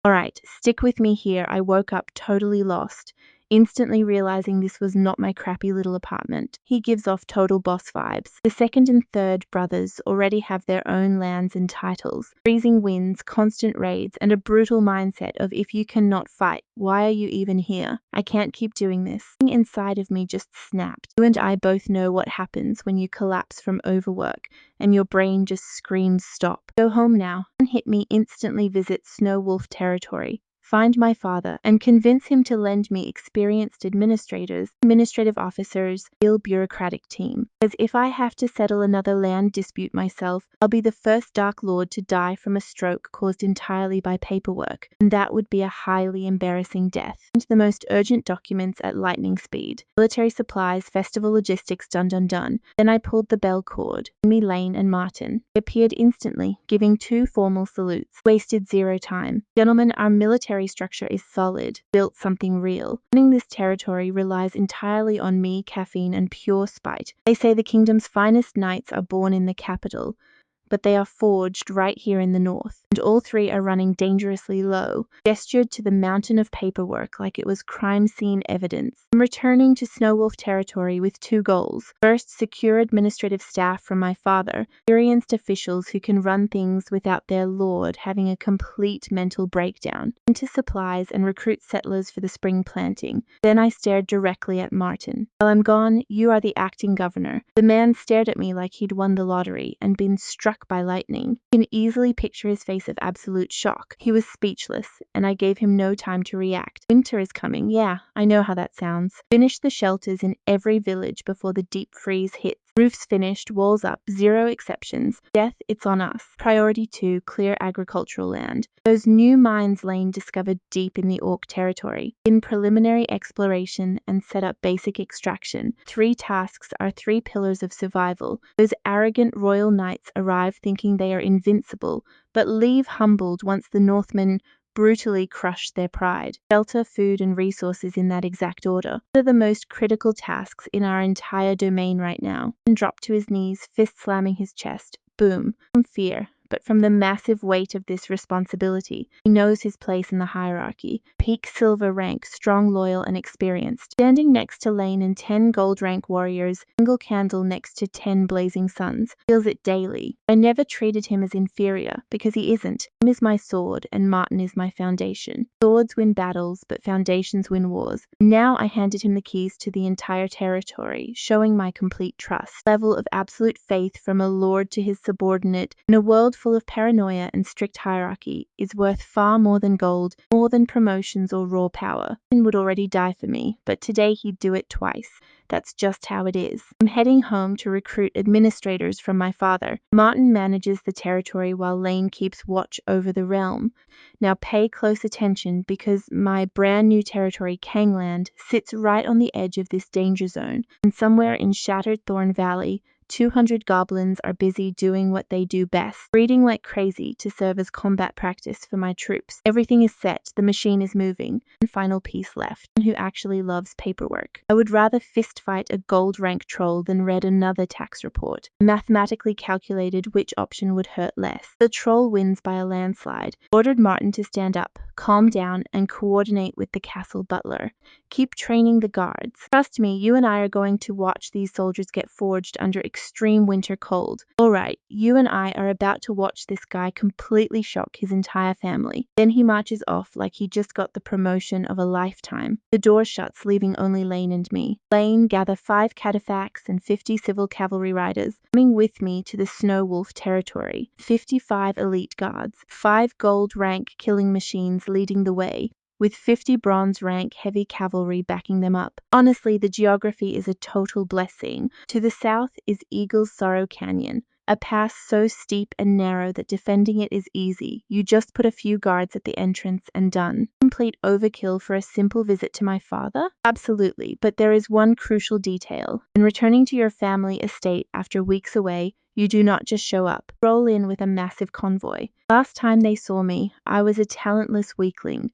Alright, stick with me here. I woke up totally lost, instantly realizing this was not my crappy little apartment. He gives off total boss vibes. The second and third brothers already have their own lands and titles, freezing winds, constant raids, and a brutal mindset of if you cannot fight, why are you even here? I can't keep doing this. Something inside of me just snapped. You and I both know what happens when you collapse from overwork and your brain just screams stop. Go home now. And hit me instantly visit Snow Wolf territory. Find my father and convince him to lend me experienced administrators, administrative officers, ill bureaucratic team. Because if I have to settle another land dispute myself, I'll be the first Dark Lord to die from a stroke caused entirely by paperwork, and that would be a highly embarrassing death. And the most urgent documents at lightning speed. Military supplies, festival logistics, done. Then I pulled the bell cord. Me, Lane, and Martin. They appeared instantly, giving 2 formal salutes. Wasted 0 time. Gentlemen, our military structure is solid, built something real. Winning this territory relies entirely on me, caffeine, and pure spite. They say the kingdom's finest knights are born in the capital, but they are forged right here in the north, and all 3 are running dangerously low, gestured to the mountain of paperwork like it was crime scene evidence. I'm returning to Snow Wolf territory with 2 goals. First, secure administrative staff from my father, experienced officials who can run things without their lord having a complete mental breakdown, into supplies and recruit settlers for the spring planting. Then I stared directly at Martin. While I'm gone, you are the acting governor. The man stared at me like he'd won the lottery and been struck by lightning. You can easily picture his face of absolute shock. He was speechless, and I gave him no time to react. Winter is coming. Yeah, I know how that sounds. Finish the shelters in every village before the deep freeze hits. Roofs finished, walls up, 0 exceptions. Death, it's on us. Priority 2, clear agricultural land. Those new mines Lane discovered deep in the Orc territory. In preliminary exploration and set up basic extraction. 3 tasks are 3 pillars of survival. Those arrogant royal knights arrive thinking they are invincible, but leave humbled once the Northmen brutally crushed their pride. Shelter, food, and resources in that exact order. What are the most critical tasks in our entire domain right now? And dropped to his knees, fist slamming his chest. Boom. From fear, but from the massive weight of this responsibility. He knows his place in the hierarchy. Peak silver rank, strong, loyal, and experienced. Standing next to Lane and 10 gold rank warriors, single candle next to 10 blazing suns. Feels it daily. I never treated him as inferior, because he isn't. Him is my sword, and Martin is my foundation. Swords win battles, but foundations win wars. Now I handed him the keys to the entire territory, showing my complete trust. Level of absolute faith from a lord to his subordinate, in a world full of paranoia and strict hierarchy, is worth far more than gold, more than promotions or raw power. He would already die for me, but today he'd do it twice. That's just how it is. I'm heading home to recruit administrators from my father. Martin manages the territory while Lane keeps watch over the realm. Now pay close attention because my brand new territory, Kangland, sits right on the edge of this danger zone, and somewhere in Shattered Thorn Valley, 200 goblins are busy doing what they do best, breeding like crazy to serve as combat practice for my troops. Everything is set, the machine is moving, and final piece left, who actually loves paperwork. I would rather fist fight a gold rank troll than read another tax report. Mathematically calculated which option would hurt less. The troll wins by a landslide. Ordered Martin to stand up, calm down, and coordinate with the castle butler. Keep training the guards. Trust me, you and I are going to watch these soldiers get forged under extreme winter cold. Alright, you and I are about to watch this guy completely shock his entire family. Then he marches off like he just got the promotion of a lifetime. The door shuts, leaving only Lane and me. Lane, gather 5 cataphracts and 50 civil cavalry riders, coming with me to the Snow Wolf territory. 55 elite guards, 5 gold rank killing machines leading the way, with 50 bronze rank heavy cavalry backing them up. Honestly, the geography is a total blessing. To the south is Eagle's Sorrow Canyon, a pass so steep and narrow that defending it is easy. You just put a few guards at the entrance and done. Complete overkill for a simple visit to my father? Absolutely, but there is one crucial detail. In returning to your family estate after weeks away, you do not just show up. Roll in with a massive convoy. Last time they saw me, I was a talentless weakling,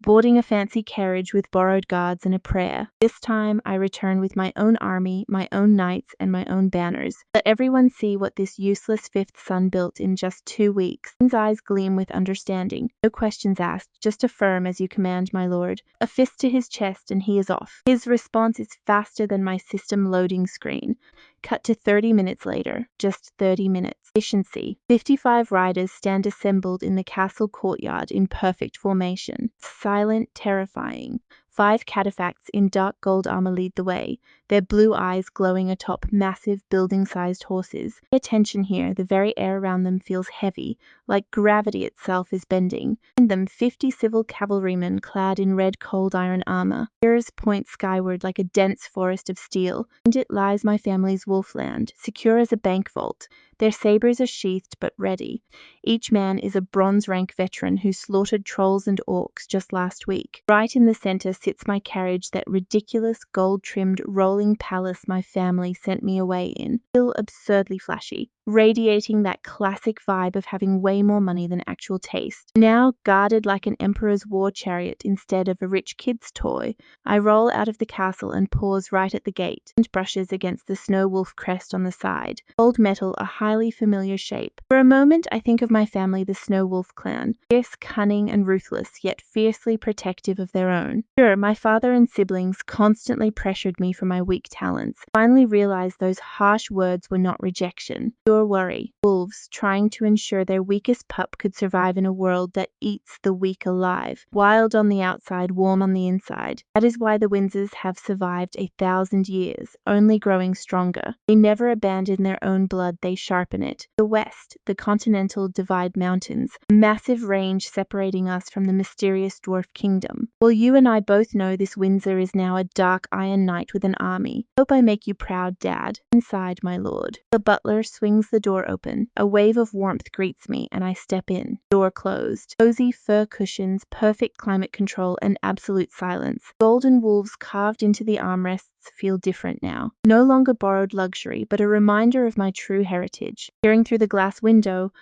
boarding a fancy carriage with borrowed guards and a prayer. This time I return with my own army, my own knights, and my own banners. Let everyone see what this useless fifth son built in just 2 weeks. His eyes gleam with understanding. No questions asked, just affirm as you command, my lord. A fist to his chest and he is off. His response is faster than my system loading screen. Cut to 30 minutes later, just 30 minutes. Efficiency. 55 riders stand assembled in the castle courtyard in perfect formation. Silent, terrifying. 5 cataphracts in dark gold armor lead the way, their blue eyes glowing atop massive building-sized horses. Pay attention here, the very air around them feels heavy, like gravity itself is bending. Behind them, 50 civil cavalrymen clad in red cold iron armor. Spears point skyward like a dense forest of steel. Behind it lies my family's wolfland, secure as a bank vault. Their sabers are sheathed but ready. Each man is a bronze rank veteran who slaughtered trolls and orcs just last week. Right in the center sits my carriage, that ridiculous gold-trimmed rolling palace my family sent me away in, still absurdly flashy, radiating that classic vibe of having way more money than actual taste. Now guarded like an emperor's war chariot instead of a rich kid's toy, I roll out of the castle and pause right at the gate, and brushes against the snow wolf crest on the side. Old metal, a highly familiar shape. For a moment I think of my family, the Snow Wolf clan, fierce, cunning, and ruthless, yet fiercely protective of their own. Sure, my father and siblings constantly pressured me for my weak talents. Finally realized those harsh words were not rejection, pure worry. Wolves trying to ensure their weakest pup could survive in a world that eats the weak alive, wild on the outside, warm on the inside. That is why the Windsors have survived 1,000 years, only growing stronger. They never abandon their own blood, they sharpen it. The west, the continental divide mountains, a massive range separating us from the mysterious dwarf kingdom. Well, you and I both know this Windsor is now a dark iron knight with an army. Hope I make you proud, Dad. Inside, my lord. The butler swings the door open. A wave of warmth greets me, and I step in. Door closed. Cozy fur cushions, perfect climate control, and absolute silence. Golden wolves carved into the armrests feel different now. No longer borrowed luxury, but a reminder of my true heritage. Peering through the glass window,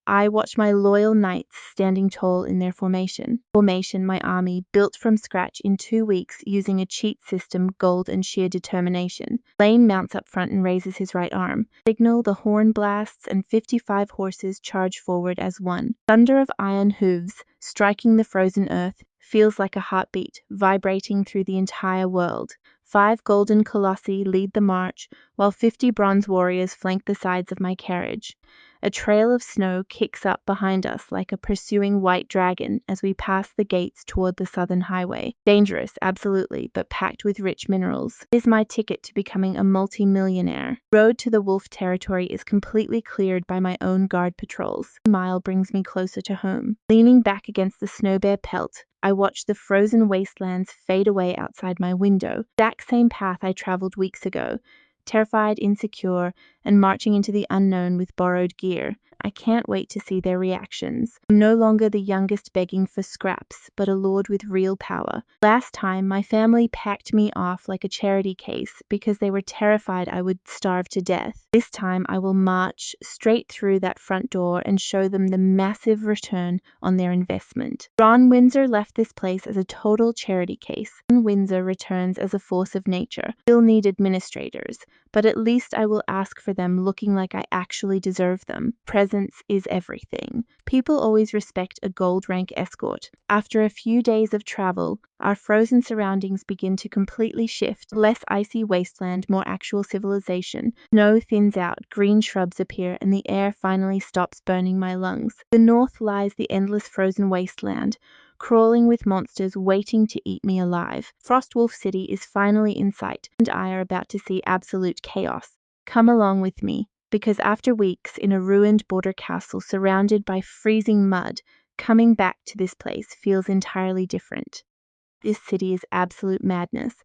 I watch my loyal knights standing tall in their formation. My army, built from scratch in 2 weeks using a cheat system, gold, and sheer determination. Lane mounts up front and raises his right arm. Signal, the horn blasts, and 55 horses charge forward as one. Thunder of iron hooves, striking the frozen earth, feels like a heartbeat, vibrating through the entire world. 5 golden colossi lead the march, while 50 bronze warriors flank the sides of my carriage. A trail of snow kicks up behind us like a pursuing white dragon as we pass the gates toward the southern highway. Dangerous, absolutely, but packed with rich minerals. It is my ticket to becoming a multi-millionaire. Road to the wolf territory is completely cleared by my own guard patrols. A mile brings me closer to home. Leaning back against the snow bear pelt, I watch the frozen wastelands fade away outside my window. Exact same path I traveled weeks ago. Terrified, insecure, and marching into the unknown with borrowed gear. I can't wait to see their reactions. I'm no longer the youngest begging for scraps, but a lord with real power. Last time, my family packed me off like a charity case because they were terrified I would starve to death. This time, I will march straight through that front door and show them the massive return on their investment. Ron Windsor left this place as a total charity case. Ron Windsor returns as a force of nature. Still need administrators, but at least I will ask for them looking like I actually deserve them. Presence is everything. People always respect a gold rank escort. After a few days of travel, our frozen surroundings begin to completely shift. Less icy wasteland, more actual civilization. Snow thins out, green shrubs appear, and the air finally stops burning my lungs. The north lies the endless frozen wasteland, crawling with monsters waiting to eat me alive. Frostwolf City is finally in sight, and I are about to see absolute chaos. Come along with me, because after weeks in a ruined border castle surrounded by freezing mud, coming back to this place feels entirely different. This city is absolute madness.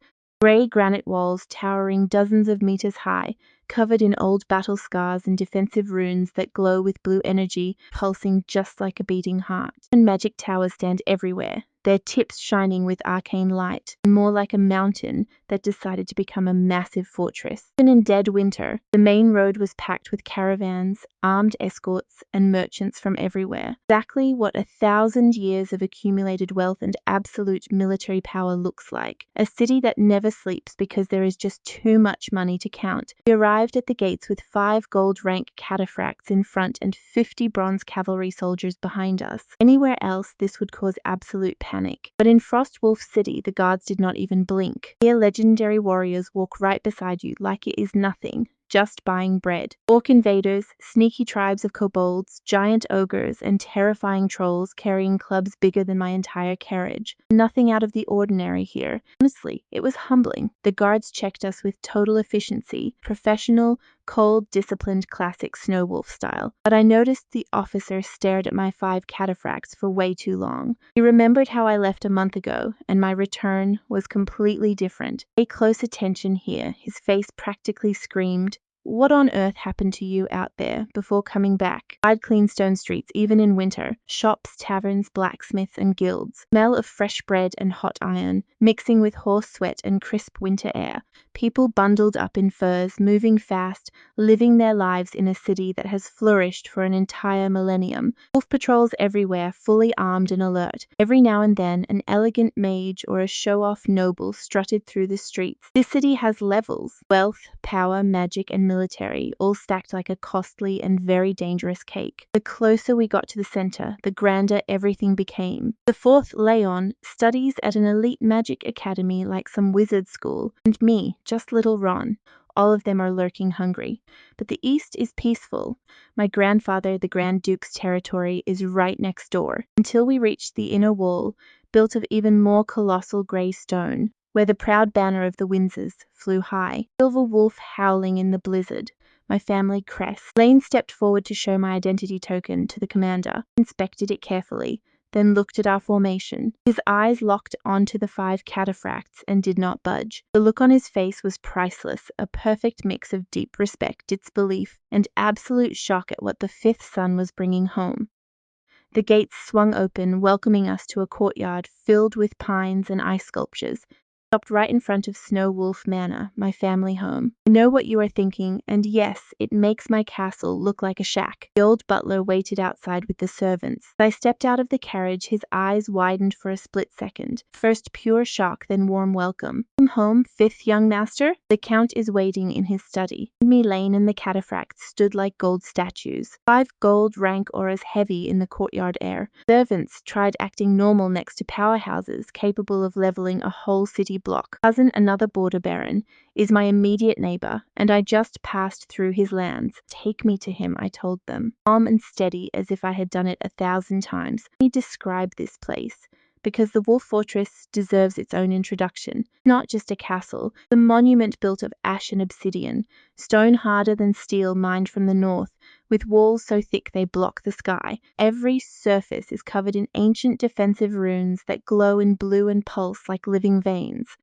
Grey granite walls towering dozens of meters high, covered in old battle scars and defensive runes that glow with blue energy, pulsing just like a beating heart. And magic towers stand everywhere, their tips shining with arcane light, and more like a mountain that decided to become a massive fortress. Even in dead winter, the main road was packed with caravans, armed escorts, and merchants from everywhere. Exactly what 1,000 years of accumulated wealth and absolute military power looks like. A city that never sleeps because there is just too much money to count. We arrived at the gates with 5 gold rank cataphracts in front and 50 bronze cavalry soldiers behind us. Anywhere else, this would cause absolute panic. But in Frostwolf City, the guards did not even blink. Here, legendary warriors walk right beside you like it is nothing, just buying bread. Orc invaders, sneaky tribes of kobolds, giant ogres, and terrifying trolls carrying clubs bigger than my entire carriage. Nothing out of the ordinary here. Honestly, it was humbling. The guards checked us with total efficiency, professional, cold, disciplined, classic Snowwolf style. But I noticed the officer stared at my 5 cataphracts for way too long. He remembered how I left a month ago, and my return was completely different. Pay close attention here. His face practically screamed, "What on earth happened to you out there before coming back?" I'd clean stone streets even in winter. Shops, taverns, blacksmiths, and guilds. Smell of fresh bread and hot iron, mixing with horse sweat and crisp winter air. People bundled up in furs, moving fast, living their lives in a city that has flourished for an entire millennium. Wolf patrols everywhere, fully armed and alert. Every now and then, an elegant mage or a show-off noble strutted through the streets. This city has levels: wealth, power, magic, and military, all stacked like a costly and very dangerous cake. The closer we got to the center, the grander everything became. The 4th, Leon, studies at an elite magic academy like some wizard school, and me, just little Ron. All of them are lurking hungry. But the east is peaceful. My grandfather, the Grand Duke's territory, is right next door, until we reached the inner wall, built of even more colossal grey stone, where the proud banner of the Windsors flew high. Silver wolf howling in the blizzard, my family crest. Lane stepped forward to show my identity token to the commander, inspected it carefully, then looked at our formation. His eyes locked onto the 5 cataphracts and did not budge. The look on his face was priceless, a perfect mix of deep respect, disbelief, and absolute shock at what the 5th son was bringing home. The gates swung open, welcoming us to a courtyard filled with pines and ice sculptures. Stopped right in front of Snowwolf Manor, my family home. I know what you are thinking, and yes, it makes my castle look like a shack. The old butler waited outside with the servants. As I stepped out of the carriage, his eyes widened for a split second. First pure shock, then warm welcome. "Come home, 5th young master?" The count is waiting in his study. Me, Lane, and the cataphracts stood like gold statues. 5 gold rank auras heavy in the courtyard air. Servants tried acting normal next to powerhouses capable of leveling a whole city block. Cousin, another border baron, is my immediate neighbor, and I just passed through his lands. "Take me to him," I told them, calm and steady as if I had done it 1,000 times. Let me describe this place, because the Wolf Fortress deserves its own introduction. Not just a castle, the monument built of ash and obsidian, stone harder than steel mined from the north, with walls so thick they block the sky. Every surface is covered in ancient defensive runes that glow in blue and pulse like living veins.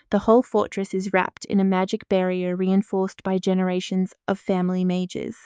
The whole fortress is wrapped in a magic barrier reinforced by generations of family mages.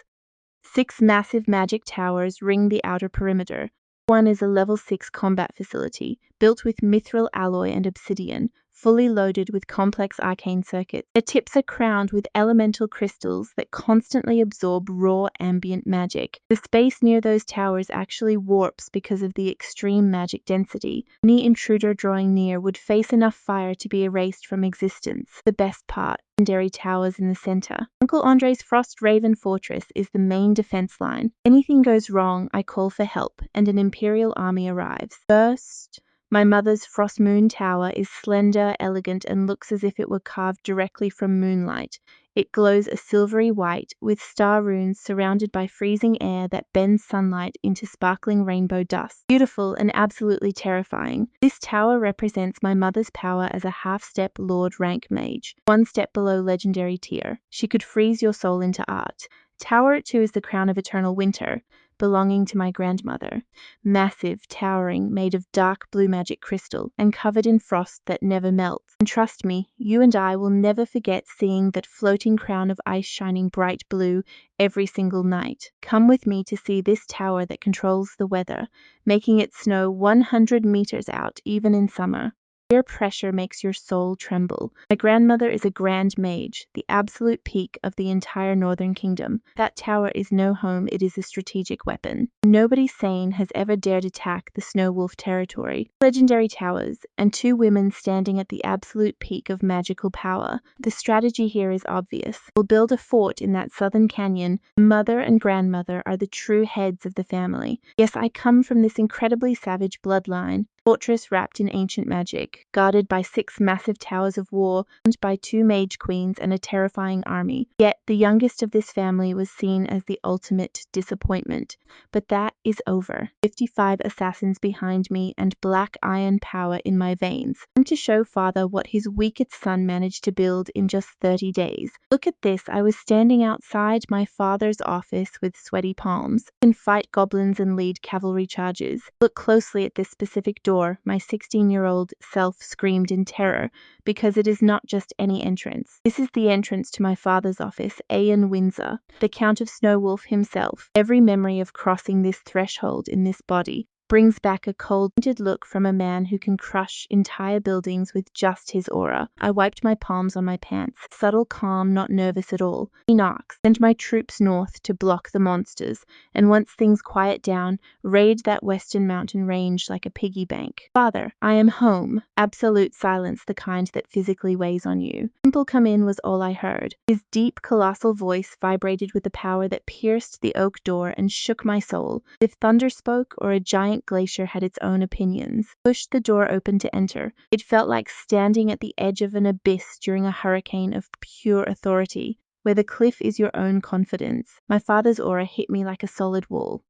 6 massive magic towers ring the outer perimeter. One is a level 6 combat facility, built with mithril alloy and obsidian, fully loaded with complex arcane circuits. Their tips are crowned with elemental crystals that constantly absorb raw ambient magic. The space near those towers actually warps because of the extreme magic density. Any intruder drawing near would face enough fire to be erased from existence. The best part, legendary towers in the center. Uncle Andre's Frost Raven Fortress is the main defense line. Anything goes wrong, I call for help, and an Imperial army arrives. First, my mother's Frost Moon Tower is slender, elegant, and looks as if it were carved directly from moonlight. It glows a silvery white, with star runes surrounded by freezing air that bends sunlight into sparkling rainbow dust. Beautiful and absolutely terrifying. This tower represents my mother's power as a half-step Lord rank mage, 1 step below legendary tier. She could freeze your soul into art. Tower 2 is the crown of eternal winter, belonging to my grandmother. Massive, towering, made of dark blue magic crystal, and covered in frost that never melts. And trust me, you and I will never forget seeing that floating crown of ice shining bright blue every single night. Come with me to see this tower that controls the weather, making it snow 100 meters out, even in summer. Sheer pressure makes your soul tremble. My grandmother is a grand mage, the absolute peak of the entire Northern Kingdom. That tower is no home, it is a strategic weapon. Nobody sane has ever dared attack the Snow Wolf territory. Legendary towers, and two women standing at the absolute peak of magical power. The strategy here is obvious. We'll build a fort in that southern canyon. Mother and grandmother are the true heads of the family. Yes, I come from this incredibly savage bloodline. Fortress wrapped in ancient magic, guarded by 6 massive towers of war, and by 2 mage queens and a terrifying army. Yet the youngest of this family was seen as the ultimate disappointment. But that is over. 55 assassins behind me and black iron power in my veins. I'm to show father what his weakest son managed to build in just 30 days. Look at this, I was standing outside my father's office with sweaty palms. I can fight goblins and lead cavalry charges. Look closely at this specific door. My 16-year-old self screamed in terror, because it is not just any entrance. This is the entrance to my father's office, Aeon Windsor, the Count of Snow Wolf himself. Every memory of crossing this threshold in this body brings back a cold, painted look from a man who can crush entire buildings with just his aura. I wiped my palms on my pants, subtle calm, not nervous at all. He knocks. Send my troops north to block the monsters, and once things quiet down, raid that western mountain range like a piggy bank. Father, I am home. Absolute silence, the kind that physically weighs on you. Simple come in was all I heard. His deep, colossal voice vibrated with a power that pierced the oak door and shook my soul. If thunder spoke or a giant glacier had its own opinions. Pushed the door open to enter. It felt like standing at the edge of an abyss during a hurricane of pure authority, where the cliff is your own confidence. My father's aura hit me like a solid wall.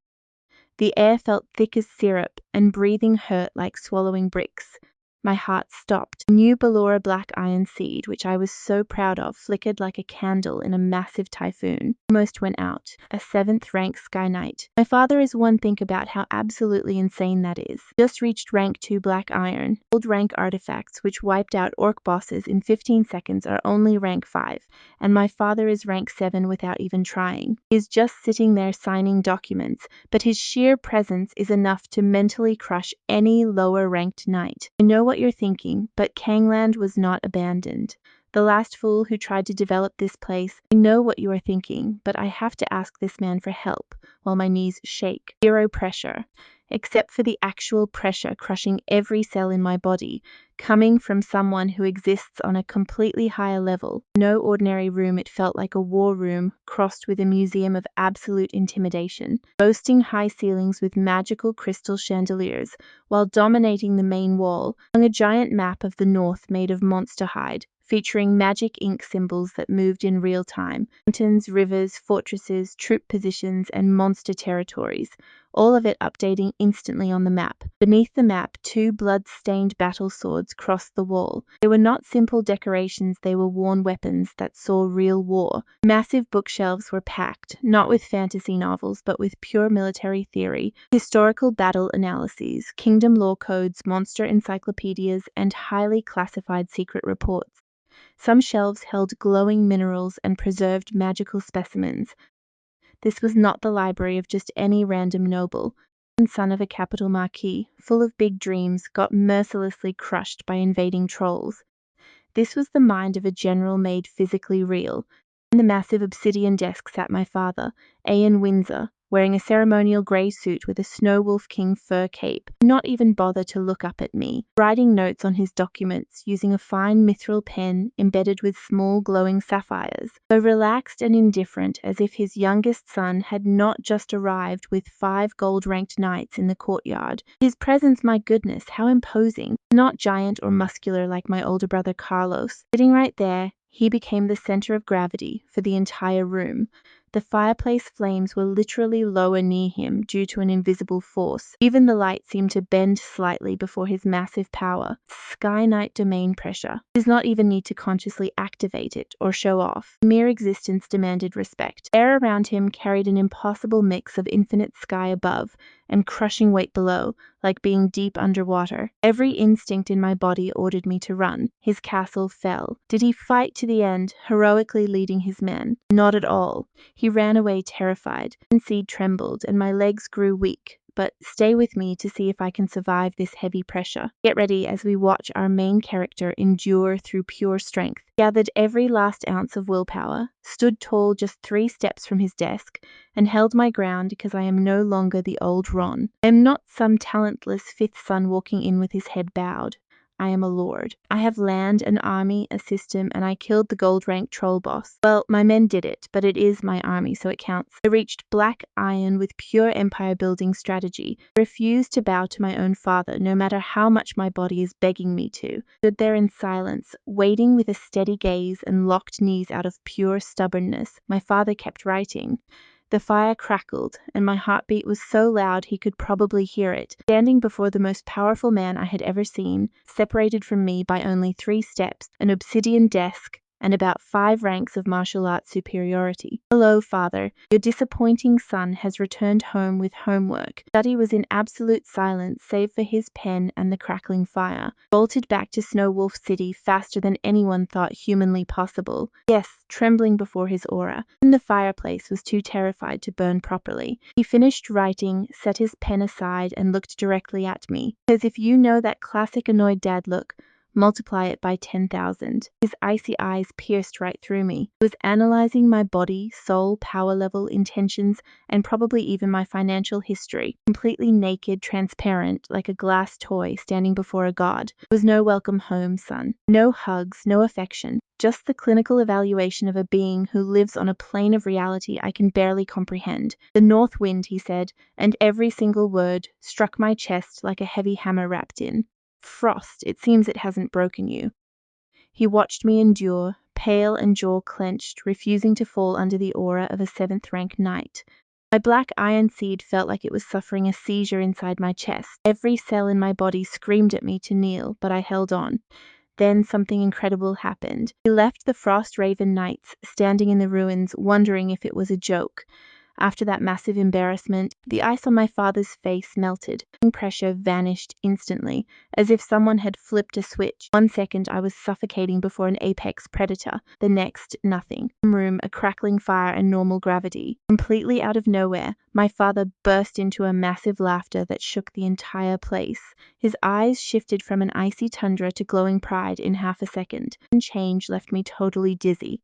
The air felt thick as syrup, and breathing hurt like swallowing bricks. My heart stopped. A new Ballora black iron seed, which I was so proud of, flickered like a candle in a massive typhoon. Almost went out. A 7th rank Sky Knight. My father is one think about how absolutely insane that is. Just reached rank 2 black iron. Old rank artifacts, which wiped out orc bosses in 15 seconds, are only rank 5. And my father is rank 7 without even trying. He is just sitting there signing documents, but his sheer presence is enough to mentally crush any lower ranked knight. I know what you're thinking, but Kangland was not abandoned. The last fool who tried to develop this place. I know what you are thinking, but I have to ask this man for help, while my knees shake. Zero pressure. Except for the actual pressure crushing every cell in my body, coming from someone who exists on a completely higher level. No ordinary room, it felt like a war room crossed with a museum of absolute intimidation, boasting high ceilings with magical crystal chandeliers, while dominating the main wall hung a giant map of the north made of monster hide, featuring magic ink symbols that moved in real time. Mountains, rivers, fortresses, troop positions, and monster territories. All of it updating instantly on the map. Beneath the map, 2 blood-stained battle swords crossed the wall. They were not simple decorations, they were worn weapons that saw real war. Massive bookshelves were packed, not with fantasy novels, but with pure military theory, historical battle analyses, kingdom law codes, monster encyclopedias, and highly classified secret reports. Some shelves held glowing minerals and preserved magical specimens. This was not the library of just any random noble. The son of a capital marquis, full of big dreams, got mercilessly crushed by invading trolls. This was the mind of a general made physically real. In the massive obsidian desk sat my father, Aeon Windsor, wearing a ceremonial grey suit with a Snow Wolf King fur cape, not even bother to look up at me, writing notes on his documents using a fine mithril pen embedded with small glowing sapphires, so relaxed and indifferent as if his youngest son had not just arrived with 5 gold-ranked knights in the courtyard. His presence, my goodness, how imposing. Not giant or muscular like my older brother Carlos. Sitting right there, he became the center of gravity for the entire room. The fireplace flames were literally lower near him due to an invisible force. Even the light seemed to bend slightly before his massive power. Sky Knight domain pressure. He does not even need to consciously activate it or show off. Mere existence demanded respect. Air around him carried an impossible mix of infinite sky above and crushing weight below, like being deep underwater. Every instinct in my body ordered me to run. His castle fell. Did he fight to the end, heroically leading his men? Not at all. He ran away terrified. Seed trembled, and my legs grew weak. But stay with me to see if I can survive this heavy pressure. Get ready as we watch our main character endure through pure strength. Gathered every last ounce of willpower, stood tall just 3 steps from his desk, and held my ground because I am no longer the old Ron. I am not some talentless fifth son walking in with his head bowed. I am a lord. I have land, an army, a system, and I killed the gold-rank troll boss. Well, my men did it, but it is my army, so it counts. I reached Black Iron with pure empire-building strategy. I refused to bow to my own father, no matter how much my body is begging me to. Stood there in silence, waiting with a steady gaze and locked knees out of pure stubbornness. My father kept writing. The fire crackled, and my heartbeat was so loud he could probably hear it. Standing before the most powerful man I had ever seen, separated from me by only 3 steps, an obsidian desk, and about 5 ranks of martial arts superiority. Hello, father. Your disappointing son has returned home with homework. Study was in absolute silence save for his pen and the crackling fire. Bolted back to Snow Wolf City faster than anyone thought humanly possible. Yes, trembling before his aura. And the fireplace was too terrified to burn properly. He finished writing, set his pen aside, and looked directly at me. Because if you know that classic annoyed dad look, multiply it by 10,000. His icy eyes pierced right through me. He was analyzing my body, soul, power level, intentions, and probably even my financial history. Completely naked, transparent, like a glass toy standing before a god. There was no welcome home, son. No hugs, no affection. Just the clinical evaluation of a being who lives on a plane of reality I can barely comprehend. The north wind, he said, and every single word struck my chest like a heavy hammer wrapped in. Frost, it seems it hasn't broken you. He watched me endure, pale and jaw clenched, refusing to fall under the aura of a 7th-rank knight. My black iron seed felt like it was suffering a seizure inside my chest. Every cell in my body screamed at me to kneel, but I held on. Then something incredible happened. He left the Frost Raven Knights standing in the ruins, wondering if it was a joke. After that massive embarrassment, the ice on my father's face melted. Pressure vanished instantly, as if someone had flipped a switch. 1 second I was suffocating before an apex predator, the next nothing. Room, a crackling fire and normal gravity. Completely out of nowhere, my father burst into a massive laughter that shook the entire place. His eyes shifted from an icy tundra to glowing pride in half a second. And change left me totally dizzy.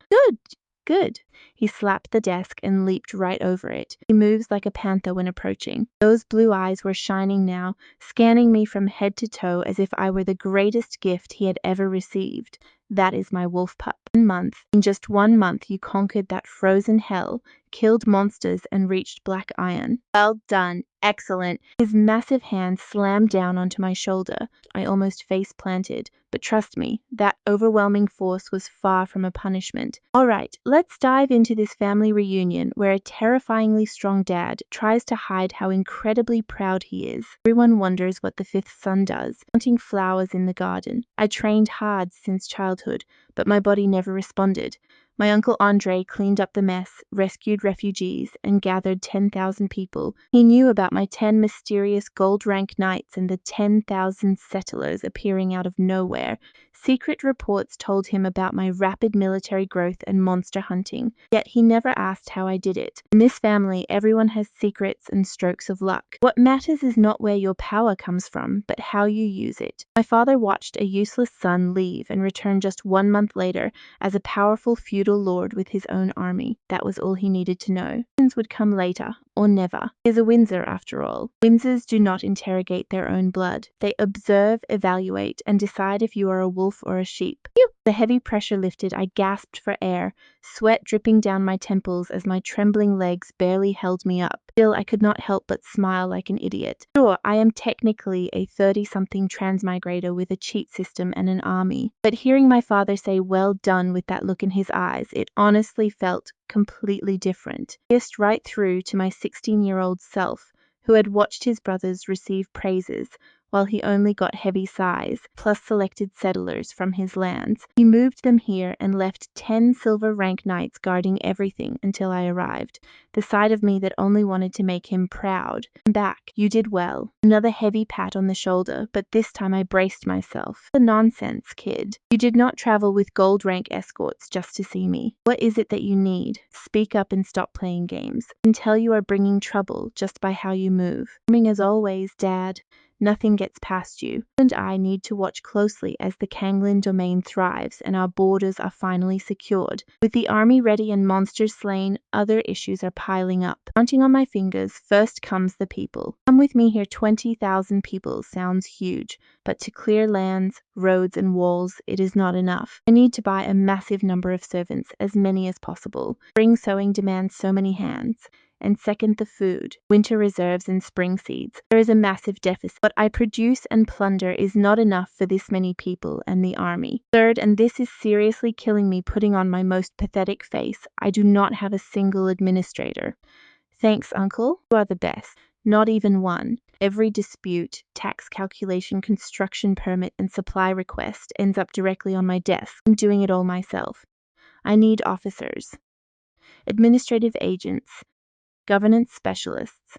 Good. He slapped the desk and leaped right over it. He moves like a panther when approaching. Those blue eyes were shining now, scanning me from head to toe as if I were the greatest gift he had ever received. That is my wolf pup. 1 month. In just 1 month you conquered that frozen hell, killed monsters, and reached Black Iron. Well done. Excellent. His massive hand slammed down onto my shoulder. I almost face planted, but trust me, that overwhelming force was far from a punishment. All right, let's dive into this family reunion where a terrifyingly strong dad tries to hide how incredibly proud he is. Everyone wonders what the 5th son does, planting flowers in the garden. I trained hard since childhood, but my body never responded. My uncle Andre cleaned up the mess, rescued refugees, and gathered 10,000 people. He knew about my 10 mysterious gold-rank knights and the 10,000 settlers appearing out of nowhere. Secret reports told him about my rapid military growth and monster hunting, yet he never asked how I did it. In this family, everyone has secrets and strokes of luck. What matters is not where your power comes from, but how you use it. My father watched a useless son leave and return just 1 month later as a powerful feudal lord with his own army. That was all he needed to know. Questions would come later, or never. He is a Windsor, after all. Windsors do not interrogate their own blood. They observe, evaluate, and decide if you are a wolf or a sheep. Phew! The heavy pressure lifted. I gasped for air, sweat dripping down my temples as my trembling legs barely held me up. Still, I could not help but smile like an idiot. Sure, I am technically a 30-something transmigrator with a cheat system and an army, but hearing my father say well done with that look in his eyes, it honestly felt completely different, pierced right through to my 16-year-old self, who had watched his brothers receive praises while he only got heavy sighs, plus selected settlers from his lands. He moved them here and left 10 silver rank knights guarding everything until I arrived. The side of me that only wanted to make him proud. "I'm back. You did well." Another heavy pat on the shoulder, but this time I braced myself. "The nonsense, kid. You did not travel with gold rank escorts just to see me. What is it that you need? Speak up and stop playing games. I can tell you are bringing trouble just by how you move." "Charming as always, Dad. Nothing gets past you, and I need to watch closely as the Kanglin domain thrives and our borders are finally secured. With the army ready and monsters slain, other issues are piling up. Counting on my fingers, first comes the people. Come with me here. 20,000 people sounds huge, but to clear lands, roads, and walls, it is not enough. I need to buy a massive number of servants, as many as possible. Spring sowing demands so many hands. And second, the food, winter reserves and spring seeds. There is a massive deficit. What I produce and plunder is not enough for this many people and the army. Third, and this is seriously killing me putting on my most pathetic face, I do not have a single administrator. Thanks, Uncle. You are the best. Not even one. Every dispute, tax calculation, construction permit, and supply request ends up directly on my desk. I'm doing it all myself. I need officers, administrative agents, governance specialists,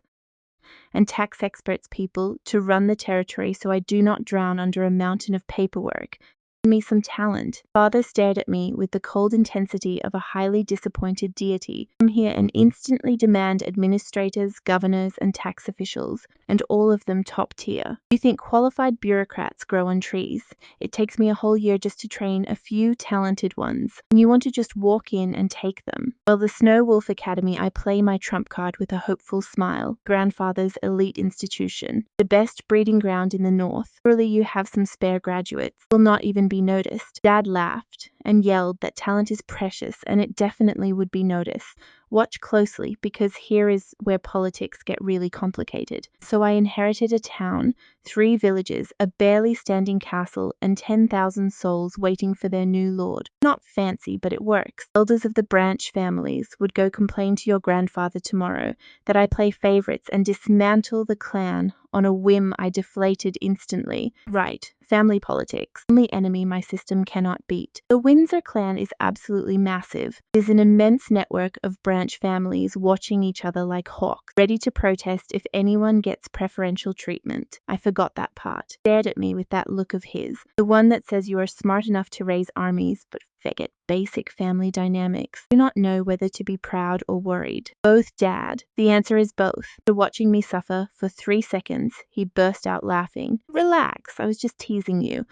and tax experts people to run the territory so I do not drown under a mountain of paperwork. Me some talent. Father stared at me with the cold intensity of a highly disappointed deity. Come here and instantly demand administrators, governors, and tax officials, and all of them top tier. You think qualified bureaucrats grow on trees? It takes me a whole year just to train a few talented ones, and you want to just walk in and take them. Well, the Snow Wolf Academy, I play my trump card with a hopeful smile. Grandfather's elite institution, the best breeding ground in the north. Surely you have some spare graduates. Will not even be noticed. Dad laughed and yelled that talent is precious and it definitely would be noticed. Watch closely, because here is where politics get really complicated. So I inherited a town, 3 villages, a barely standing castle, and 10,000 souls waiting for their new lord. Not fancy, but it works. Elders of the branch families would go complain to your grandfather tomorrow that I play favorites and dismantle the clan. On a whim, I deflated instantly. Right, family politics. Only enemy my system cannot beat. The Windsor clan is absolutely massive. It is an immense network of branch families watching each other like hawks, ready to protest if anyone gets preferential treatment. I forgot that part. Stared at me with that look of his, the one that says you are smart enough to raise armies, but faggot basic family dynamics. Do not know whether to be proud or worried. Both, Dad. The answer is both. After watching me suffer for 3 seconds, he burst out laughing. Relax, I was just teasing you.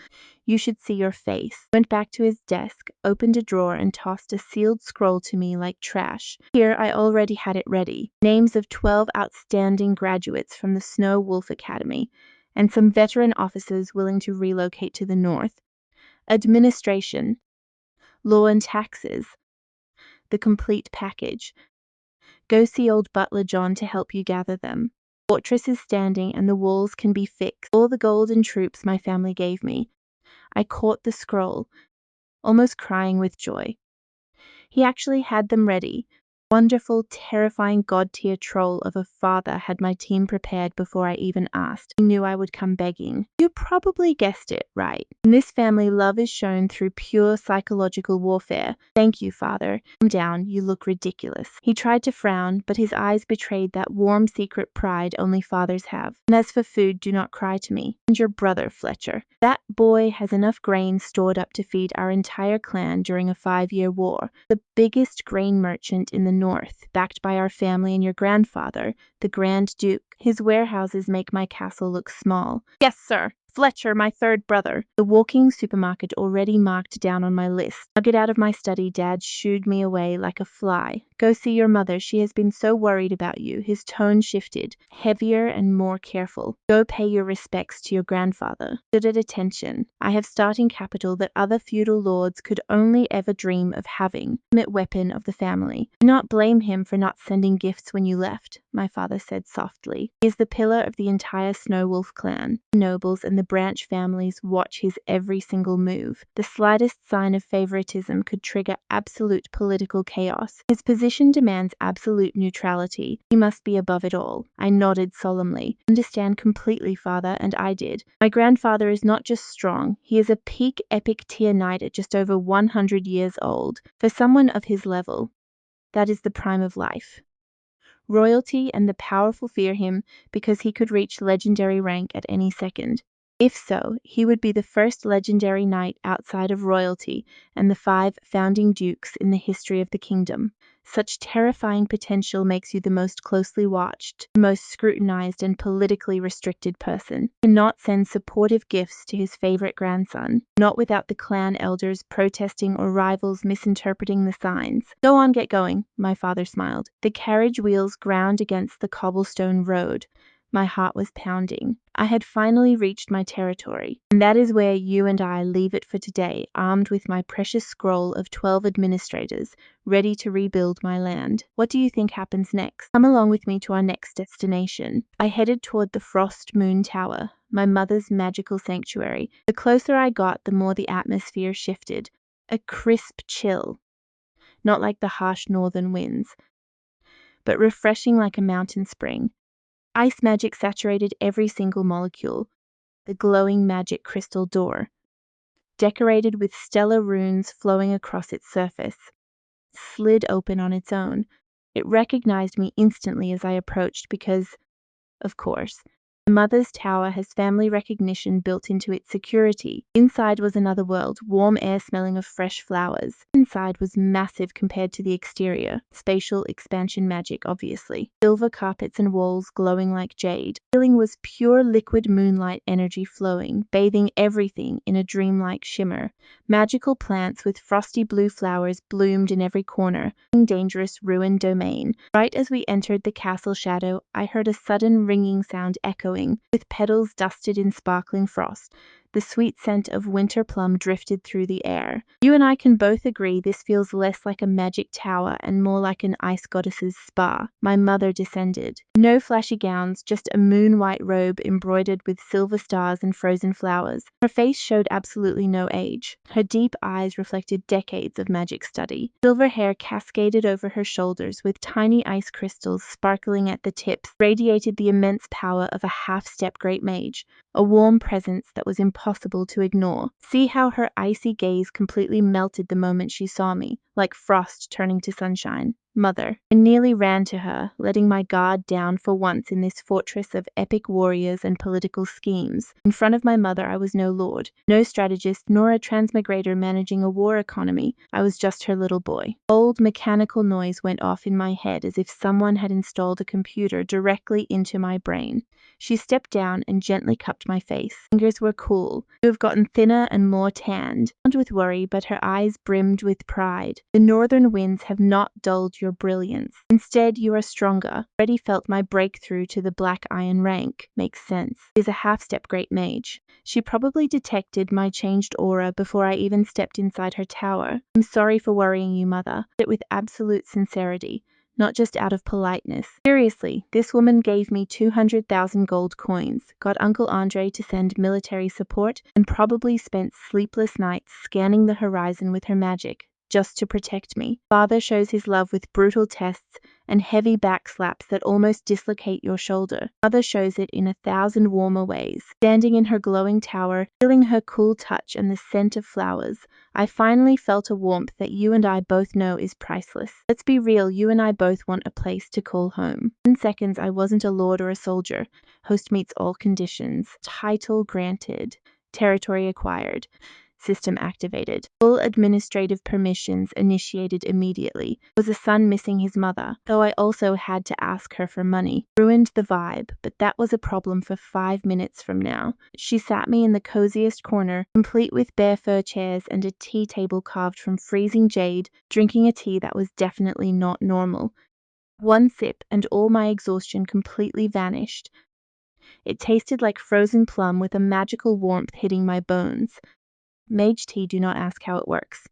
You should see your face. Went back to his desk, opened a drawer, and tossed a sealed scroll to me like trash. Here I already had it ready. Names of 12 outstanding graduates from the Snow Wolf Academy, and some veteran officers willing to relocate to the north. Administration, law and taxes, the complete package. Go see old Butler John to help you gather them. Fortress is standing and the walls can be fixed. All the golden troops my family gave me. I caught the scroll, almost crying with joy. He actually had them ready. Wonderful, terrifying god-tier troll of a father had my team prepared before I even asked. He knew I would come begging. You probably guessed it, right? In this family, love is shown through pure psychological warfare. Thank you, father. Calm down, you look ridiculous. He tried to frown, but his eyes betrayed that warm secret pride only fathers have. And as for food, do not cry to me. And your brother, Fletcher. That boy has enough grain stored up to feed our entire clan during a 5-year war. The biggest grain merchant in the north, backed by our family and your grandfather, the Grand Duke. His warehouses make my castle look small. Yes, sir. Fletcher, my 3rd brother. The walking supermarket already marked down on my list. I'll get out of my study. Dad shooed me away like a fly. Go see your mother. She has been so worried about you. His tone shifted, heavier and more careful. Go pay your respects to your grandfather. Stood at attention. I have starting capital that other feudal lords could only ever dream of having. Ultimate weapon of the family. Do not blame him for not sending gifts when you left. my father said softly. He is the pillar of the entire Snow Wolf clan. The nobles and the branch families watch his every single move. The slightest sign of favoritism could trigger absolute political chaos. His position demands absolute neutrality. He must be above it all. I nodded solemnly. Understand completely, father, and I did. My grandfather is not just strong, he is a peak epic tier knight at just over 100 years old. For someone of his level, that is the prime of life. Royalty and the powerful fear him because he could reach legendary rank at any second. If so, he would be the first legendary knight outside of royalty and the 5 founding dukes in the history of the kingdom. Such terrifying potential makes you the most closely watched, the most scrutinized and politically restricted person. Cannot send supportive gifts to his favorite grandson, not without the clan elders protesting or rivals misinterpreting the signs. Go on, get going, my father smiled. The carriage wheels ground against the cobblestone road. My heart was pounding. I had finally reached my territory, and that is where you and I leave it for today, armed with my precious scroll of 12 administrators, ready to rebuild my land. What do you think happens next? Come along with me to our next destination. I headed toward the Frost Moon Tower, my mother's magical sanctuary. The closer I got, the more the atmosphere shifted. A crisp chill, not like the harsh northern winds, but refreshing like a mountain spring. Ice magic saturated every single molecule. The glowing magic crystal door, decorated with stellar runes flowing across its surface, slid open on its own. It recognized me instantly as I approached because, of course, my mother's tower has family recognition built into its security. Inside was another world, warm air smelling of fresh flowers. Inside was massive compared to the exterior. Spatial expansion magic, obviously. Silver carpets and walls glowing like jade. The ceiling was pure liquid moonlight energy flowing, bathing everything in a dreamlike shimmer. Magical plants with frosty blue flowers bloomed in every corner. Dangerous ruined domain. Right as we entered the castle shadow, I heard a sudden ringing sound echoing, with petals dusted in sparkling frost. The sweet scent of winter plum drifted through the air. You and I can both agree this feels less like a magic tower and more like an ice goddess's spa. My mother descended. No flashy gowns, just a moon-white robe embroidered with silver stars and frozen flowers. Her face showed absolutely no age. Her deep eyes reflected decades of magic study. Silver hair cascaded over her shoulders with tiny ice crystals sparkling at the tips, radiated the immense power of a half-step great mage. A warm presence that was impossible to ignore. See how her icy gaze completely melted the moment she saw me, like frost turning to sunshine. Mother. I nearly ran to her, letting my guard down for once in this fortress of epic warriors and political schemes. In front of my mother, I was no lord, no strategist, nor a transmigrator managing a war economy. I was just her little boy. Old mechanical noise went off in my head as if someone had installed a computer directly into my brain. She stepped down and gently cupped my face. Fingers were cool. You have gotten thinner and more tanned. Not with worry, but her eyes brimmed with pride. The northern winds have not dulled your brilliance. Instead, you are stronger. Already felt my breakthrough to the black iron rank. Makes sense. Is a half-step great mage. She probably detected my changed aura before I even stepped inside her tower. I'm sorry for worrying you, mother. But with absolute sincerity. Not just out of politeness. Seriously, this woman gave me 200,000 gold coins, got Uncle Andre to send military support, and probably spent sleepless nights scanning the horizon with her magic, just to protect me. Father shows his love with brutal tests and heavy back slaps that almost dislocate your shoulder. Mother shows it in 1,000 warmer ways. Standing in her glowing tower, feeling her cool touch and the scent of flowers, I finally felt a warmth that you and I both know is priceless. Let's be real, you and I both want a place to call home. In seconds, I wasn't a lord or a soldier. Host meets all conditions. Title granted. Territory acquired. System activated. Full administrative permissions initiated immediately. Was a son missing his mother, though I also had to ask her for money. Ruined the vibe, but that was a problem for 5 minutes from now. She sat me in the coziest corner, complete with bare fur chairs and a tea table carved from freezing jade, drinking a tea that was definitely not normal. One sip and all my exhaustion completely vanished. It tasted like frozen plum with a magical warmth hitting my bones. Mage tea, do not ask how it works.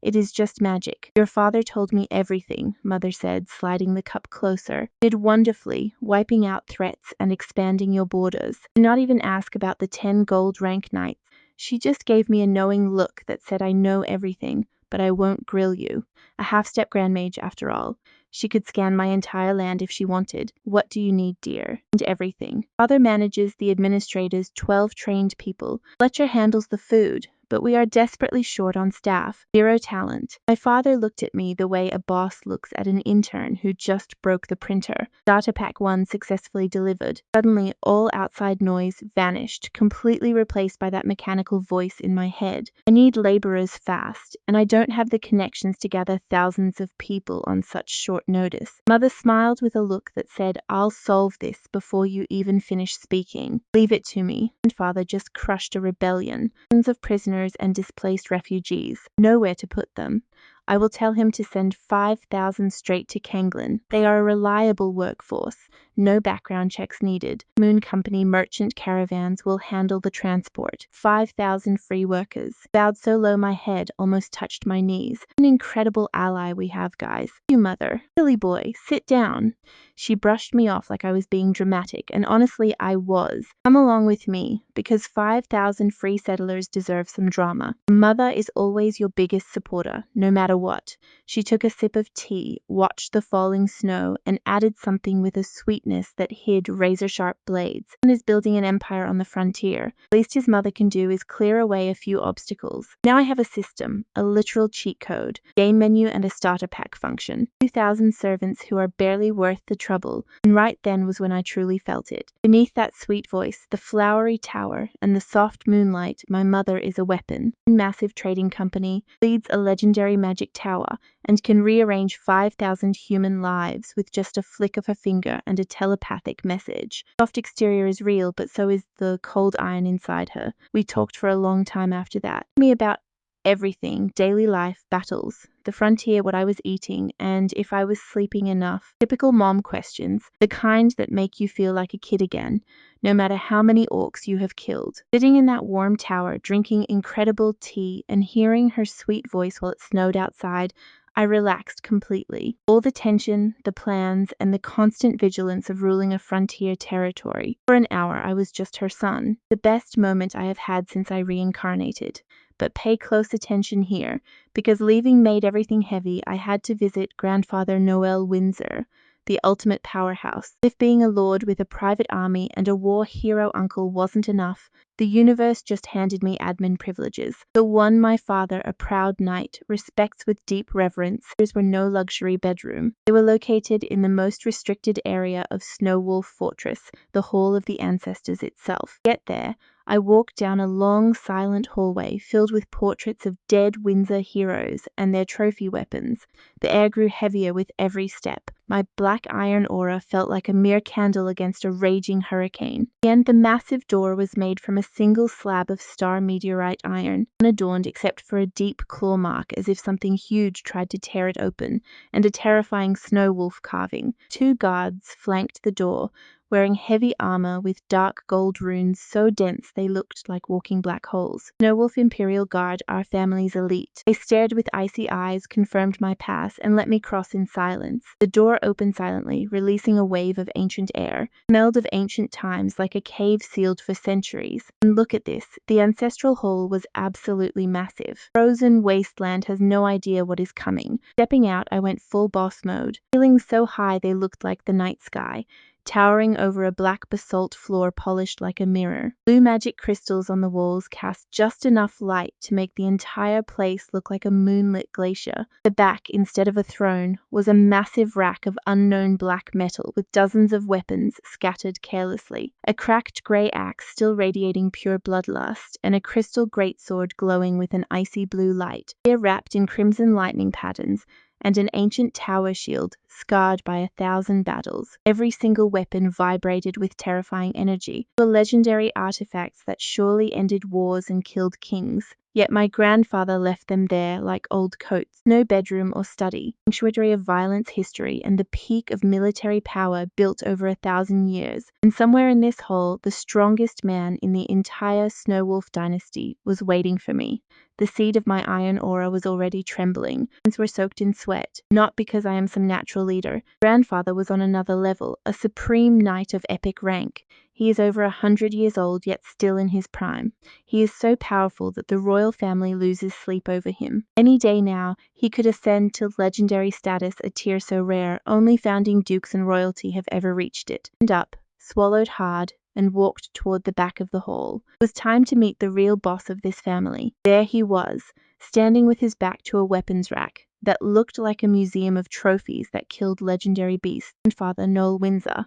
It is just magic. Your father told me everything, Mother said, sliding the cup closer. Did wonderfully, wiping out threats and expanding your borders. Did not even ask about the 10 gold rank knights. She just gave me a knowing look that said I know everything, but I won't grill you. A half-step Grand Mage after all. She could scan my entire land if she wanted. What do you need, dear? And everything. Father manages the administrator's 12 trained people. Fletcher handles the food, but we are desperately short on staff. 0 talent. My father looked at me the way a boss looks at an intern who just broke the printer. Data pack 1 successfully delivered. Suddenly, all outside noise vanished, completely replaced by that mechanical voice in my head. I need laborers fast, and I don't have the connections to gather thousands of people on such short notice. Mother smiled with a look that said, I'll solve this before you even finish speaking. Leave it to me. And father just crushed a rebellion. Tons of prisoners and displaced refugees. Nowhere to put them. I will tell him to send 5,000 straight to Kanglin. They are a reliable workforce. No background checks needed. Moon Company merchant caravans will handle the transport. 5,000 free workers. Bowed so low my head almost touched my knees. An incredible ally we have, guys. You, Mother. Silly boy, sit down. She brushed me off like I was being dramatic, and honestly I was. Come along with me, because 5,000 free settlers deserve some drama. Mother is always your biggest supporter, no matter what. She took a sip of tea, watched the falling snow, and added something with a sweetness that hid razor-sharp blades. And is building an empire on the frontier. Least his mother can do is clear away a few obstacles. Now I have a system, a literal cheat code, game menu and a starter pack function. 2,000 servants who are barely worth the trouble. And right then was when I truly felt it. Beneath that sweet voice, the flowery tower, and the soft moonlight, my mother is a weapon. A massive trading company, leads a legendary magic tower, and can rearrange 5,000 human lives with just a flick of her finger and a telepathic message. Soft exterior is real, but so is the cold iron inside her. We talked for a long time after that. Me about everything, daily life, battles, the frontier, what I was eating, and if I was sleeping enough. Typical mom questions, the kind that make you feel like a kid again, no matter how many orcs you have killed. Sitting in that warm tower, drinking incredible tea, and hearing her sweet voice while it snowed outside, I relaxed completely. All the tension, the plans, and the constant vigilance of ruling a frontier territory. For an hour, I was just her son. The best moment I have had since I reincarnated. But pay close attention here, because leaving made everything heavy. I had to visit Grandfather Noel Windsor, the ultimate powerhouse. If being a lord with a private army and a war hero uncle wasn't enough, the universe just handed me admin privileges. The one my father, a proud knight, respects with deep reverence. There were no luxury bedroom. They were located in the most restricted area of Snowwolf Fortress, the Hall of the Ancestors itself. Get there, I walked down a long, silent hallway filled with portraits of dead Windsor heroes and their trophy weapons. The air grew heavier with every step. My black iron aura felt like a mere candle against a raging hurricane. Again, the massive door was made from a single slab of star meteorite iron, unadorned except for a deep claw mark as if something huge tried to tear it open, and a terrifying snow wolf carving. 2 guards flanked the door, wearing heavy armor with dark gold runes so dense they looked like walking black holes. Snowwolf Imperial Guard, our family's elite. They stared with icy eyes, confirmed my pass, and let me cross in silence. The door opened silently, releasing a wave of ancient air. Smelled of ancient times, like a cave sealed for centuries. And look at this. The ancestral hall was absolutely massive. Frozen wasteland has no idea what is coming. Stepping out, I went full boss mode. Ceilings so high they looked like the night sky, towering over a black basalt floor polished like a mirror. Blue magic crystals on the walls cast just enough light to make the entire place look like a moonlit glacier. The back, instead of a throne, was a massive rack of unknown black metal with dozens of weapons scattered carelessly. A cracked grey axe still radiating pure bloodlust, and a crystal greatsword glowing with an icy blue light, here wrapped in crimson lightning patterns, and an ancient tower shield scarred by 1,000 battles. Every single weapon vibrated with terrifying energy. Were legendary artifacts that surely ended wars and killed kings. Yet my grandfather left them there like old coats, no bedroom or study, sanctuary of violence history and the peak of military power built over 1,000 years. And somewhere in this hole, the strongest man in the entire Snowwolf dynasty was waiting for me. The seed of my iron aura was already trembling. Hands were soaked in sweat, not because I am some natural leader. Grandfather was on another level, a supreme knight of epic rank. He is over 100 years old, yet still in his prime. He is so powerful that the royal family loses sleep over him. Any day now, he could ascend to legendary status, a tier so rare, only founding dukes and royalty have ever reached it. And up, swallowed hard, and walked toward the back of the hall. It was time to meet the real boss of this family. There he was, standing with his back to a weapons rack that looked like a museum of trophies that killed legendary beasts. Grandfather Noel Windsor.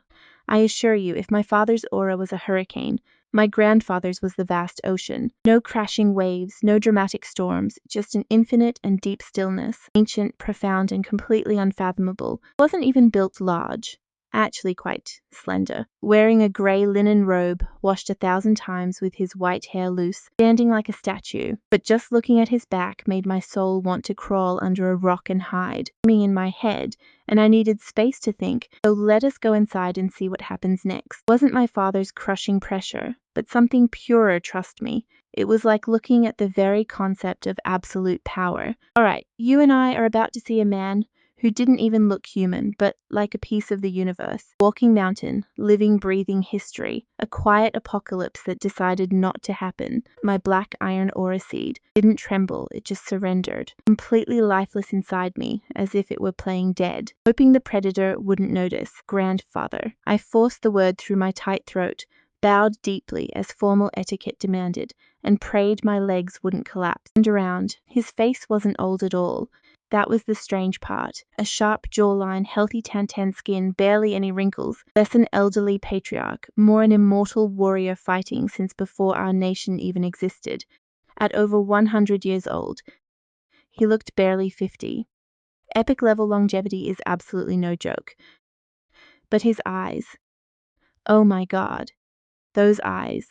I assure you, if my father's aura was a hurricane, my grandfather's was the vast ocean. No crashing waves, no dramatic storms, just an infinite and deep stillness, ancient, profound, and completely unfathomable. It wasn't even built large. Actually quite slender, wearing a grey linen robe washed 1,000 times with his white hair loose, standing like a statue. But just looking at his back made my soul want to crawl under a rock and hide. Me in my head, and I needed space to think, so let us go inside and see what happens next. It wasn't my father's crushing pressure, but something purer, trust me. It was like looking at the very concept of absolute power. All right, you and I are about to see a man who didn't even look human, but like a piece of the universe. Walking mountain, living, breathing history, a quiet apocalypse that decided not to happen. My black iron aura seed didn't tremble, it just surrendered, completely lifeless inside me, as if it were playing dead, hoping the predator wouldn't notice. Grandfather. I forced the word through my tight throat, bowed deeply as formal etiquette demanded, and prayed my legs wouldn't collapse. And around, his face wasn't old at all. That was the strange part. A sharp jawline, healthy tan skin, barely any wrinkles. Less an elderly patriarch, more an immortal warrior fighting since before our nation even existed. At over 100 years old, he looked barely 50. Epic level longevity is absolutely no joke. But his eyes. Oh my God. Those eyes.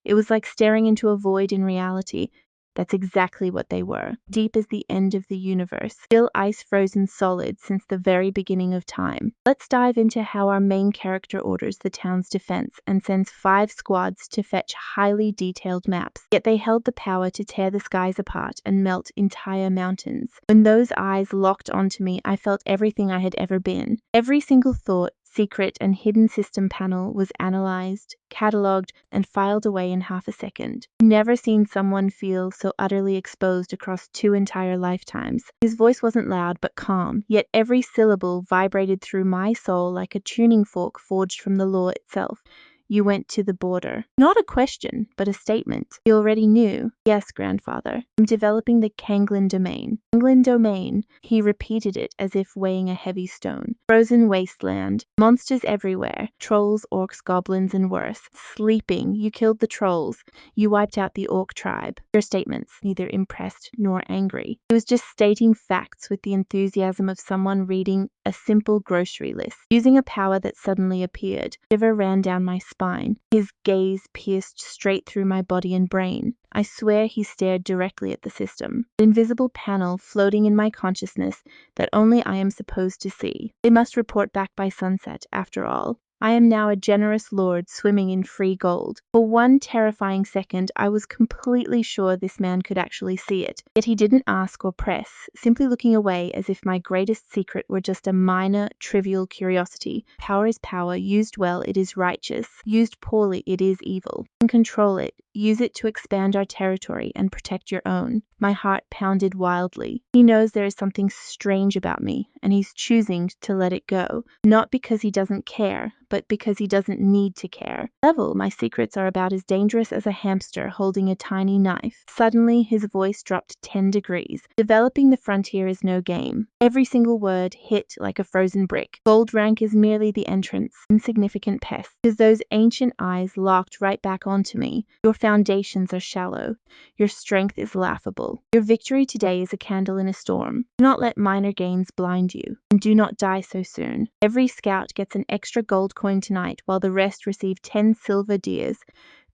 It was like staring into a void in reality. That's exactly what they were, deep as the end of the universe, still ice-frozen solid since the very beginning of time. Let's dive into how our main character orders the town's defense and sends 5 squads to fetch highly detailed maps. Yet they held the power to tear the skies apart and melt entire mountains. When those eyes locked onto me, I felt everything I had ever been. Every single thought, secret, and hidden system panel was analyzed, catalogued, and filed away in half a second. Never seen someone feel so utterly exposed across 2 entire lifetimes. His voice wasn't loud but calm, yet every syllable vibrated through my soul like a tuning fork forged from the law itself. You went to the border. Not a question, but a statement. He already knew. Yes, grandfather. I'm developing the Kanglin domain. Kanglin domain. He repeated it as if weighing a heavy stone. Frozen wasteland. Monsters everywhere. Trolls, orcs, goblins, and worse. Sleeping. You killed the trolls. You wiped out the orc tribe. Your statements, neither impressed nor angry. He was just stating facts with the enthusiasm of someone reading a simple grocery list. Using a power that suddenly appeared. A shiver ran down my spine. His gaze pierced straight through my body and brain. I swear he stared directly at the system. An invisible panel floating in my consciousness that only I am supposed to see. They must report back by sunset, after all. I am now a generous lord swimming in free gold. For one terrifying second, I was completely sure this man could actually see it. Yet he didn't ask or press, simply looking away as if my greatest secret were just a minor, trivial curiosity. Power is power. Used well, it is righteous. Used poorly, it is evil. You can control it. Use it to expand our territory and protect your own. My heart pounded wildly. He knows there is something strange about me, and he's choosing to let it go. Not because he doesn't care, but because he doesn't need to care. Level, my secrets are about as dangerous as a hamster holding a tiny knife. Suddenly, his voice dropped 10 degrees. Developing the frontier is no game. Every single word hit like a frozen brick. Gold rank is merely the entrance, insignificant pest. Because those ancient eyes locked right back onto me. Your foundations are shallow. Your strength is laughable. Your victory today is a candle in a storm. Do not let minor gains blind you. And do not die so soon. Every scout gets an extra gold coin tonight, while the rest receive 10 silver deers.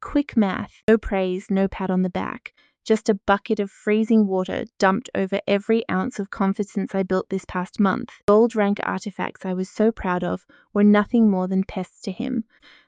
Quick math. No praise, no pat on the back. just a bucket of freezing water dumped over every ounce of confidence I built this past month. Gold rank artifacts I was so proud of were nothing more than pests to him.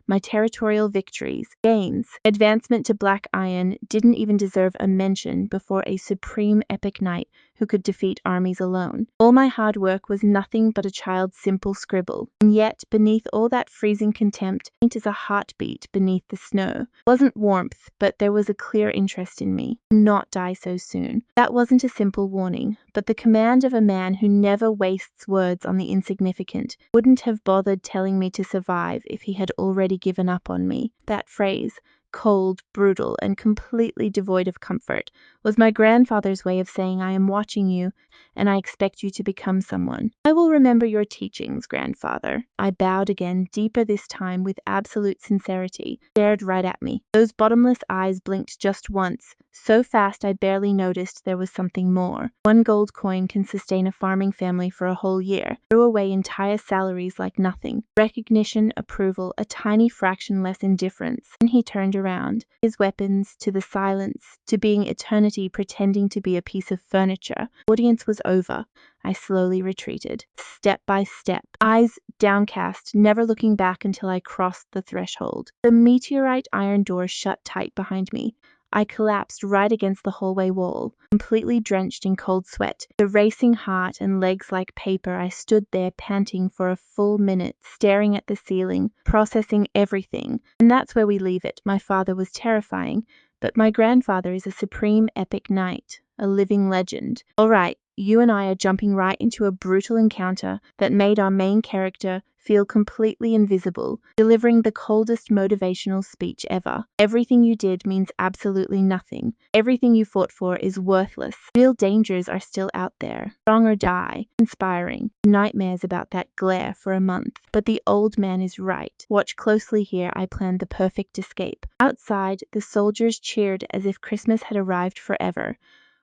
My territorial victories, gains, advancement to Black Iron didn't even deserve a mention before a supreme epic knight who could defeat armies alone. All my hard work was nothing but a child's simple scribble, and yet beneath all that freezing contempt, faint as a heartbeat beneath the snow, wasn't warmth, but there was a clear interest in me. Not die so soon. That wasn't a simple warning, but the command of a man who never wastes words on the insignificant, wouldn't have bothered telling me to survive if he had already given up on me. That phrase, cold, brutal, and completely devoid of comfort, was my grandfather's way of saying, I am watching you, and I expect you to become someone. I will remember your teachings, grandfather. I bowed again, deeper this time with absolute sincerity, stared right at me. Those bottomless eyes blinked just once, so fast I barely noticed there was something more. 1 gold coin can sustain a farming family for a whole year, threw away entire salaries like nothing. Recognition, approval, a tiny fraction less indifference. And he turned around, his weapons, to the silence, to being eternity pretending to be a piece of furniture. Audience was over. I slowly retreated, step by step, eyes downcast, never looking back until I crossed the threshold. The meteorite iron door shut tight behind me. I collapsed right against the hallway wall, completely drenched in cold sweat. The racing heart and legs like paper, I stood there panting for a full minute, staring at the ceiling, processing everything. And that's where we leave it. My father was terrifying, but my grandfather is a supreme epic knight, a living legend. All right, you and I are jumping right into a brutal encounter that made our main character feel completely invisible, delivering the coldest motivational speech ever. Everything you did means absolutely nothing. Everything you fought for is worthless. Real dangers are still out there. Strong or die. Inspiring. Nightmares about that glare for a month. But the old man is right. Watch closely here. I planned the perfect escape. Outside, the soldiers cheered as if Christmas had arrived forever,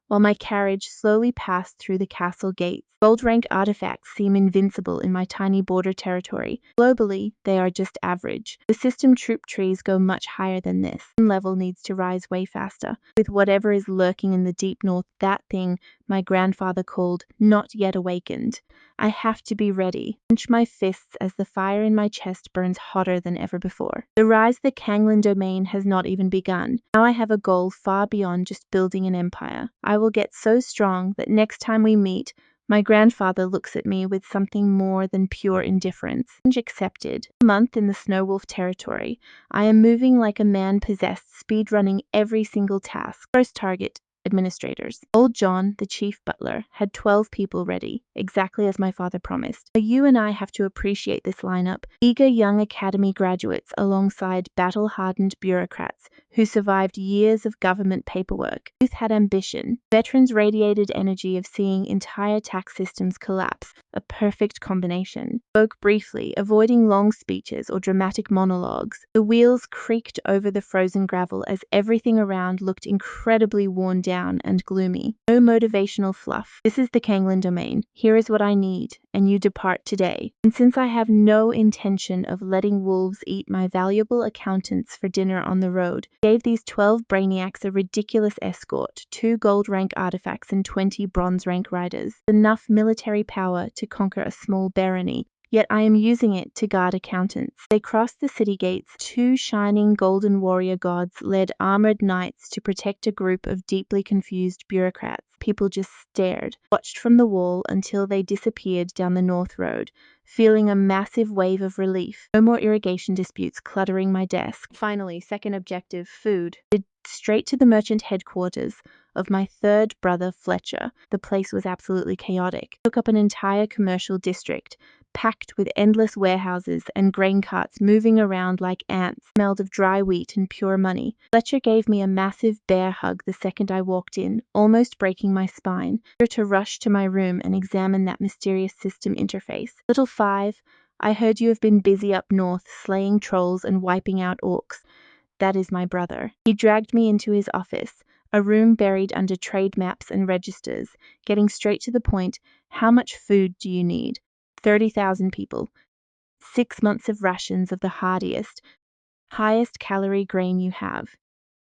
while my carriage slowly passed through the castle gates. Gold rank artifacts seem invincible in my tiny border territory. Globally, they are just average. The system troop trees go much higher than this. One level needs to rise way faster. With whatever is lurking in the deep north, that thing my grandfather called not yet awakened. I have to be ready. Clench my fists as the fire in my chest burns hotter than ever before. The rise of the Kanglan domain has not even begun. Now I have a goal far beyond just building an empire. I will get so strong that next time we meet, my grandfather looks at me with something more than pure indifference. Accepted. A month in the Snow Wolf territory. I am moving like a man possessed, speedrunning every single task. First target, administrators. Old John, the chief butler, had 12 people ready, exactly as my father promised. You and I have to appreciate this lineup. Eager young academy graduates alongside battle-hardened bureaucrats who survived years of government paperwork. Youth had ambition. Veterans radiated energy of seeing entire tax systems collapse. A perfect combination. Spoke briefly, avoiding long speeches or dramatic monologues. The wheels creaked over the frozen gravel as everything around looked incredibly worn down and gloomy. No motivational fluff. This is the Kanglan domain. Here is what I need, and you depart today. And since I have no intention of letting wolves eat my valuable accountants for dinner on the road, gave these 12 brainiacs a ridiculous escort, 2 gold rank artifacts and 20 bronze rank riders. Enough military power to conquer a small barony. Yet I am using it to guard accountants. They crossed the city gates. 2 shining golden warrior gods led armored knights to protect a group of deeply confused bureaucrats. People just stared, watched from the wall until they disappeared down the north road, feeling a massive wave of relief. No more irrigation disputes cluttering my desk. Finally, second objective, food. Straight to the merchant headquarters of my third brother Fletcher. The place was absolutely chaotic. Took up an entire commercial district, packed with endless warehouses and grain carts moving around like ants, smelled of dry wheat and pure money. Fletcher gave me a massive bear hug the second I walked in, almost breaking my spine, to rush to my room and examine that mysterious system interface. Little 5, I heard you have been busy up north, slaying trolls and wiping out orcs. That is my brother. He dragged me into his office, a room buried under trade maps and registers, getting straight to the point. How much food do you need? 30,000 people. 6 months of rations of the hardiest, highest calorie grain you have,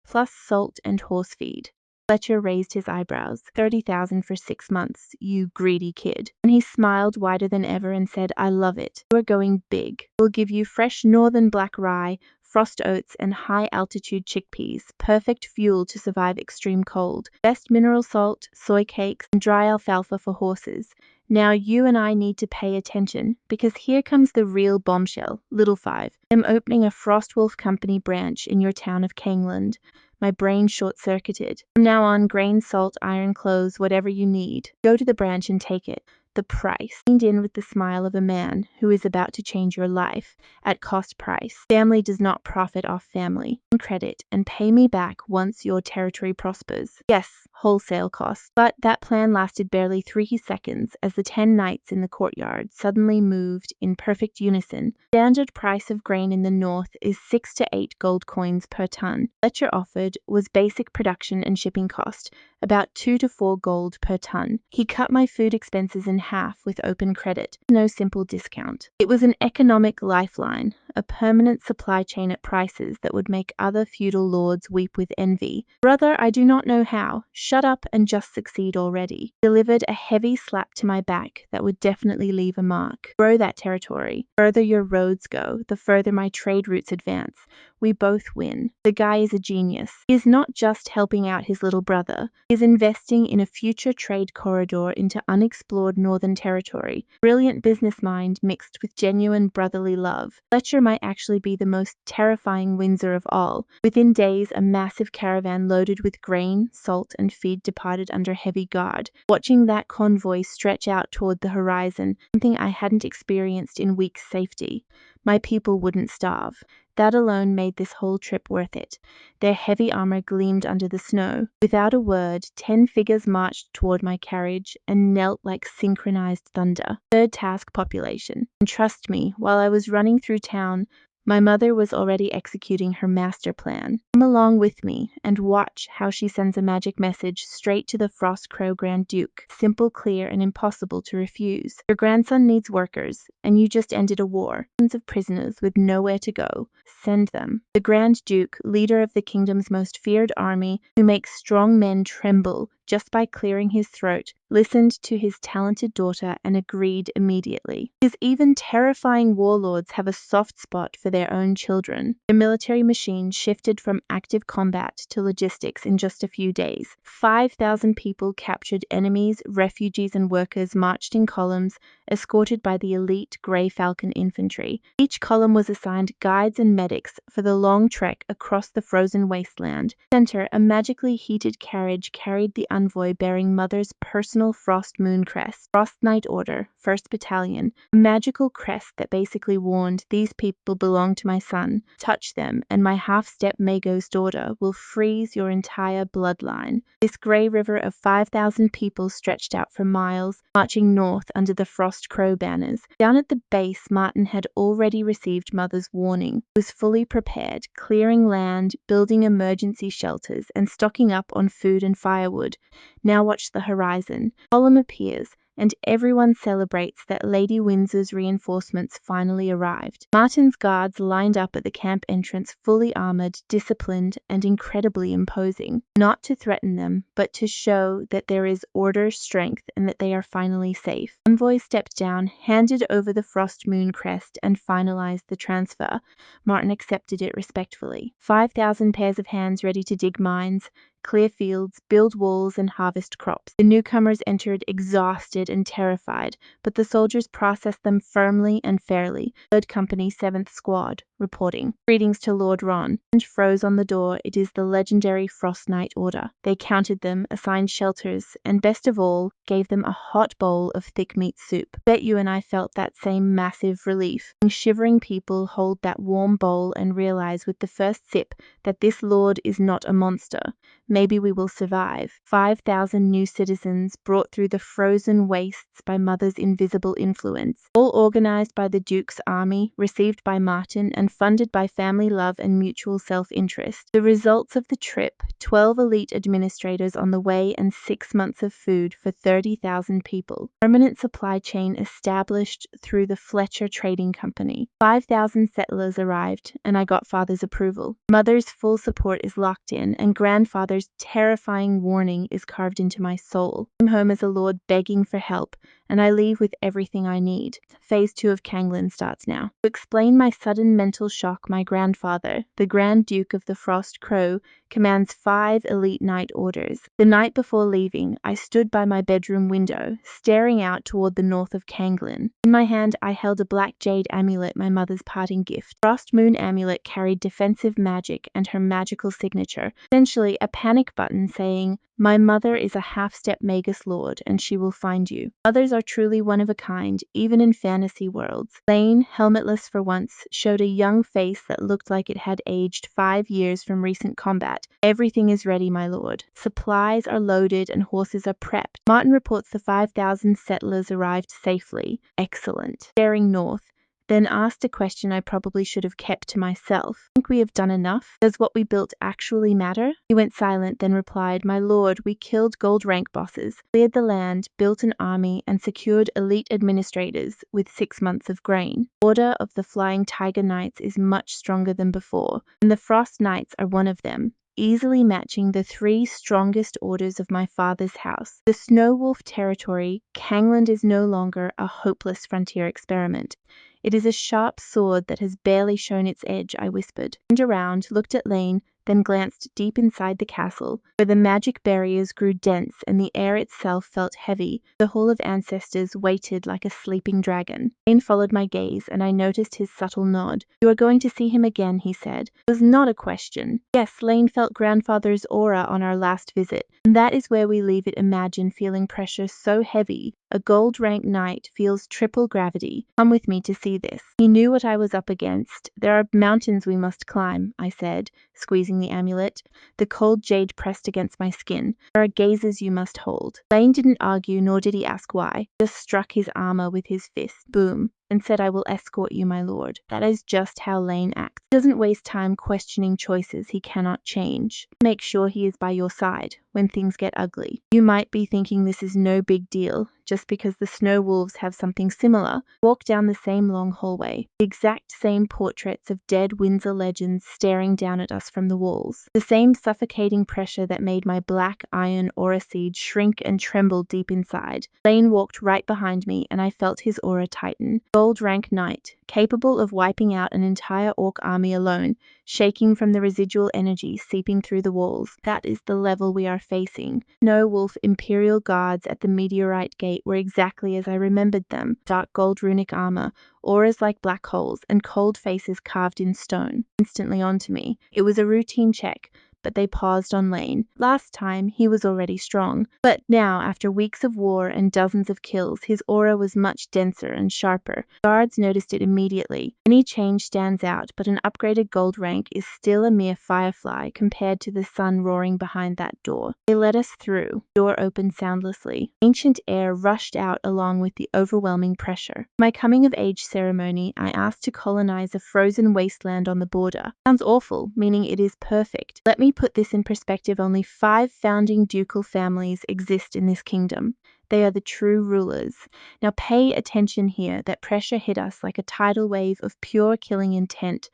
plus salt and horse feed. Fletcher raised his eyebrows. 30,000 for 6 months, you greedy kid. And he smiled wider than ever and said, I love it. You are going big. We'll give you fresh northern black rye, frost oats, and high-altitude chickpeas, perfect fuel to survive extreme cold. Best mineral salt, soy cakes, and dry alfalfa for horses. Now you and I need to pay attention, because here comes the real bombshell, Little Five. I'm opening a Frostwolf Company branch in your town of Kangland. My brain short-circuited. From now on, grain, salt, iron clothes, whatever you need. Go to the branch and take it. The price. Leaned in with the smile of a man who is about to change your life at cost price. Family does not profit off family. Credit and pay me back once your territory prospers. Yes, wholesale cost. But that plan lasted barely 3 seconds as the 10 knights in the courtyard suddenly moved in perfect unison. Standard price of grain in the north is 6 to 8 gold coins per ton. Fletcher offered was basic production and shipping cost, about 2 to 4 gold per ton. He cut my food expenses in half with open credit. No simple discount. It was an economic lifeline, a permanent supply chain at prices that would make other feudal lords weep with envy. Brother, I do not know how. Shut up and just succeed already. Delivered a heavy slap to my back that would definitely leave a mark. Grow that territory. Further your roads go, the further my trade routes advance. We both win. The guy is a genius. He is not just helping out his little brother. He is investing in a future trade corridor into unexplored northern territory. Brilliant business mind mixed with genuine brotherly love. Fletcher might actually be the most terrifying Windsor of all. Within days, a massive caravan loaded with grain, salt, and feed departed under heavy guard. Watching that convoy stretch out toward the horizon, something I hadn't experienced in weeks' safety. My people wouldn't starve. That alone made this whole trip worth it. Their heavy armor gleamed under the snow. Without a word, 10 figures marched toward my carriage and knelt like synchronized thunder. Third task, population. And trust me, while I was running through town, my mother was already executing her master plan. Come along with me and watch how she sends a magic message straight to the Frost Crow Grand Duke. Simple, clear, and impossible to refuse. Your grandson needs workers, and you just ended a war. Tons of prisoners with nowhere to go. Send them. The Grand Duke, leader of the kingdom's most feared army, who makes strong men tremble just by clearing his throat, listened to his talented daughter and agreed immediately. His even terrifying warlords have a soft spot for their own children. The military machine shifted from active combat to logistics in just a few days. 5,000 people captured enemies, refugees, and workers marched in columns, escorted by the elite Grey Falcon infantry. Each column was assigned guides and medics for the long trek across the frozen wasteland. Center, a magically heated carriage carried the envoy bearing Mother's personal Frost Moon crest. Frost Knight Order, 1st Battalion, a magical crest that basically warned, these people belong to my son. Touch them, and my half-step Mago's daughter will freeze your entire bloodline. This grey river of 5,000 people stretched out for miles, marching north under the Frost Crow banners. Down at the base, Martin had already received Mother's warning. He was fully prepared, clearing land, building emergency shelters, and stocking up on food and firewood. Now watch the horizon. Column appears, and everyone celebrates that Lady Windsor's reinforcements finally arrived. Martin's guards lined up at the camp entrance, fully armored, disciplined, and incredibly imposing. Not to threaten them, but to show that there is order, strength, and that they are finally safe. Envoy stepped down, handed over the Frost Moon crest, and finalized the transfer. Martin accepted it respectfully. 5,000 pairs of hands ready to dig mines, clear fields, build walls, and harvest crops. The newcomers entered exhausted and terrified, but the soldiers processed them firmly and fairly. 3rd Company, 7th Squad, reporting. Greetings to Lord Ron. And froze on the door, it is the legendary Frost Knight Order. They counted them, assigned shelters, and best of all, gave them a hot bowl of thick meat soup. Bet you and I felt that same massive relief. Shivering people hold that warm bowl and realize with the first sip that this lord is not a monster. Maybe we will survive. 5,000 new citizens brought through the frozen wastes by Mother's invisible influence, all organized by the Duke's army, received by Martin, and funded by family love and mutual self-interest. The results of the trip, 12 elite administrators on the way and 6 months of food for 30,000 people. Permanent supply chain established through the Fletcher Trading Company. 5,000 settlers arrived, and I got Father's approval. Mother's full support is locked in, and Grandfather grandfather's terrifying warning is carved into my soul. I'm home as a lord begging for help, and I leave with everything I need. Phase 2 of Kanglin starts now. To explain my sudden mental shock, my grandfather, the Grand Duke of the Frost Crow, commands 5 elite knight orders. The night before leaving, I stood by my bedroom window, staring out toward the north of Kanglin. In my hand, I held a black jade amulet, my mother's parting gift. Frost Moon amulet carried defensive magic and her magical signature, essentially a panic button saying, "My mother is a half-step Magus Lord, and she will find you." Others are truly one of a kind, even in fantasy worlds. Lane, helmetless for once, showed a young face that looked like it had aged 5 years from recent combat. "Everything is ready, my lord. Supplies are loaded and horses are prepped. Martin reports the 5,000 settlers arrived safely." Excellent. Staring north, then asked a question I probably should have kept to myself. "Think we have done enough? Does what we built actually matter?" He went silent, then replied, "My lord, we killed gold rank bosses, cleared the land, built an army, and secured elite administrators with 6 months of grain. Order of the Flying Tiger Knights is much stronger than before, and the Frost Knights are one of them, easily matching the 3 strongest orders of my father's house. The Snow Wolf territory, Kangland is no longer a hopeless frontier experiment. It is a sharp sword that has barely shown its edge," I whispered. Turned around, looked at Lane, then glanced deep inside the castle, where the magic barriers grew dense and the air itself felt heavy. The Hall of Ancestors waited like a sleeping dragon. Lane followed my gaze, and I noticed his subtle nod. "You are going to see him again," he said. It was not a question. Yes, Lane felt grandfather's aura on our last visit, and that is where we leave it. Imagine feeling pressure so heavy a gold-rank knight feels triple gravity. Come with me to see this. He knew what I was up against. "There are mountains we must climb," I said, squeezing the amulet. The cold jade pressed against my skin. "There are gazes you must hold." Lane didn't argue, nor did he ask why. Just struck his armor with his fist. Boom. And said, "I will escort you, my lord." That is just how Lane acts. He doesn't waste time questioning choices he cannot change. Make sure he is by your side when things get ugly. You might be thinking this is no big deal, just because the Snow Wolves have something similar. Walk down the same long hallway. The exact same portraits of dead Windsor legends staring down at us from the walls. The same suffocating pressure that made my black iron aura seed shrink and tremble deep inside. Lane walked right behind me, and I felt his aura tighten. Gold rank knight, capable of wiping out an entire orc army alone, shaking from the residual energy seeping through the walls. That is the level we are facing. Snow Wolf Imperial Guards at the Meteorite Gate were exactly as I remembered them. Dark gold runic armor, auras like black holes, and cold faces carved in stone. Instantly onto me. It was a routine check, but they paused on Lane. Last time, he was already strong. But now, after weeks of war and dozens of kills, his aura was much denser and sharper. Guards noticed it immediately. Any change stands out, but an upgraded gold rank is still a mere firefly compared to the sun roaring behind that door. They let us through. Door opened soundlessly. Ancient air rushed out along with the overwhelming pressure. My coming-of-age ceremony, I asked to colonize a frozen wasteland on the border. Sounds awful, meaning it is perfect. Let me put this in perspective. Only 5 founding ducal families exist in this kingdom. They are the true rulers. Now pay attention here. That pressure hit us like a tidal wave of pure killing intent.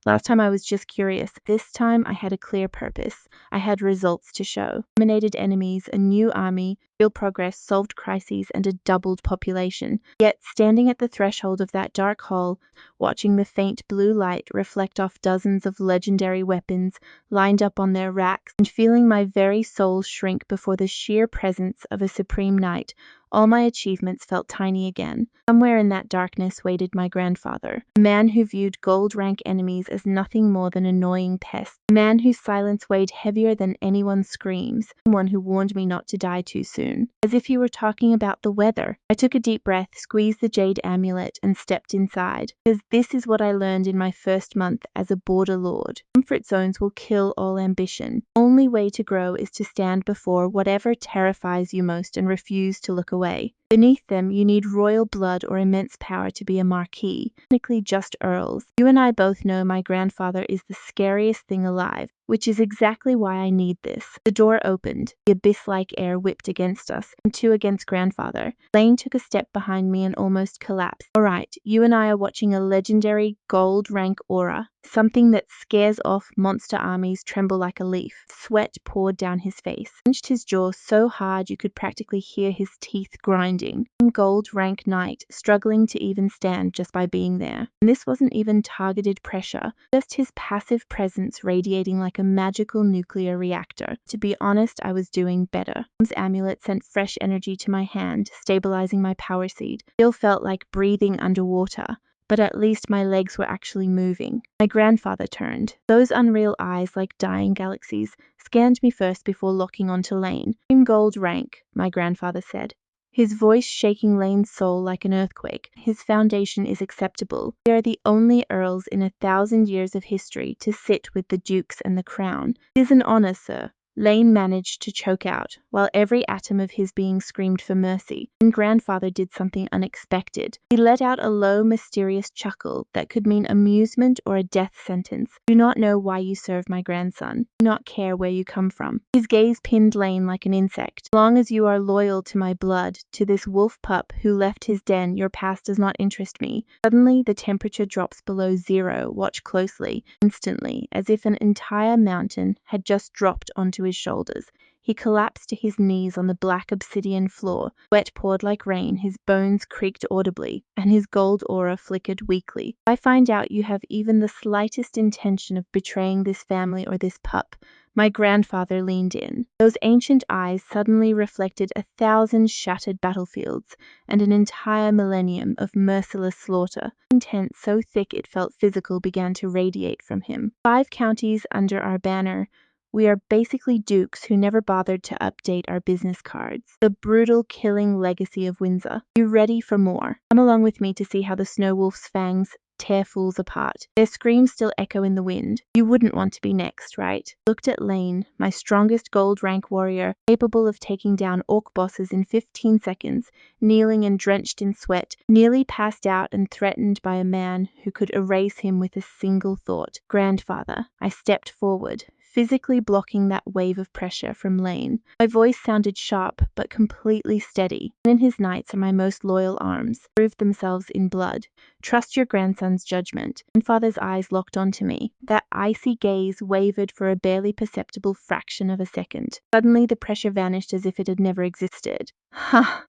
Last time I was just curious. This time I had a clear purpose. I had results to show. Eliminated enemies, a new army, real progress, solved crises, and a doubled population. Yet, standing at the threshold of that dark hall, watching the faint blue light reflect off dozens of legendary weapons lined up on their racks, and feeling my very soul shrink before the sheer presence of a supreme knight, all my achievements felt tiny again. Somewhere in that darkness waited my grandfather, a man who viewed gold-rank enemies as nothing more than annoying pests, a man whose silence weighed heavier than anyone's screams, someone who warned me not to die too soon. As if he were talking about the weather. I took a deep breath, squeezed the jade amulet, and stepped inside. Because this is what I learned in my first month as a border lord. Comfort zones will kill all ambition. Only way to grow is to stand before whatever terrifies you most and refuse to look away. Beneath them, you need royal blood or immense power to be a marquis, technically just earls. You and I both know my grandfather is the scariest thing alive. which is exactly why I need this. The door opened. The abyss-like air whipped against us, and two against grandfather. Lane took a step behind me and almost collapsed. All right, you and I are watching a legendary gold rank aura. Something that scares off monster armies tremble like a leaf. Sweat poured down his face. He clenched his jaw so hard you could practically hear his teeth grinding. Gold rank knight, struggling to even stand just by being there. And this wasn't even targeted pressure, just his passive presence radiating like a magical nuclear reactor. To be honest, I was doing better. Mom's amulet sent fresh energy to my hand, stabilizing my power seed. Still felt like breathing underwater, but at least my legs were actually moving. My grandfather turned. Those unreal eyes, like dying galaxies, scanned me first before locking onto Lane. In gold rank, my grandfather said, his voice shaking Lane's soul like an earthquake. His foundation is acceptable. We are the only earls in 1,000 years of history to sit with the dukes and the crown. It is an honor, sir. Lane managed to choke out, while every atom of his being screamed for mercy. And grandfather did something unexpected. He let out a low, mysterious chuckle that could mean amusement or a death sentence. Do not know why you serve my grandson. Do not care where you come from. His gaze pinned Lane like an insect. As long as you are loyal to my blood, to this wolf pup who left his den, your past does not interest me. Suddenly, the temperature drops below zero. Watch closely. Instantly, as if an entire mountain had just dropped onto his shoulders. He collapsed to his knees on the black obsidian floor. Sweat poured like rain, his bones creaked audibly, and his gold aura flickered weakly. If I find out you have even the slightest intention of betraying this family or this pup. My grandfather leaned in. Those ancient eyes suddenly reflected 1,000 shattered battlefields and an entire millennium of merciless slaughter. Intent so thick it felt physical began to radiate from him. 5 counties under our banner. We are basically dukes who never bothered to update our business cards. The brutal killing legacy of Windsor. You ready for more? Come along with me to see how the snow wolf's fangs tear fools apart. Their screams still echo in the wind. You wouldn't want to be next, right? Looked at Lane, my strongest gold rank warrior, capable of taking down orc bosses in 15 seconds, kneeling and drenched in sweat, nearly passed out and threatened by a man who could erase him with a single thought. Grandfather. I stepped forward, physically blocking that wave of pressure from Lane. My voice sounded sharp, but completely steady. In his knights are my most loyal arms, proved themselves in blood. Trust your grandson's judgment. Grandfather's eyes locked onto me. That icy gaze wavered for a barely perceptible fraction of a second. Suddenly the pressure vanished as if it had never existed.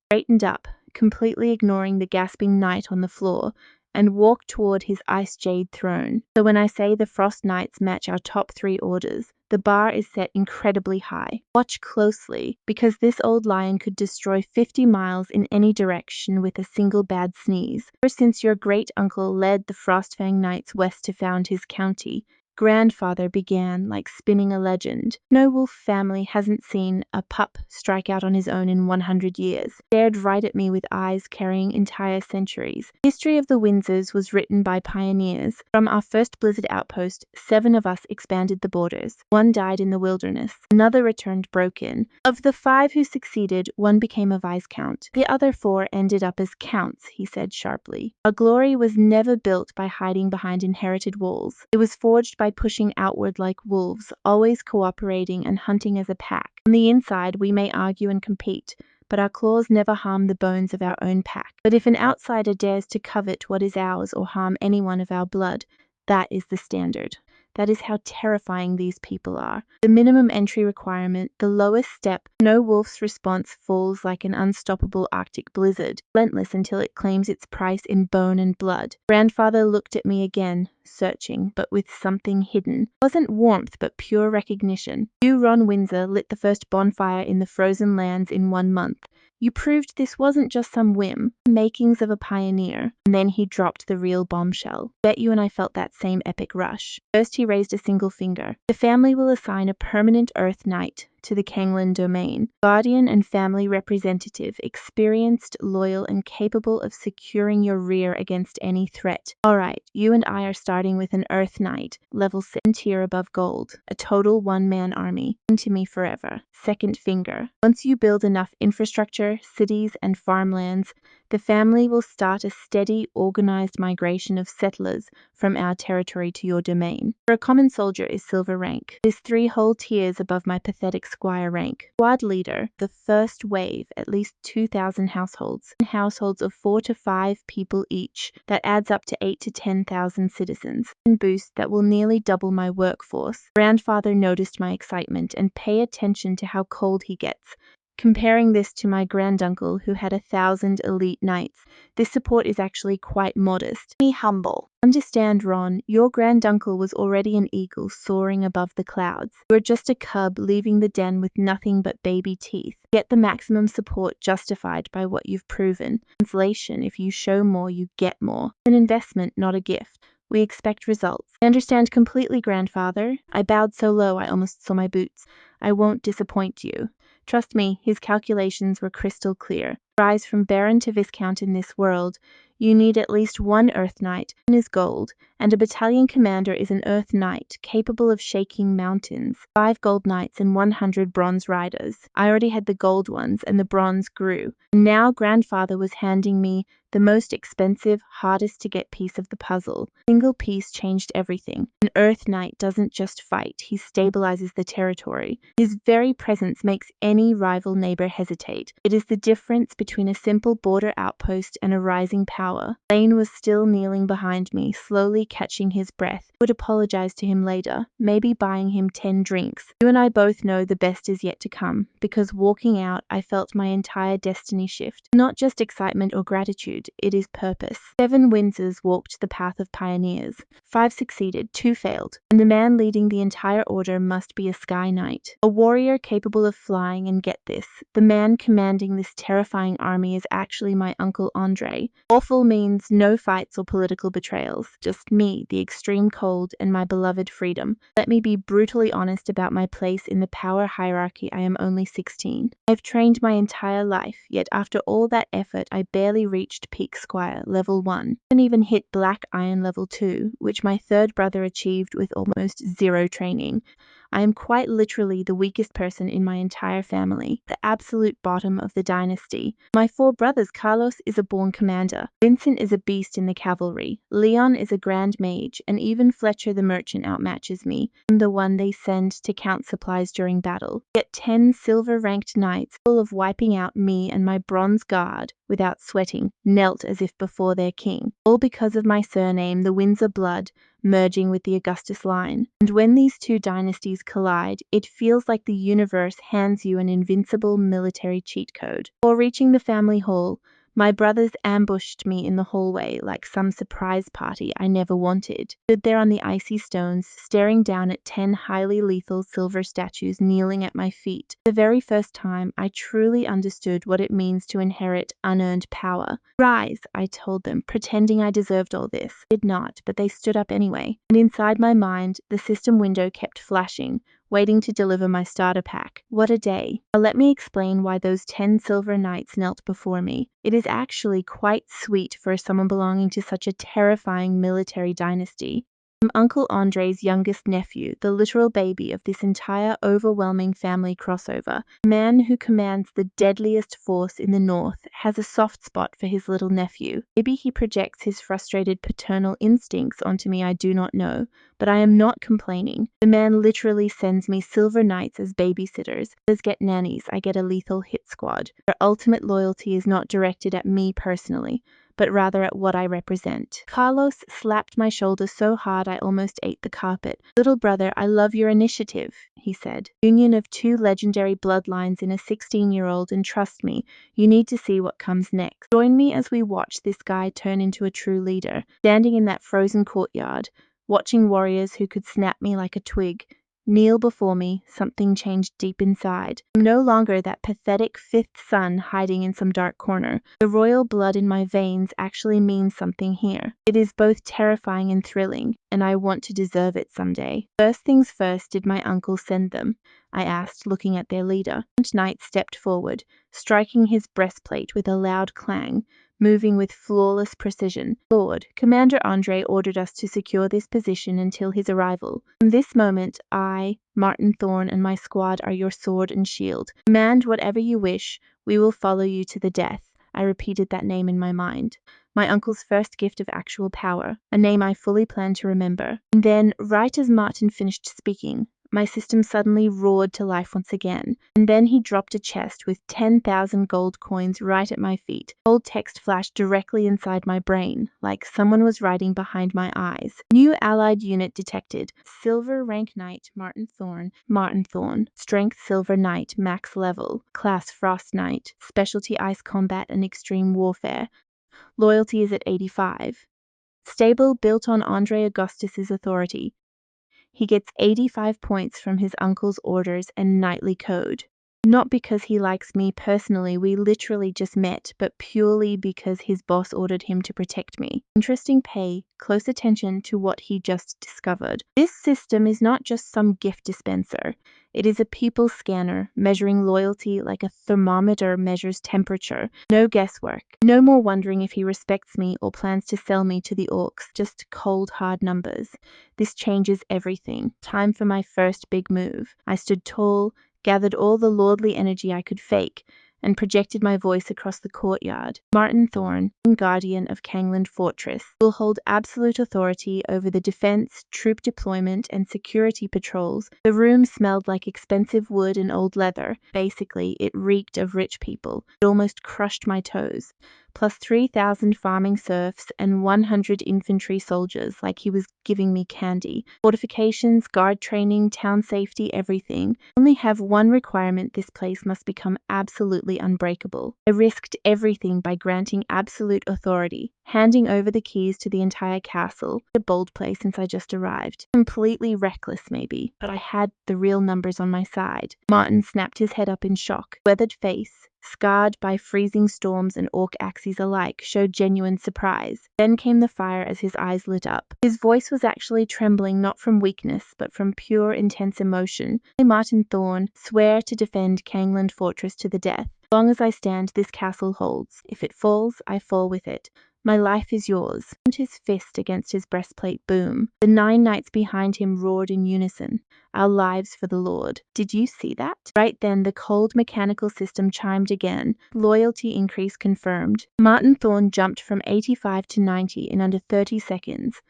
Straightened up, completely ignoring the gasping knight on the floor, and walked toward his ice jade throne. So when I say the Frost Knights match our top 3 orders, the bar is set incredibly high. Watch closely, because this old lion could destroy 50 miles in any direction with a single bad sneeze. Ever since your great-uncle led the Frostfang Knights west to found his county, grandfather began like spinning a legend. No wolf family hasn't seen a pup strike out on his own in 100 years. Stared right at me with eyes carrying entire centuries. History of the Windsors was written by pioneers. From our first blizzard outpost, 7 of us expanded the borders. 1 died in the wilderness. Another returned broken. Of the 5 who succeeded, 1 became a viscount. The other 4 ended up as counts, he said sharply. Our glory was never built by hiding behind inherited walls. It was forged by pushing outward like wolves, always cooperating and hunting as a pack. On the inside, we may argue and compete, but our claws never harm the bones of our own pack. But if an outsider dares to covet what is ours or harm anyone of our blood, that is the standard. That is how terrifying these people are. The minimum entry requirement, the lowest step, no wolf's response falls like an unstoppable Arctic blizzard, relentless until it claims its price in bone and blood. Grandfather looked at me again, searching, but with something hidden. It wasn't warmth, but pure recognition. You, Ron Windsor, lit the first bonfire in the frozen lands in 1 month. You proved this wasn't just some whim, makings of a pioneer. And then he dropped the real bombshell. Bet you and I felt that same epic rush. First he raised a single finger. The family will assign a permanent Earth Knight to the Kanglan domain. Guardian and family representative, experienced, loyal, and capable of securing your rear against any threat. Alright, you and I are starting with an Earth Knight, level 7 tier above gold. A total 1-man army. Into me forever. Second finger. Once you build enough infrastructure, cities, and farmlands, The family will start a steady, organized migration of settlers from our territory to your domain. For a common soldier is silver rank. It is 3 whole tiers above my pathetic squire rank. Squad leader, the first wave, at least 2,000 households. Households of 4 to 5 people each. That adds up to 8 to 10,000 citizens. And boost that will nearly double my workforce. Grandfather noticed my excitement and pay attention to how cold he gets. Comparing this to my granduncle who had 1,000 elite knights, this support is actually quite modest. Be humble. Understand, Ron, your granduncle was already an eagle soaring above the clouds. You are just a cub leaving the den with nothing but baby teeth. Get the maximum support justified by what you've proven. Translation, if you show more, you get more. An investment, not a gift. We expect results. I understand completely, grandfather. I bowed so low I almost saw my boots. I won't disappoint you. Trust me, his calculations were crystal clear. Rise from Baron to Viscount in this world, you need at least 1 Earth Knight, one is gold, and a battalion commander is an Earth Knight capable of shaking mountains. 5 gold knights and 100 bronze riders. I already had the gold ones, and the bronze grew. And now grandfather was handing me the most expensive, hardest to get piece of the puzzle. A single piece changed everything. An Earth Knight doesn't just fight, he stabilizes the territory. His very presence makes any rival neighbor hesitate. It is the difference between a simple border outpost and a rising power. Lane was still kneeling behind me, slowly catching his breath. I would apologize to him later, maybe buying him 10 drinks. You and I both know the best is yet to come, because walking out, I felt my entire destiny shift. Not just excitement or gratitude, it is purpose. 7 Windsors walked the path of pioneers. 5 succeeded, 2 failed, and the man leading the entire order must be a Sky Knight. A warrior capable of flying, and get this, the man commanding this terrifying army is actually my Uncle Andre. Awful means no fights or political betrayals, just me, the extreme cold, and my beloved freedom. Let me be brutally honest about my place in the power hierarchy. I am only 16. I've trained my entire life, yet after all that effort I barely reached peak squire, level 1. And even hit black iron level 2, which my 3rd brother achieved with almost 0 training. I am quite literally the weakest person in my entire family, the absolute bottom of the dynasty. My 4 brothers, Carlos is a born commander, Vincent is a beast in the cavalry, Leon is a grand mage, and even Fletcher the merchant outmatches me. I'm the one they send to count supplies during battle. Yet 10 silver-ranked knights, full of wiping out me and my bronze guard, without sweating, knelt as if before their king. All because of my surname, the Windsor blood, merging with the Augustus line. And when these 2 dynasties collide, it feels like the universe hands you an invincible military cheat code. Before reaching the family hall, my brothers ambushed me in the hallway like some surprise party I never wanted. Stood there on the icy stones, staring down at 10 highly lethal silver statues kneeling at my feet. The very first time, I truly understood what it means to inherit unearned power. Rise, I told them, pretending I deserved all this. I did not, but they stood up anyway. And inside my mind, the system window kept flashing, waiting to deliver my starter pack. What a day. Now let me explain why those 10 silver knights knelt before me. It is actually quite sweet for someone belonging to such a terrifying military dynasty. I'm Uncle Andre's youngest nephew, the literal baby of this entire overwhelming family crossover. A man who commands the deadliest force in the north has a soft spot for his little nephew. Maybe he projects his frustrated paternal instincts onto me, I do not know, but I am not complaining. The man literally sends me silver knights as babysitters. Others get nannies, I get a lethal hit squad. Their ultimate loyalty is not directed at me personally, but rather at what I represent. Carlos slapped my shoulder so hard I almost ate the carpet. Little brother, I love your initiative, he said. Union of 2 legendary bloodlines in a 16-year-old, and trust me, you need to see what comes next. Join me as we watch this guy turn into a true leader, standing in that frozen courtyard, watching warriors who could snap me like a twig. Kneel before me, something changed deep inside. I'm no longer that pathetic 5th son hiding in some dark corner. The royal blood in my veins actually means something here. It is both terrifying and thrilling, and I want to deserve it someday. First things first, did my uncle send them? I asked, looking at their leader. The knight stepped forward, striking his breastplate with a loud clang, moving with flawless precision. Lord, Commander Andre ordered us to secure this position until his arrival. From this moment, I, Martin Thorne, and my squad are your sword and shield. Command whatever you wish. We will follow you to the death. I repeated that name in my mind. My uncle's first gift of actual power, a name I fully planned to remember. And then, right as Martin finished speaking, my system suddenly roared to life once again, and then he dropped a chest with 10,000 gold coins right at my feet. Bold text flashed directly inside my brain, like someone was writing behind my eyes. New allied unit detected. Silver rank knight, Martin Thorn. Strength silver knight, max level. Class frost knight. Specialty ice combat and extreme warfare. Loyalty is at 85. Stable built on Andre Augustus's authority. He gets 85 points from his uncle's orders and knightly code. Not because he likes me personally, we literally just met, but purely because his boss ordered him to protect me. Interesting pay, close attention to what he just discovered. This system is not just some gift dispenser. It is a people scanner, measuring loyalty like a thermometer measures temperature. No guesswork. No more wondering if he respects me or plans to sell me to the orcs. Just cold, hard numbers. This changes everything. Time for my first big move. I stood tall, gathered all the lordly energy I could fake, and projected my voice across the courtyard. Martin Thorn, guardian of Kangland Fortress, will hold absolute authority over the defense, troop deployment, and security patrols. The room smelled like expensive wood and old leather. Basically, it reeked of rich people. It almost crushed my toes. Plus 3,000 farming serfs and 100 infantry soldiers, like he was giving me candy. Fortifications, guard training, town safety, everything. I only have one requirement: this place must become absolutely unbreakable. I risked everything by granting absolute authority, handing over the keys to the entire castle. A bold play since I just arrived. Completely reckless maybe, but I had the real numbers on my side. Martin snapped his head up in shock. Weathered face, scarred by freezing storms and orc axes alike, showed genuine surprise. Then came the fire as his eyes lit up. His voice was actually trembling, not from weakness, but from pure, intense emotion. I, Martin Thorn, swear to defend Kangland Fortress to the death. As long as I stand, this castle holds. If it falls, I fall with it. My life is yours. And his fist against his breastplate boom. The 9 knights behind him roared in unison. Our lives for the Lord. Did you see that? Right then, the cold mechanical system chimed again. Loyalty increase confirmed. Martin Thorn jumped from 85 to 90 in under 30 seconds.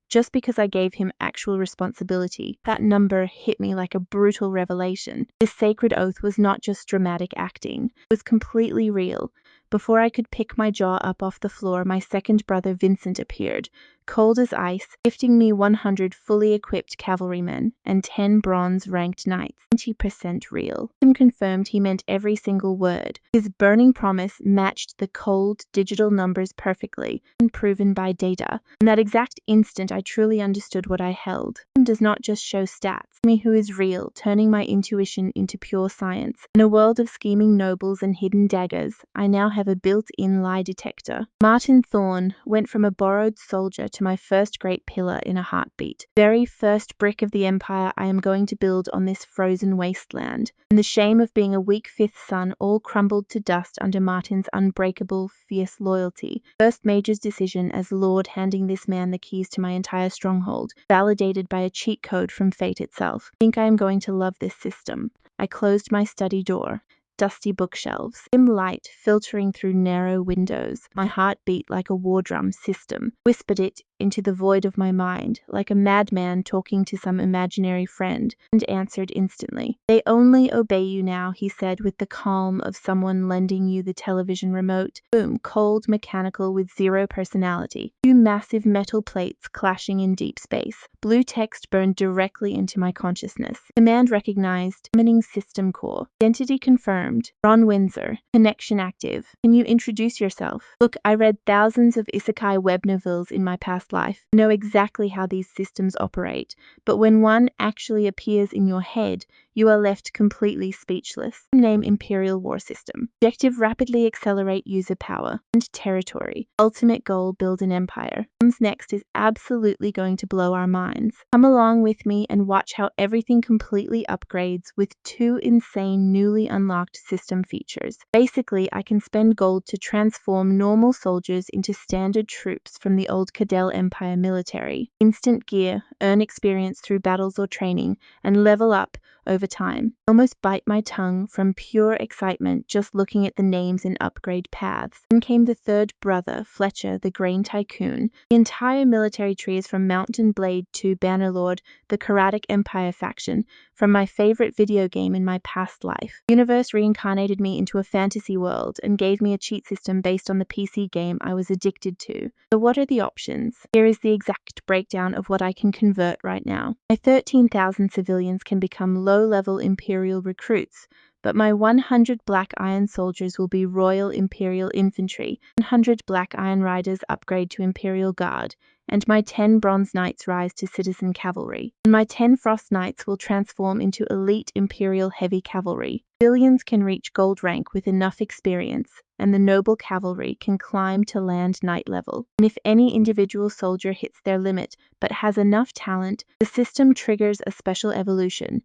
Just because I gave him actual responsibility, that number hit me like a brutal revelation. This sacred oath was not just dramatic acting. It was completely real. Before I could pick my jaw up off the floor, my second brother Vincent appeared, cold as ice, gifting me 100 fully equipped cavalrymen and 10 bronze-ranked knights. 20% real. Him confirmed he meant every single word. His burning promise matched the cold, digital numbers perfectly, and proven by data. In that exact instant, I truly understood what I held. Him does not just show stats. Me who is real, turning my intuition into pure science. In a world of scheming nobles and hidden daggers, I now have a built-in lie detector. Martin Thorn went from a borrowed soldier to my first great pillar in a heartbeat. Very first brick of the empire I am going to build on this frozen wasteland. And the shame of being a weak 5th son all crumbled to dust under Martin's unbreakable, fierce loyalty. First Major's decision as Lord, handing this man the keys to my entire stronghold, validated by a cheat code from fate itself. I think I am going to love this system. I closed my study door. Dusty bookshelves, dim light filtering through narrow windows. My heart beat like a war drum. System whispered it into the void of my mind, like a madman talking to some imaginary friend, and answered instantly. They only obey you now, he said with the calm of someone lending you the television remote. Boom, cold, mechanical, with zero personality. 2 massive metal plates clashing in deep space. Blue text burned directly into my consciousness. Command recognized. Summoning system core. Identity confirmed. Ron Windsor. Connection active. Can you introduce yourself? Look, I read thousands of isekai web novels in my past life. I know exactly how these systems operate, but when one actually appears in your head, you are left completely speechless. Name Imperial War System. Objective: rapidly accelerate user power and territory. Ultimate goal: build an empire. Comes next is absolutely going to blow our minds. Come along with me and watch how everything completely upgrades with 2 insane newly unlocked system features. Basically, I can spend gold to transform normal soldiers into standard troops from the old Cadell Empire military. Instant gear, earn experience through battles or training, and level up over over time. I almost bite my tongue from pure excitement just looking at the names and upgrade paths. Then came the third brother, Fletcher, the grain tycoon. The entire military tree is from Mountain Blade to Bannerlord, the Karatic Empire faction, from my favorite video game in my past life. The universe reincarnated me into a fantasy world and gave me a cheat system based on the PC game I was addicted to. So what are the options? Here is the exact breakdown of what I can convert right now. My 13,000 civilians can become low-level Imperial recruits, but my 100 Black Iron soldiers will be Royal Imperial Infantry, 100 Black Iron Riders upgrade to Imperial Guard, and my 10 Bronze Knights rise to Citizen Cavalry. And my 10 Frost Knights will transform into Elite Imperial Heavy Cavalry. Civilians can reach Gold rank with enough experience, and the Noble Cavalry can climb to land Knight level. And if any individual soldier hits their limit but has enough talent, the system triggers a special evolution,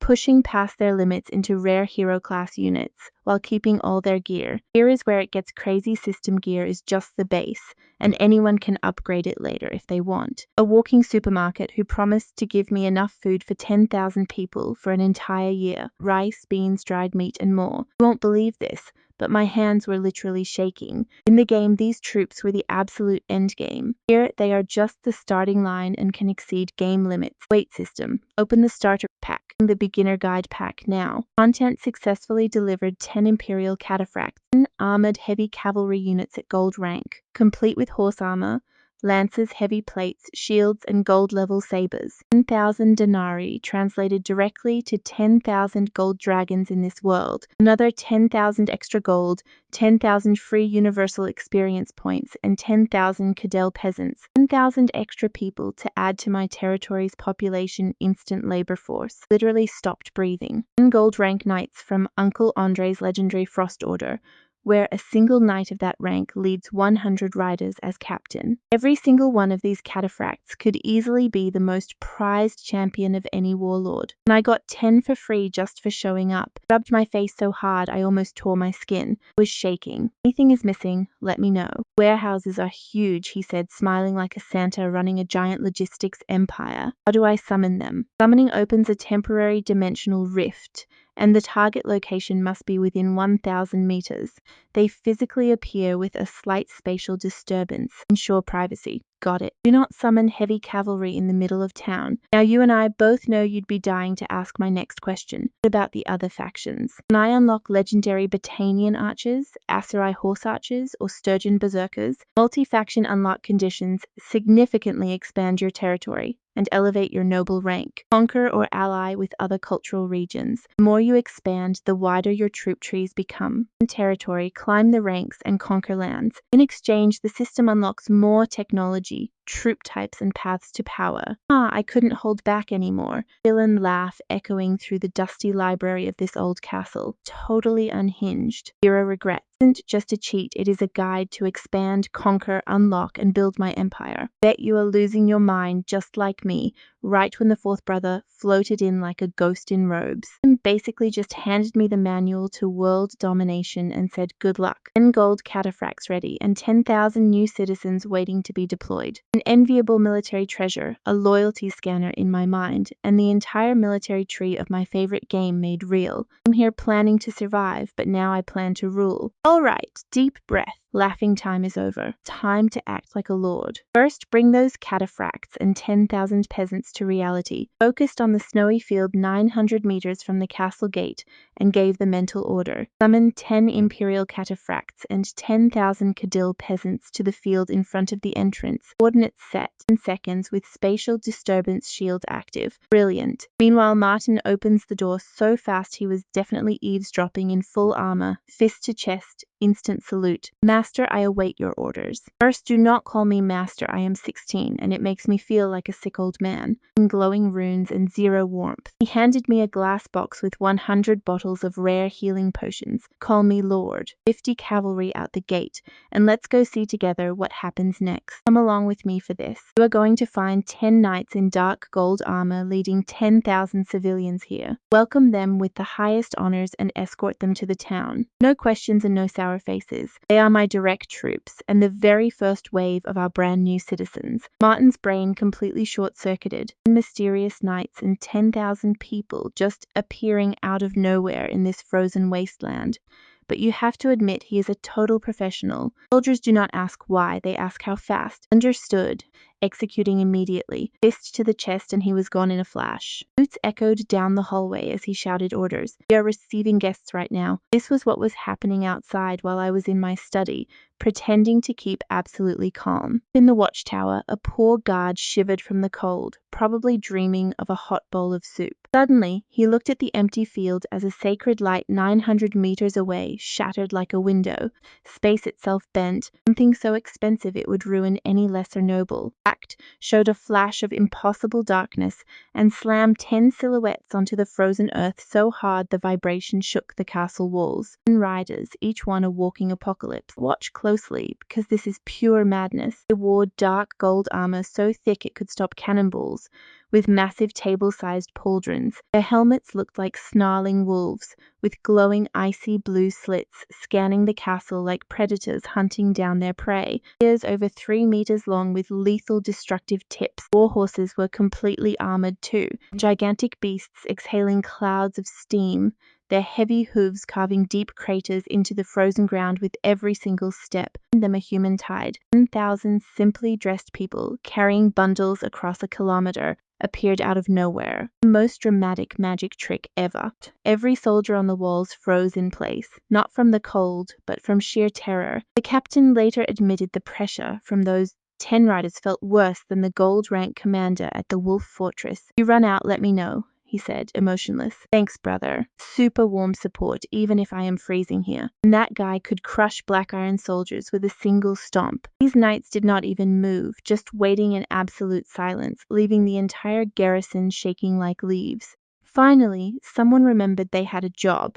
pushing past their limits into rare hero class units while keeping all their gear. Here is where it gets crazy. System gear is just the base, and anyone can upgrade it later if they want. A walking supermarket who promised to give me enough food for 10,000 people for an entire year. Rice, beans, dried meat, and more. You won't believe this, but my hands were literally shaking. In the game, these troops were the absolute endgame. Here, they are just the starting line and can exceed game limits. Wait system. Open the starter pack. The beginner guide pack now. Content successfully delivered 10 Imperial Cataphracts, 10 armored heavy cavalry units at gold rank, complete with horse armor, lances, heavy plates, shields, and gold-level sabers. 10,000 denarii translated directly to 10,000 gold dragons in this world. Another 10,000 extra gold, 10,000 free universal experience points, and 10,000 Cadell peasants. 10,000 extra people to add to my territory's population instant labor force. Literally stopped breathing. 10 gold rank knights from Uncle Andre's legendary Frost Order, where a single knight of that rank leads 100 riders as captain. Every single one of these cataphracts could easily be the most prized champion of any warlord. And I got 10 for free just for showing up. Rubbed my face so hard I almost tore my skin. Was shaking. Anything is missing, let me know. Warehouses are huge, he said, smiling like a Santa running a giant logistics empire. How do I summon them? Summoning opens a temporary dimensional rift, and the target location must be within 1,000 meters. They physically appear with a slight spatial disturbance. Ensure privacy. Got it. Do not summon heavy cavalry in the middle of town. Now you and I both know you'd be dying to ask my next question. What about the other factions? Can I unlock legendary Batanian archers, Aserai horse archers, or Sturgeon berserkers? Multi-faction unlock conditions significantly expand your territory and elevate your noble rank. Conquer or ally with other cultural regions. The more you expand, the wider your troop trees become. In territory, climb the ranks and conquer lands. In exchange, the system unlocks more technology, troop types, and paths to power. I couldn't hold back anymore. Villain laugh echoing through the dusty library of this old castle. Totally unhinged. Zero regrets. It isn't just a cheat, it is a guide to expand, conquer, unlock, and build my empire. Bet you are losing your mind just like me, right when the fourth brother floated in like a ghost in robes, and basically just handed me the manual to world domination and said good luck. 10 gold cataphracts ready, and 10,000 new citizens waiting to be deployed. An enviable military treasure, a loyalty scanner in my mind, and the entire military tree of my favorite game made real. I'm here planning to survive, but now I plan to rule. All right, deep breath. Laughing time is over. Time to act like a lord. First, bring those cataphracts and 10,000 peasants to reality. Focused on the snowy field 900 meters from the castle gate and gave the mental order. Summon 10 imperial cataphracts and 10,000 Cadil peasants to the field in front of the entrance. Coordinates set in seconds with spatial disturbance shield active. Brilliant. Meanwhile, Martin opens the door so fast he was definitely eavesdropping in full armor, fist to chest, instant salute. Master, I await your orders. First, do not call me Master. I am 16, and it makes me feel like a sick old man. In glowing runes and zero warmth. He handed me a glass box with 100 bottles of rare healing potions. Call me Lord. 50 cavalry out the gate, and let's go see together what happens next. Come along with me for this. You are going to find 10 knights in dark gold armor leading 10,000 civilians here. Welcome them with the highest honors and escort them to the town. No questions and no sour sour faces. They are my direct troops, and the very first wave of our brand new citizens. Martin's brain completely short-circuited. Mysterious nights and 10,000 people just appearing out of nowhere in this frozen wasteland. But you have to admit he is a total professional. Soldiers do not ask why, they ask how fast. Understood. Executing immediately. Fist to the chest and he was gone in a flash. Boots echoed down the hallway as he shouted orders. We are receiving guests right now. This was what was happening outside while I was in my study, pretending to keep absolutely calm. In the watchtower, a poor guard shivered from the cold, probably dreaming of a hot bowl of soup. Suddenly, he looked at the empty field as a sacred light 900 meters away shattered like a window, space itself bent, something so expensive it would ruin any lesser noble. Act showed a flash of impossible darkness and slammed 10 silhouettes onto the frozen earth so hard the vibration shook the castle walls. 10 riders, each one a walking apocalypse. Watch closely, because this is pure madness. They wore dark gold armor so thick it could stop cannonballs, with massive table-sized pauldrons. Their helmets looked like snarling wolves, with glowing icy blue slits scanning the castle like predators hunting down their prey. Spears over 3 meters long with lethal destructive tips. War horses were completely armored too, gigantic beasts exhaling clouds of steam, their heavy hooves carving deep craters into the frozen ground with every single step. In them a human tide. 1,000 simply dressed people carrying bundles across a kilometer appeared out of nowhere. The most dramatic magic trick ever. Every soldier on the walls froze in place, not from the cold, but from sheer terror. The captain later admitted the pressure from those 10 riders felt worse than the gold-rank commander at the Wolf Fortress. "If you run out, let me know," he said, emotionless. "Thanks, brother. Super warm support, even if I am freezing here." And that guy could crush Black Iron soldiers with a single stomp. These knights did not even move, just waiting in absolute silence, leaving the entire garrison shaking like leaves. Finally, someone remembered they had a job.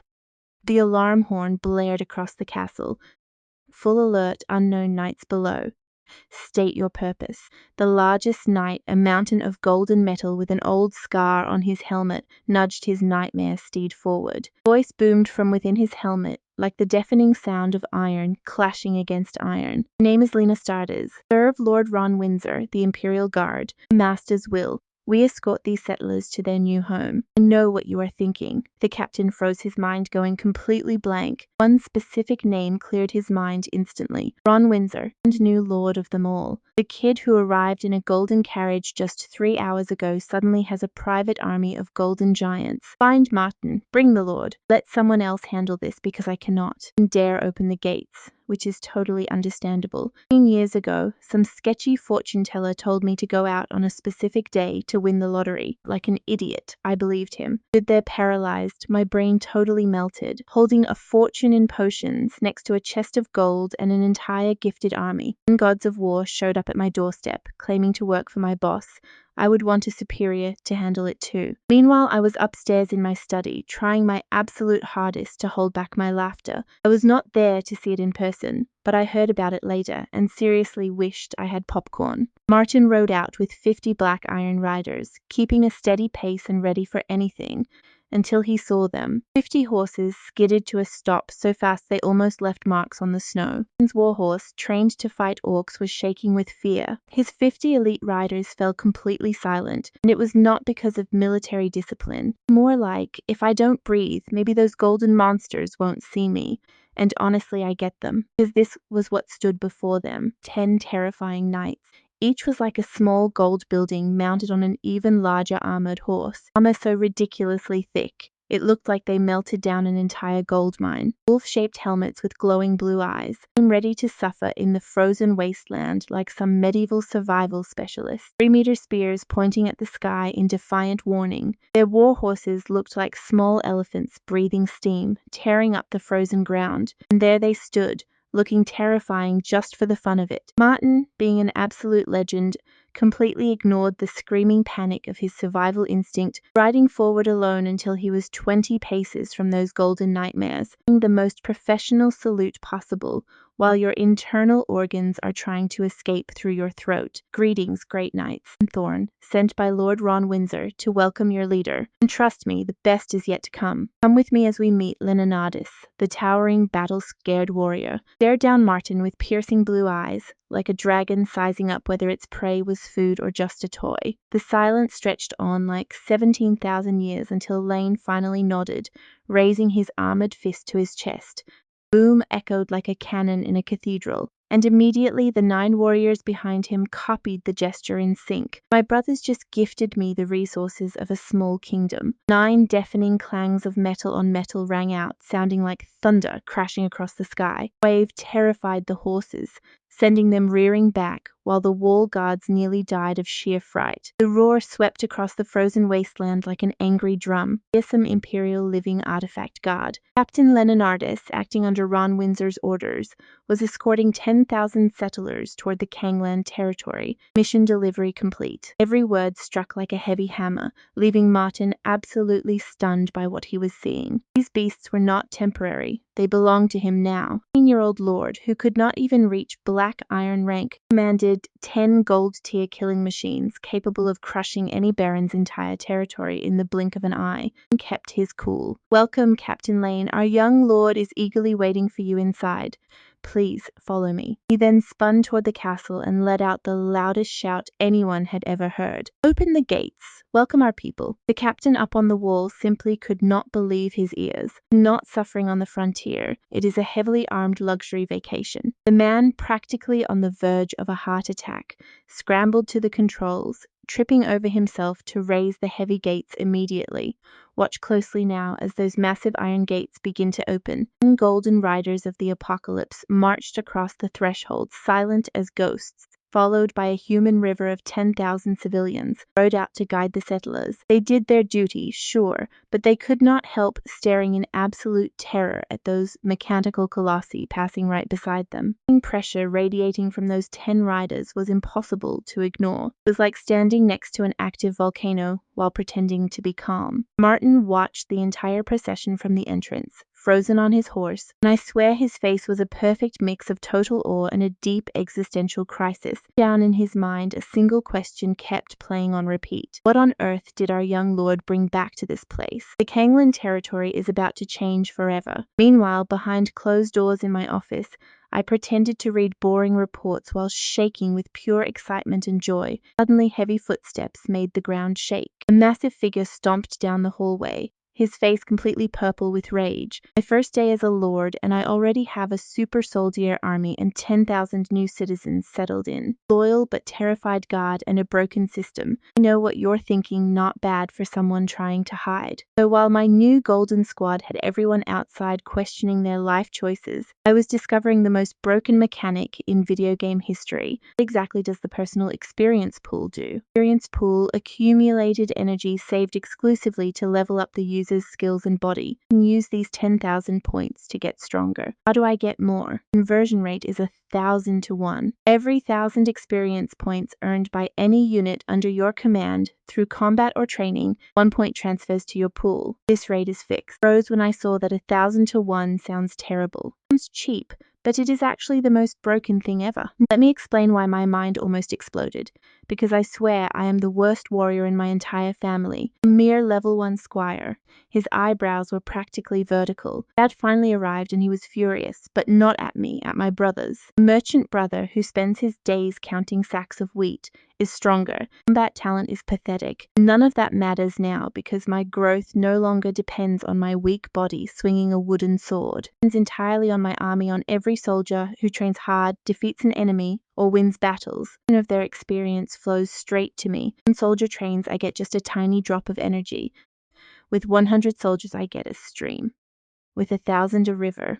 The alarm horn blared across the castle. Full alert, unknown knights below. State your purpose. The largest knight, a mountain of golden metal with an old scar on his helmet, nudged his nightmare steed forward. Voice boomed from within his helmet, like the deafening sound of iron clashing against iron. "My name is Lena Stardust. Serve Lord Ron Windsor, the Imperial Guard. Master's will. We escort these settlers to their new home. I know what you are thinking." The captain froze his mind, going completely blank. One specific name cleared his mind instantly. Ron Windsor, and new lord of them all. The kid who arrived in a golden carriage just 3 hours ago suddenly has a private army of golden giants. Find Martin. Bring the lord. Let someone else handle this because I cannot. And dare open the gates. Which is totally understandable. 10 years ago, some sketchy fortune teller told me to go out on a specific day to win the lottery. Like an idiot, I believed him. Stood there paralyzed, my brain totally melted, holding a fortune in potions next to a chest of gold and an entire gifted army. When gods of war showed up at my doorstep, claiming to work for my boss, I would want a superior to handle it too. Meanwhile, I was upstairs in my study, trying my absolute hardest to hold back my laughter. I was not there to see it in person, but I heard about it later and seriously wished I had popcorn. Martin rode out with 50 Black Iron riders, keeping a steady pace and ready for anything, until he saw them. 50 horses skidded to a stop so fast they almost left marks on the snow. His warhorse, trained to fight orcs, was shaking with fear. His 50 elite riders fell completely silent, and it was not because of military discipline. More like, if I don't breathe, maybe those golden monsters won't see me. And honestly, I get them, because this was what stood before them. 10 terrifying knights. Each was like a small gold building mounted on an even larger armored horse. Armor so ridiculously thick, it looked like they melted down an entire gold mine. Wolf-shaped helmets with glowing blue eyes, ready to suffer in the frozen wasteland like some medieval survival specialist. 3-meter spears pointing at the sky in defiant warning. Their war horses looked like small elephants breathing steam, tearing up the frozen ground. And there they stood, looking terrifying just for the fun of it. Martin, being an absolute legend, completely ignored the screaming panic of his survival instinct, riding forward alone until he was 20 paces from those golden nightmares, giving the most professional salute possible, while your internal organs are trying to escape through your throat. Greetings, great knights. Thorn, sent by Lord Ron Windsor to welcome your leader. And trust me, the best is yet to come. Come with me as we meet Leninardis, the towering, battle-scared warrior. Stare down Martin with piercing blue eyes, like a dragon sizing up whether its prey was food or just a toy. The silence stretched on like 17,000 years until Lane finally nodded, raising his armored fist to his chest. Boom echoed like a cannon in a cathedral, and immediately the 9 warriors behind him copied the gesture in sync. My brothers just gifted me the resources of a small kingdom. 9 deafening clangs of metal on metal rang out, sounding like thunder crashing across the sky. Wave terrified the horses, sending them rearing back, while the wall guards nearly died of sheer fright. The roar swept across the frozen wasteland like an angry drum. Fearsome Imperial Living Artifact Guard. Captain Leninardis, acting under Ron Windsor's orders, was escorting 10,000 settlers toward the Kanglan territory. Mission delivery complete. Every word struck like a heavy hammer, leaving Martin absolutely stunned by what he was seeing. These beasts were not temporary. They belonged to him now. 18-year-old lord, who could not even reach black iron rank, commanded 10 gold-tier killing machines capable of crushing any baron's entire territory in the blink of an eye, and kept his cool. Welcome, Captain Lane. Our young lord is eagerly waiting for you inside. Please follow me. He then spun toward the castle and let out the loudest shout anyone had ever heard. Open the gates. Welcome our people. The captain up on the wall simply could not believe his ears. Not suffering on the frontier, it is a heavily armed luxury vacation. The man, practically on the verge of a heart attack, scrambled to the controls, tripping over himself to raise the heavy gates immediately. Watch closely now as those massive iron gates begin to open. 10 golden riders of the apocalypse marched across the threshold, silent as ghosts, followed by a human river of 10,000 civilians, rode out to guide the settlers. They did their duty, sure, but they could not help staring in absolute terror at those mechanical colossi passing right beside them. The pressure radiating from those 10 riders was impossible to ignore. It was like standing next to an active volcano while pretending to be calm. Martin watched the entire procession from the entrance, frozen on his horse, and I swear his face was a perfect mix of total awe and a deep existential crisis. Down in his mind, a single question kept playing on repeat. What on earth did our young lord bring back to this place? The Kanglan territory is about to change forever. Meanwhile, behind closed doors in my office, I pretended to read boring reports while shaking with pure excitement and joy. Suddenly, heavy footsteps made the ground shake. A massive figure stomped down the hallway, his face completely purple with rage. My first day as a lord, and I already have a super soldier army and 10,000 new citizens settled in. Loyal but terrified guard and a broken system. I know what you're thinking, not bad for someone trying to hide. So while my new golden squad had everyone outside questioning their life choices, I was discovering the most broken mechanic in video game history. What exactly does the personal experience pool do? Experience pool, accumulated energy saved exclusively to level up the user's skills and body. You can use these 10,000 points to get stronger. How do I get more? Conversion rate is 1,000 to 1. Every 1,000 experience points earned by any unit under your command through combat or training, 1 point transfers to your pool. This rate is fixed. Froze when I saw that 1,000 to 1 sounds terrible. Sounds cheap, but it is actually the most broken thing ever. Let me explain why my mind almost exploded. Because I swear I am the worst warrior in my entire family. A mere level 1 squire. His eyebrows were practically vertical. Dad finally arrived and he was furious, but not at me, at my brothers. A merchant brother who spends his days counting sacks of wheat is stronger. Combat talent is pathetic. None of that matters now because my growth no longer depends on my weak body swinging a wooden sword. It depends entirely on my army, on every soldier who trains hard, defeats an enemy, or wins battles. None of their experience flows straight to me. When soldier trains, I get just a tiny drop of energy. With 100 soldiers, I get a stream. With 1,000, a river.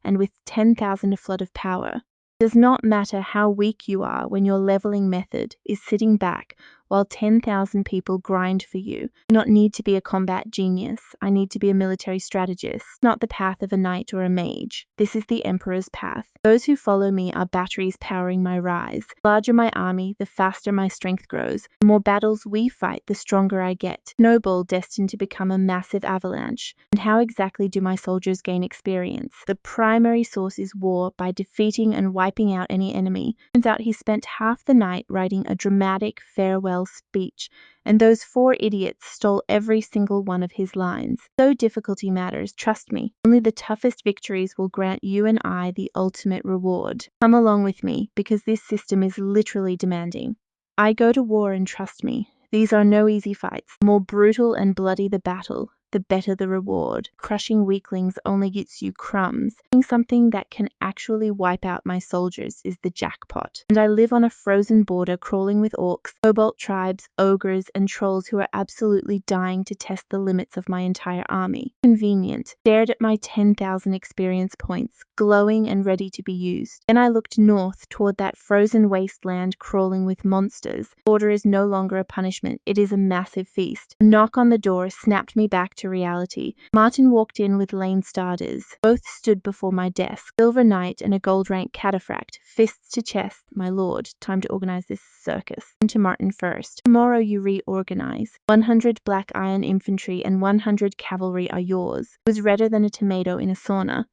And with 10,000, a flood of power. It does not matter how weak you are when your leveling method is sitting back, while 10,000 people grind for you. I do not need to be a combat genius. I need to be a military strategist, not the path of a knight or a mage. This is the Emperor's path. Those who follow me are batteries powering my rise. The larger my army, the faster my strength grows. The more battles we fight, the stronger I get. Snowball destined to become a massive avalanche. And how exactly do my soldiers gain experience? The primary source is war, by defeating and wiping out any enemy. Turns out he spent half the night writing a dramatic farewell speech, and those 4 idiots stole every single one of his lines. So difficulty matters, trust me. Only the toughest victories will grant you and I the ultimate reward. Come along with me, because this system is literally demanding. I go to war, and trust me, these are no easy fights. The more brutal and bloody the battle, the better the reward. Crushing weaklings only gets you crumbs. Doing something that can actually wipe out my soldiers is the jackpot. And I live on a frozen border crawling with orcs, kobold tribes, ogres, and trolls who are absolutely dying to test the limits of my entire army. Convenient. Stared at my 10,000 experience points, glowing and ready to be used. Then I looked north toward that frozen wasteland crawling with monsters. Border is no longer a punishment. It is a massive feast. A knock on the door snapped me back to reality. Martin walked in with Lane starters. Both stood before my desk. Silver Knight and a gold rank cataphract. Fists to chest. My lord, time to organize this circus. And to Martin first. Tomorrow you reorganize. 100 black iron infantry and 100 cavalry are yours. It was redder than a tomato in a sauna.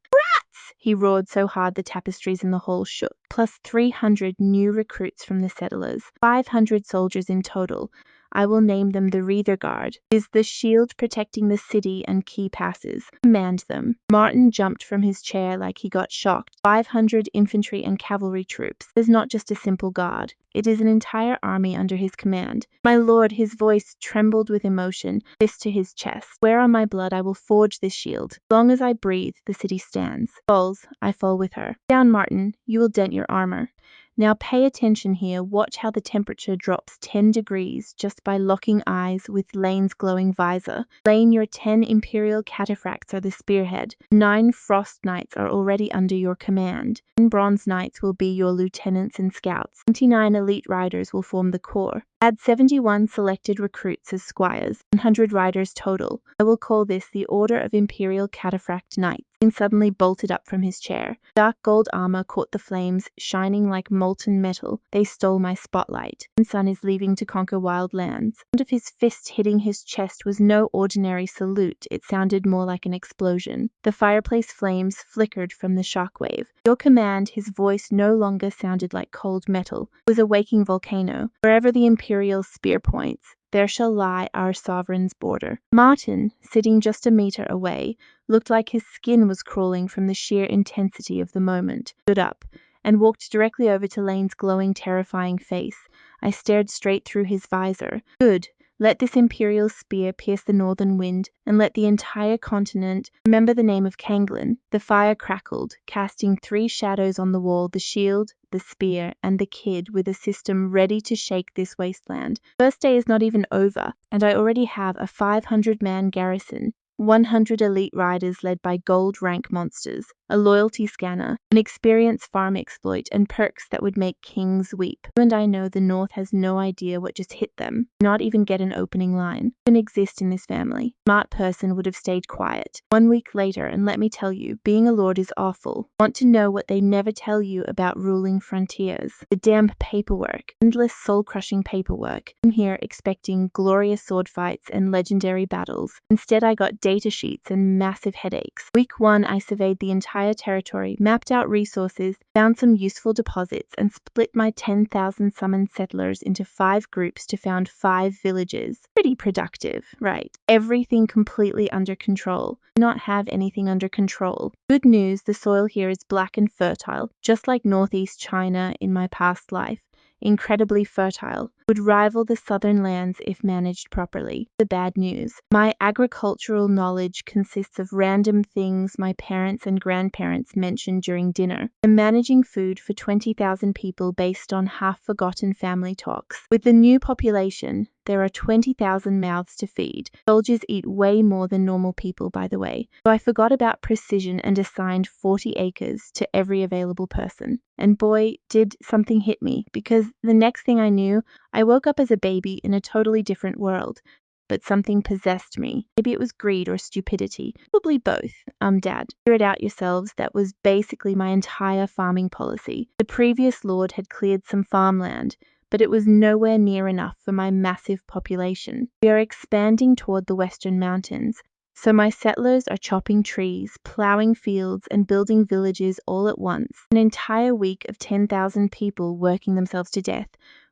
He roared so hard the tapestries in the hall shook. Plus 300 new recruits from the settlers. 500 soldiers in total. I will name them the Reader Guard. It is the shield protecting the city and key passes. Command them. Martin jumped from his chair like he got shocked. 500 infantry and cavalry troops. It is not just a simple guard. It is an entire army under his command. My lord, his voice trembled with emotion, fist to his chest. Swear on my blood I will forge this shield. As long as I breathe, the city stands. Falls, I fall with her. Down, Martin, you will dent your armor. Now pay attention here. Watch how the temperature drops 10 degrees just by locking eyes with Lane's glowing visor. Lane, your 10 Imperial cataphracts are the spearhead. 9 Frost Knights are already under your command. 10 Bronze Knights will be your lieutenants and scouts. 29 elite riders will form the corps. Add 71 selected recruits as squires. 100 riders total. I will call this the Order of Imperial Cataphract Knights. He suddenly bolted up from his chair. Dark gold armor caught the flames, shining like molten metal. They stole my spotlight. The sun is leaving to conquer wild lands. The sound of his fist hitting his chest was no ordinary salute. It sounded more like an explosion. The fireplace flames flickered from the shockwave. Your command, his voice no longer sounded like cold metal. It was a waking volcano. Wherever the Imperial spear points, there shall lie our sovereign's border. Martin, sitting just a meter away, looked like his skin was crawling from the sheer intensity of the moment, stood up, and walked directly over to Lane's glowing, terrifying face. I stared straight through his visor. Good. Let this imperial spear pierce the northern wind, and let the entire continent remember the name of Kanglin. The fire crackled, casting 3 shadows on the wall, the shield, the spear, and the kid, with a system ready to shake this wasteland. First day is not even over, and I already have a 500-man garrison. 100 elite riders led by gold rank monsters, a loyalty scanner, an experienced farm exploit, and perks that would make kings weep. You and I know the North has no idea what just hit them, not even get an opening line. Didn't exist in this family. Smart person would have stayed quiet. 1 week later, and let me tell you, being a lord is awful. Want to know what they never tell you about ruling frontiers? The damn paperwork. Endless soul-crushing paperwork. I'm here expecting glorious sword fights and legendary battles. Instead, I got data sheets and massive headaches. Week 1, I surveyed the entire territory, mapped out resources, found some useful deposits, and split my 10,000 summoned settlers into 5 groups to found 5 villages. Pretty productive, right? Everything completely under control. Do not have anything under control. Good news, the soil here is black and fertile, just like northeast China in my past life. Incredibly fertile, would rival the southern lands if managed properly. The bad news. My agricultural knowledge consists of random things my parents and grandparents mentioned during dinner. I'm managing food for 20,000 people based on half-forgotten family talks. With the new population, there are 20,000 mouths to feed. Soldiers eat way more than normal people, by the way. So I forgot about precision and assigned 40 acres to every available person. And boy, did something hit me, because the next thing I knew, I woke up as a baby in a totally different world, but something possessed me. Maybe it was greed or stupidity. Probably both. Dad, figure it out yourselves. That was basically my entire farming policy. The previous lord had cleared some farmland, but it was nowhere near enough for my massive population. We are expanding toward the Western Mountains, so my settlers are chopping trees, plowing fields, and building villages all at once. An entire week of 10,000 people working themselves to death.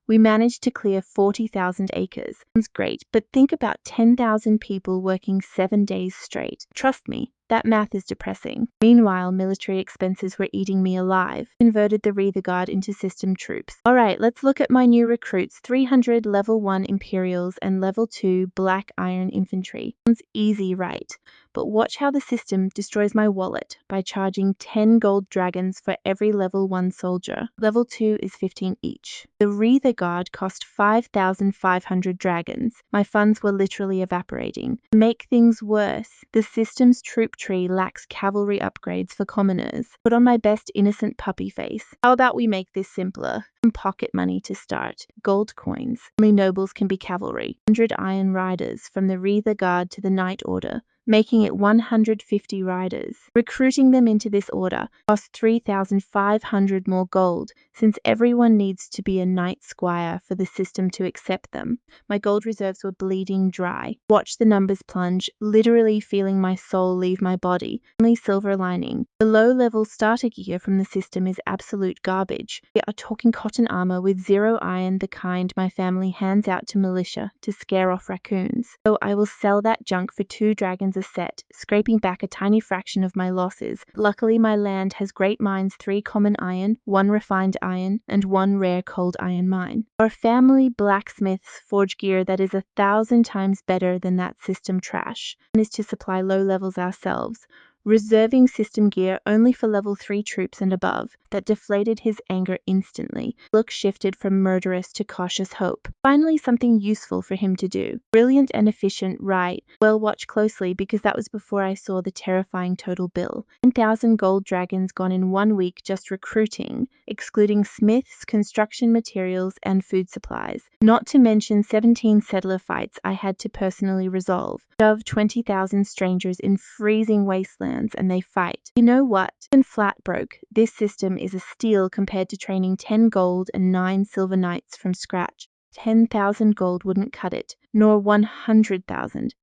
We managed to clear 40,000 acres. Sounds great, but think about 10,000 people working 7 days straight. Trust me, that math is depressing. Meanwhile, military expenses were eating me alive. Converted the Reaver Guard into system troops. Alright, let's look at my new recruits. 300 level 1 Imperials and level 2 Black Iron Infantry. Sounds easy, right? But watch how the system destroys my wallet by charging 10 gold dragons for every level 1 soldier. Level 2 is 15 each. The Reaver Guard cost 5,500 dragons. My funds were literally evaporating. To make things worse, the system's troop tree lacks cavalry upgrades for commoners. Put on my best innocent puppy face. How about we make this simpler? Some pocket money to start. Gold coins. Only nobles can be cavalry. 100 iron riders from the Reaver Guard to the Knight Order, making it 150 riders. Recruiting them into this order costs 3,500 more gold, since everyone needs to be a knight squire for the system to accept them. My gold reserves were bleeding dry. Watch the numbers plunge, literally feeling my soul leave my body. Only silver lining. The low-level starter gear from the system is absolute garbage. We are talking cotton armor with 0 iron, the kind my family hands out to militia to scare off raccoons. So I will sell that junk for 2 dragons a set, scraping back a tiny fraction of my losses. Luckily, my land has great mines, 3 common iron, 1 refined iron, and 1 rare cold iron mine. Our family blacksmiths forge gear that is 1,000 times better than that system trash, and is to supply low levels ourselves, reserving system gear only for level 3 troops and above. That deflated his anger instantly. Look shifted from murderous to cautious hope. Finally, something useful for him to do. Brilliant and efficient, right? Well, watch closely, because that was before I saw the terrifying total bill. 10,000 gold dragons gone in 1 week just recruiting, excluding smiths, construction materials, and food supplies. Not to mention 17 settler fights I had to personally resolve. Shove 20,000 strangers in freezing wastelands and they fight. You know what? Even flat broke, this system is a steal compared to training 10 gold and 9 silver knights from scratch. 10,000 gold wouldn't cut it, nor 100,000.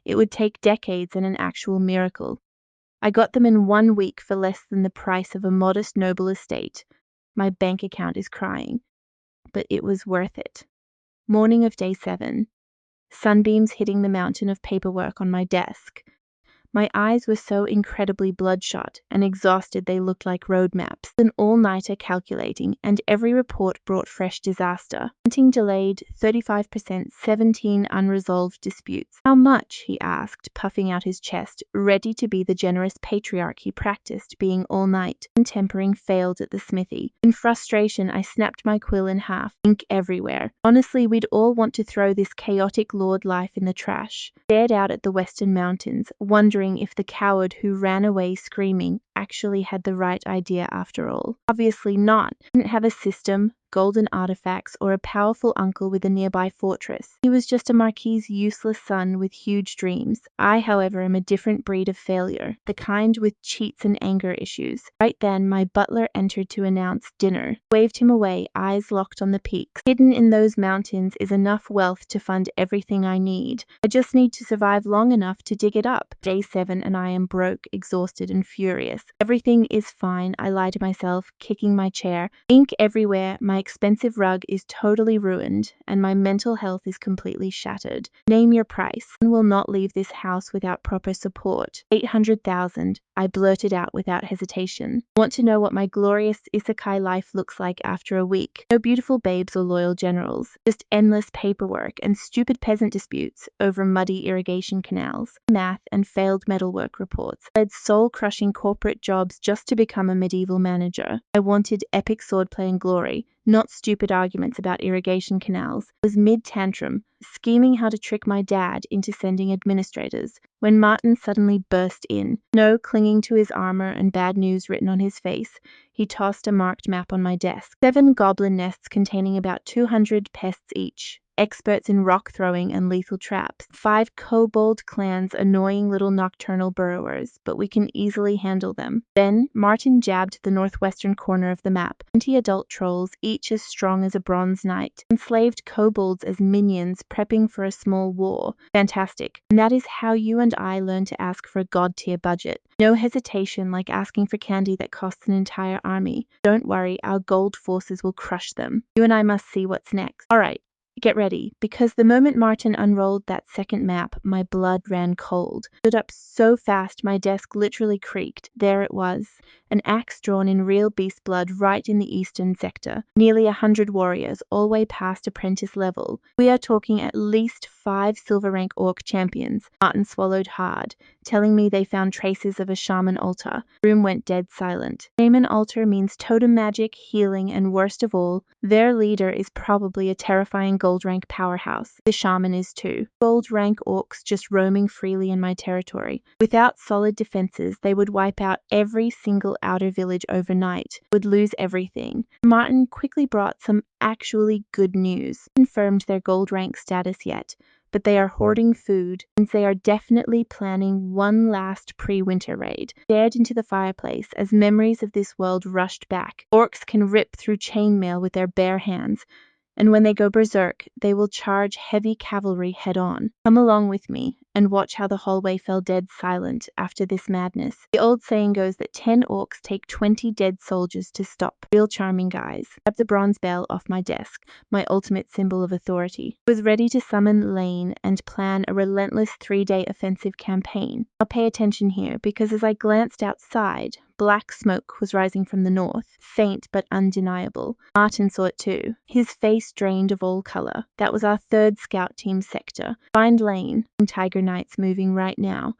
It would take decades and an actual miracle. I got them in 1 week for less than the price of a modest noble estate. My bank account is crying, but it was worth it. Morning of day 7. Sunbeams hitting the mountain of paperwork on my desk. My eyes were so incredibly bloodshot and exhausted they looked like road maps. An all-nighter calculating, and every report brought fresh disaster. Hunting delayed, 35%, 17 unresolved disputes. How much? He asked, puffing out his chest, ready to be the generous patriarch he practiced being all night. Tempering failed at the smithy. In frustration, I snapped my quill in half, ink everywhere. Honestly, we'd all want to throw this chaotic lord life in the trash. Stared out at the Western Mountains, wondering if the coward who ran away screaming actually had the right idea after all. Obviously not. Didn't have a system, golden artifacts, or a powerful uncle with a nearby fortress. He was just a marquis's useless son with huge dreams. I, however, am a different breed of failure, the kind with cheats and anger issues. Right then, my butler entered to announce dinner. Waved him away, eyes locked on the peaks. Hidden in those mountains is enough wealth to fund everything I need. I just need to survive long enough to dig it up. Day 7 and I am broke, exhausted, and furious. Everything is fine, I lie to myself, kicking my chair. Ink everywhere, my expensive rug is totally ruined, and my mental health is completely shattered. Name your price. I will not leave this house without proper support. 800,000, I blurted out without hesitation. Want to know what my glorious isekai life looks like after a week? No beautiful babes or loyal generals, just endless paperwork and stupid peasant disputes over muddy irrigation canals, math and failed metalwork reports, led soul-crushing corporate quit jobs just to become a medieval manager. I wanted epic swordplay and glory, not stupid arguments about irrigation canals. I was mid-tantrum, scheming how to trick my dad into sending administrators, when Martin suddenly burst in. Snow clinging to his armor and bad news written on his face, he tossed a marked map on my desk. 7 goblin nests containing about 200 pests each. Experts in rock throwing and lethal traps. 5 kobold clans, annoying little nocturnal burrowers, but we can easily handle them. Then Martin jabbed the northwestern corner of the map. 20 adult trolls, each as strong as a bronze knight. Enslaved kobolds as minions, prepping for a small war. Fantastic. And that is how you and I learn to ask for a god-tier budget. No hesitation, like asking for candy that costs an entire army. Don't worry, our gold forces will crush them. You and I must see what's next. All right. Get ready, because the moment Martin unrolled that second map, my blood ran cold. Stood up so fast my desk literally creaked. There it was, an axe drawn in real beast blood right in the eastern sector. Nearly 100 warriors, all way past apprentice level. We are talking at least 5 silver rank orc champions. Martin swallowed hard, telling me they found traces of a shaman altar. The room went dead silent. Shaman altar means totem magic, healing, and worst of all, their leader is probably a terrifying gold rank powerhouse. The shaman is too. Gold rank orcs just roaming freely in my territory. Without solid defenses, they would wipe out every single outer village overnight. Would lose everything. Martin quickly brought some actually good news. Confirmed their gold rank status yet, but they are hoarding food, since they are definitely planning one last pre-winter raid. Stared into the fireplace as memories of this world rushed back. Orcs can rip through chainmail with their bare hands, and when they go berserk, they will charge heavy cavalry head-on. Come along with me, and watch how the hallway fell dead silent after this madness. The old saying goes that 10 orcs take 20 dead soldiers to stop. Real charming guys. Grab the bronze bell off my desk, my ultimate symbol of authority. I was ready to summon Lane and plan a relentless 3-day offensive campaign. I'll pay attention here, because as I glanced outside, black smoke was rising from the north, faint but undeniable. Martin saw it too, his face drained of all color. That was our 3rd scout team sector. Find Lane. Tiger Knights moving right now.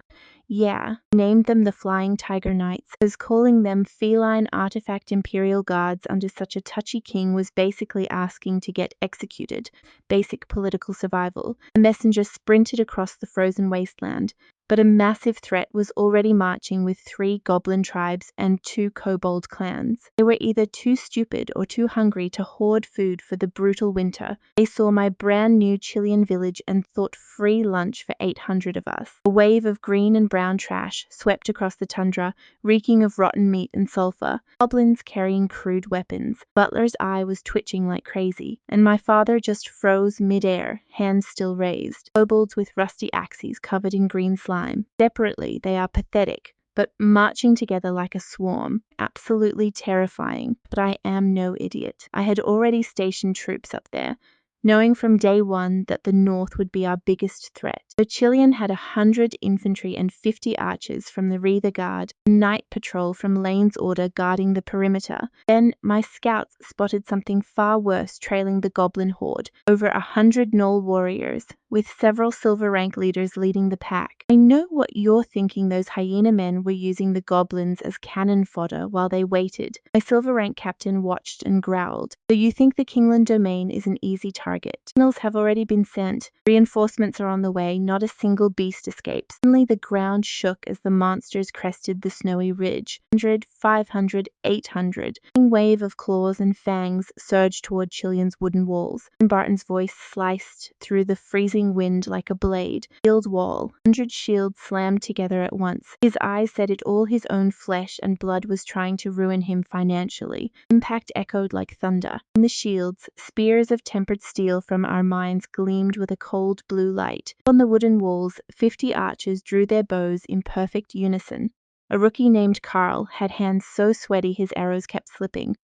Yeah, named them the Flying Tiger Knights, because calling them feline artifact imperial guards under such a touchy king was basically asking to get executed. Basic political survival. The messenger sprinted across the frozen wasteland, but a massive threat was already marching with 3 goblin tribes and 2 kobold clans. They were either too stupid or too hungry to hoard food for the brutal winter. They saw my brand new Chilean village and thought free lunch for 800 of us. A wave of green and brown trash swept across the tundra, reeking of rotten meat and sulfur. Goblins carrying crude weapons. Butler's eye was twitching like crazy, and my father just froze mid-air, hands still raised. Kobolds with rusty axes covered in green slime. Separately, they are pathetic, but marching together like a swarm, absolutely terrifying. But I am no idiot. I had already stationed troops up there, knowing from day one that the north would be our biggest threat. The Chilean had 100 infantry and 50 archers from the Reither Guard, a night patrol from Lane's order guarding the perimeter. Then my scouts spotted something far worse trailing the goblin horde, over 100 Gnoll warriors, with several silver rank leaders leading the pack. I know what you're thinking. Those hyena men were using the goblins as cannon fodder while they waited. My silver rank captain watched and growled. So you think the Kingland domain is an easy target? Signals have already been sent. Reinforcements are on the way. Not a single beast escapes. Suddenly the ground shook as the monsters crested the snowy ridge. 100, 500, 800. A wave of claws and fangs surged toward Chilean's wooden walls. And Barton's voice sliced through the freezing wind like a blade. Shield wall. 100 shields slammed together at once. His eyes said it all. His own flesh and blood was trying to ruin him financially. Impact echoed like thunder. In the shields, spears of tempered steel from our mines gleamed with a cold blue light. On the wooden walls, 50 archers drew their bows in perfect unison. A rookie named Carl had hands so sweaty his arrows kept slipping,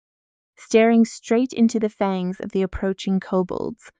staring straight into the fangs of the approaching kobolds.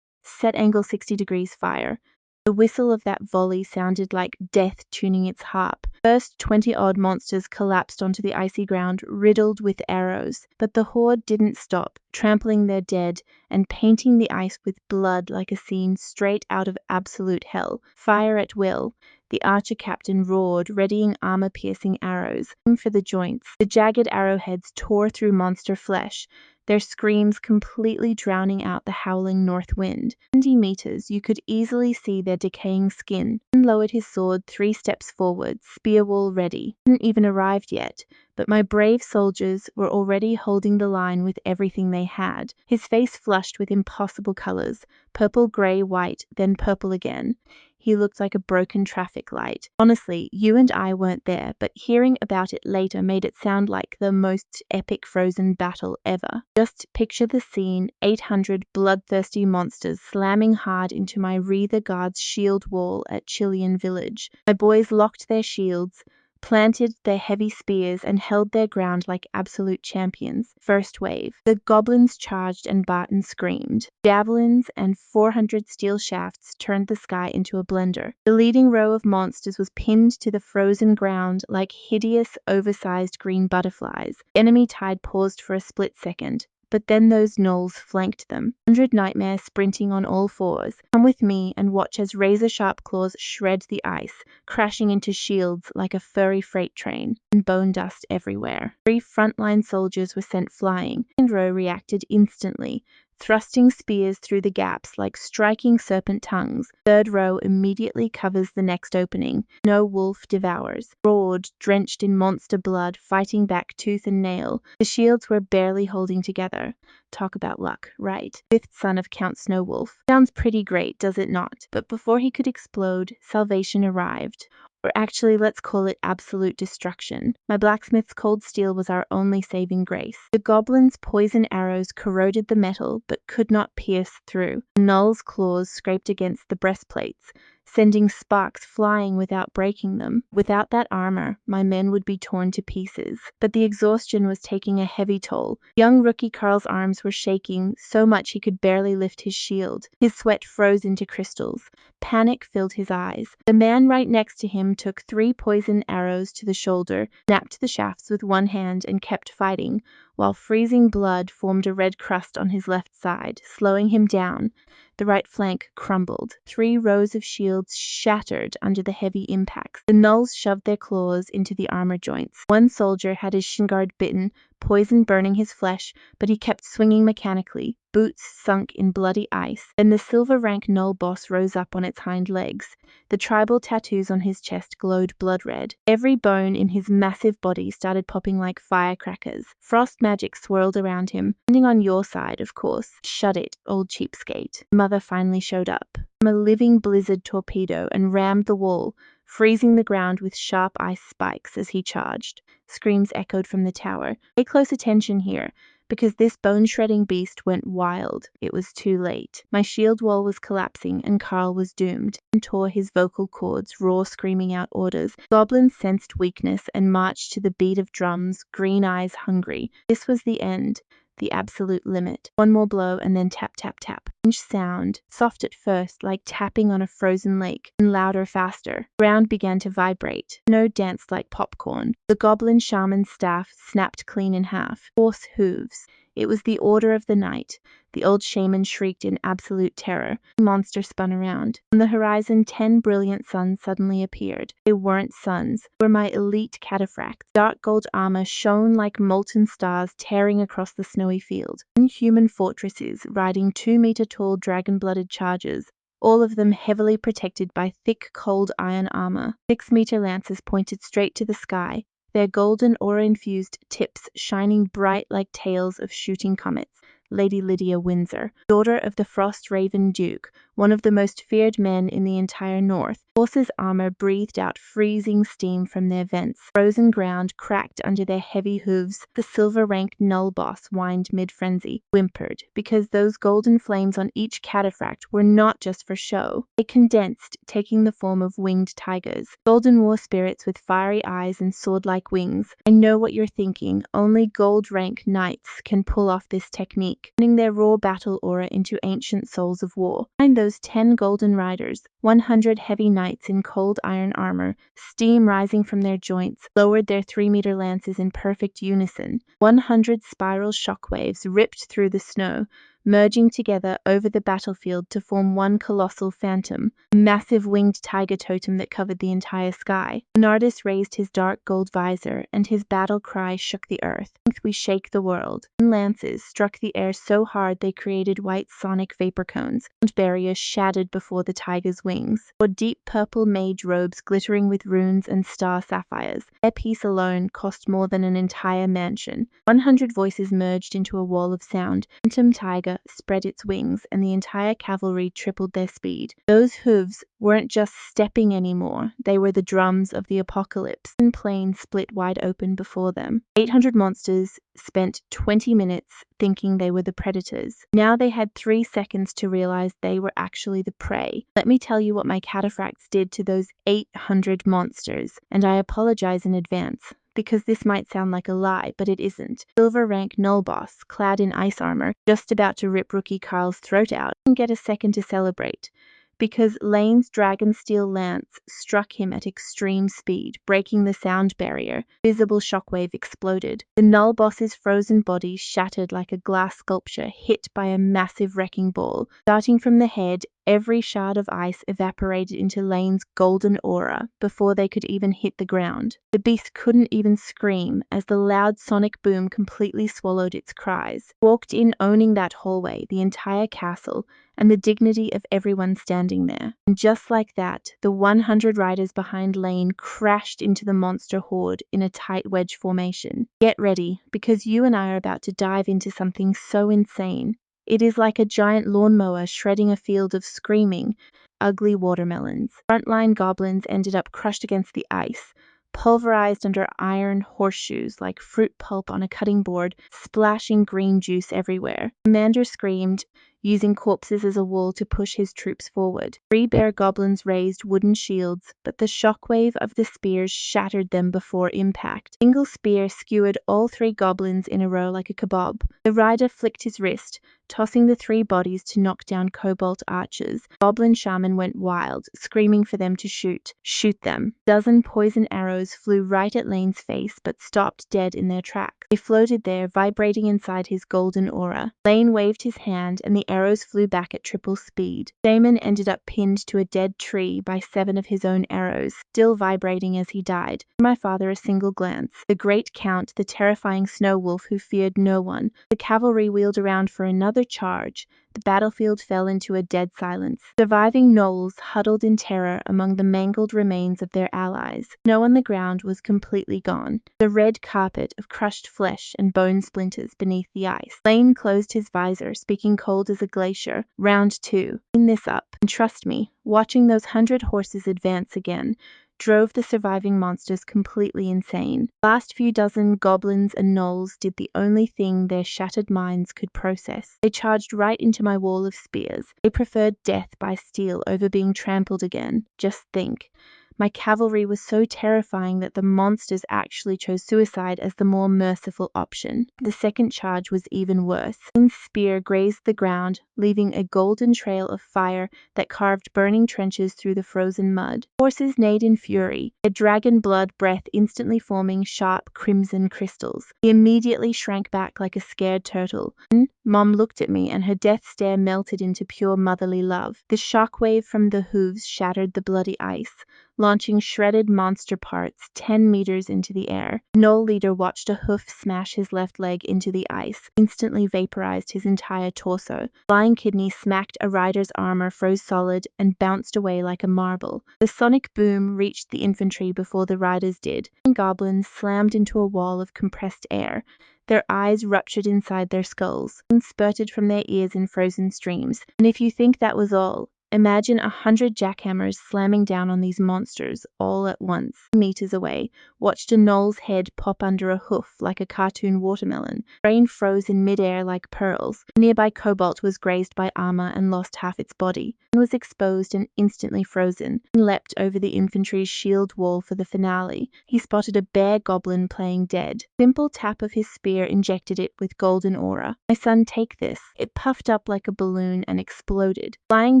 Set angle 60 degrees fire. The whistle of that volley sounded like death tuning its harp. First 20-odd monsters collapsed onto the icy ground, riddled with arrows. But the horde didn't stop, trampling their dead and painting the ice with blood like a scene straight out of absolute hell. Fire at will. The archer captain roared, readying armor-piercing arrows. Aim for the joints. The jagged arrowheads tore through monster flesh, their screams completely drowning out the howling north wind. 20 meters, you could easily see their decaying skin. He lowered his sword 3 steps forward, spear wall ready. Hadn't even arrived yet, but my brave soldiers were already holding the line with everything they had. His face flushed with impossible colors, purple, gray, white, then purple again. He looked like a broken traffic light. Honestly, you and I weren't there, but hearing about it later made it sound like the most epic frozen battle ever. Just picture the scene, 800 bloodthirsty monsters slamming hard into my Reether Guard's shield wall at Chilean Village. My boys locked their shields, planted their heavy spears, and held their ground like absolute champions. First wave. The goblins charged and Barton screamed. Javelins and 400 steel shafts turned the sky into a blender. The leading row of monsters was pinned to the frozen ground like hideous, oversized green butterflies. Enemy tide paused for a split second. But then those gnolls flanked them. 100 nightmares sprinting on all fours. Come with me and watch as razor-sharp claws shred the ice, crashing into shields like a furry freight train, and bone dust everywhere. 3 frontline soldiers were sent flying. Second row reacted instantly, thrusting spears through the gaps like striking serpent tongues. Third row immediately covers the next opening. No wolf devours. Roared, drenched in monster blood, fighting back tooth and nail. The shields were barely holding together. Talk about luck, right? 5th son of Count Snowwolf. Sounds pretty great, does it not? But before he could explode, salvation arrived. Or actually, let's call it absolute destruction. My blacksmith's cold steel was our only saving grace. The goblins' poison arrows corroded the metal, but could not pierce through. Null's claws scraped against the breastplates, sending sparks flying without breaking them. Without that armor, my men would be torn to pieces. But the exhaustion was taking a heavy toll. Young rookie Carl's arms were shaking so much he could barely lift his shield. His sweat froze into crystals. Panic filled his eyes. The man right next to him took 3 poison arrows to the shoulder, snapped the shafts with one hand, and kept fighting, while freezing blood formed a red crust on his left side, slowing him down. The right flank crumbled. 3 rows of shields shattered under the heavy impacts. The gnolls shoved their claws into the armor joints. One soldier had his shin guard bitten, poison burning his flesh, but he kept swinging mechanically, boots sunk in bloody ice. Then the silver rank gnoll boss rose up on its hind legs. The tribal tattoos on his chest glowed blood red. Every bone in his massive body started popping like firecrackers. Frost magic swirled around him, landing on your side, of course. Shut it, old cheapskate. Mother finally showed up. A living blizzard torpedo and rammed the wall, freezing the ground with sharp ice spikes as he charged. Screams echoed from the tower. Pay close attention here, because this bone-shredding beast went wild. It was too late. My shield wall was collapsing, and Carl was doomed. And tore his vocal cords, raw screaming out orders. Goblins sensed weakness and marched to the beat of drums, green eyes hungry. This was the end. The absolute limit. One more blow and then tap, tap, tap. Strange sound, soft at first, like tapping on a frozen lake, and louder, faster. Ground began to vibrate. Snow danced like popcorn. The goblin shaman's staff snapped clean in half. Horse hooves. It was the order of the night. The old shaman shrieked in absolute terror. The monster spun around. On the horizon, 10 brilliant suns suddenly appeared. They weren't suns. They were my elite cataphracts. Dark gold armor shone like molten stars tearing across the snowy field. Inhuman fortresses riding 2-meter-tall dragon-blooded chargers, all of them heavily protected by thick, cold iron armor. 6-meter lances pointed straight to the sky, their golden aura-infused tips shining bright like tails of shooting comets. Lady Lydia Windsor, daughter of the Frost Raven Duke, one of the most feared men in the entire north. Horses' armor breathed out freezing steam from their vents. Frozen ground cracked under their heavy hooves. The silver-ranked Gnoll boss whined mid-frenzy, whimpered, because those golden flames on each cataphract were not just for show. They condensed, taking the form of winged tigers. Golden war spirits with fiery eyes and sword-like wings. I know what you're thinking. Only gold-rank knights can pull off this technique, turning their raw battle aura into ancient souls of war. Behind those those 10 golden riders, 100 heavy knights in cold iron armor, steam rising from their joints, lowered their 3-meter lances in perfect unison. 100 spiral shockwaves ripped through the snow, merging together over the battlefield to form one colossal phantom, a massive winged tiger totem that covered the entire sky. Bernardus raised his dark gold visor, and his battle cry shook the earth. We shake the world. Lances struck the air so hard they created white sonic vapor cones, and barriers shattered before the tiger's wings, or deep purple mage robes glittering with runes and star sapphires. Their piece alone cost more than an entire mansion. 100 voices merged into a wall of sound. Phantom Tiger spread its wings, and the entire cavalry tripled their speed. Those hooves weren't just stepping anymore, they were the drums of the apocalypse. The plain split wide open before them. 800 monsters spent 20 minutes thinking they were the predators. Now they had 3 seconds to realize they were actually the prey. Let me tell you what my cataphracts did to those 800 monsters, and I apologize in advance, because this might sound like a lie, but it isn't. Silver rank Null Boss, clad in ice armor, just about to rip rookie Carl's throat out, didn't get a second to celebrate, because Lane's Dragonsteel lance struck him at extreme speed, breaking the sound barrier. Visible shockwave exploded. The Null Boss's frozen body shattered like a glass sculpture hit by a massive wrecking ball. Starting from the head, every shard of ice evaporated into Lane's golden aura before they could even hit the ground. The beast couldn't even scream as the loud sonic boom completely swallowed its cries. Walked in owning that hallway, the entire castle, and the dignity of everyone standing there. And just like that, the 100 riders behind Lane crashed into the monster horde in a tight wedge formation. Get ready, because you and I are about to dive into something so insane. It is like a giant lawnmower shredding a field of screaming, ugly watermelons. Frontline goblins ended up crushed against the ice, pulverized under iron horseshoes like fruit pulp on a cutting board, splashing green juice everywhere. Commander screamed, using corpses as a wall to push his troops forward. 3 bear goblins raised wooden shields, but the shockwave of the spears shattered them before impact. A single spear skewered all 3 goblins in a row like a kebab. The rider flicked his wrist, tossing the 3 bodies to knock down cobalt archers. Goblin shaman went wild, screaming for them to shoot. Shoot them. A dozen poison arrows flew right at Lane's face, but stopped dead in their tracks. They floated there, vibrating inside his golden aura. Lane waved his hand, and the arrows flew back at triple speed. Damon ended up pinned to a dead tree by 7 of his own arrows, still vibrating as he died. My father a single glance. The great count, the terrifying snow wolf who feared no one. The cavalry wheeled around for another charge. The battlefield fell into a dead silence. Surviving gnolls huddled in terror among the mangled remains of their allies. Snow on the ground was completely gone. The red carpet of crushed flesh and bone splinters beneath the ice. Lane closed his visor, speaking cold as a glacier. Round 2. Clean this up. And trust me, watching those 100 horses advance again drove the surviving monsters completely insane. The last few dozen goblins and gnolls did the only thing their shattered minds could process. They charged right into my wall of spears. They preferred death by steel over being trampled again. Just think. My cavalry was so terrifying that the monsters actually chose suicide as the more merciful option. The second charge was even worse. Lane's spear grazed the ground, leaving a golden trail of fire that carved burning trenches through the frozen mud. Horses neighed in fury, their dragon blood breath instantly forming sharp crimson crystals. He immediately shrank back like a scared turtle. Then Mom looked at me, and her death stare melted into pure motherly love. The shockwave from the hooves shattered the bloody ice, launching shredded monster parts 10 meters into the air. Gnoll leader watched a hoof smash his left leg into the ice, instantly vaporized his entire torso. Flying kidney smacked a rider's armor, froze solid, and bounced away like a marble. The sonic boom reached the infantry before the riders did, and goblins slammed into a wall of compressed air. Their eyes ruptured inside their skulls, and spurted from their ears in frozen streams. And if you think that was all, Imagine 100 jackhammers slamming down on these monsters all at once. Meters away, watched a gnoll's head pop under a hoof like a cartoon watermelon. Brain froze in midair like pearls. A nearby cobalt was grazed by armor and lost half its body. It was exposed and instantly frozen, and leapt over the infantry's shield wall for the finale. He spotted a bear goblin playing dead. Simple tap of his spear injected it with golden aura. My son, take this. It puffed up like a balloon and exploded. Flying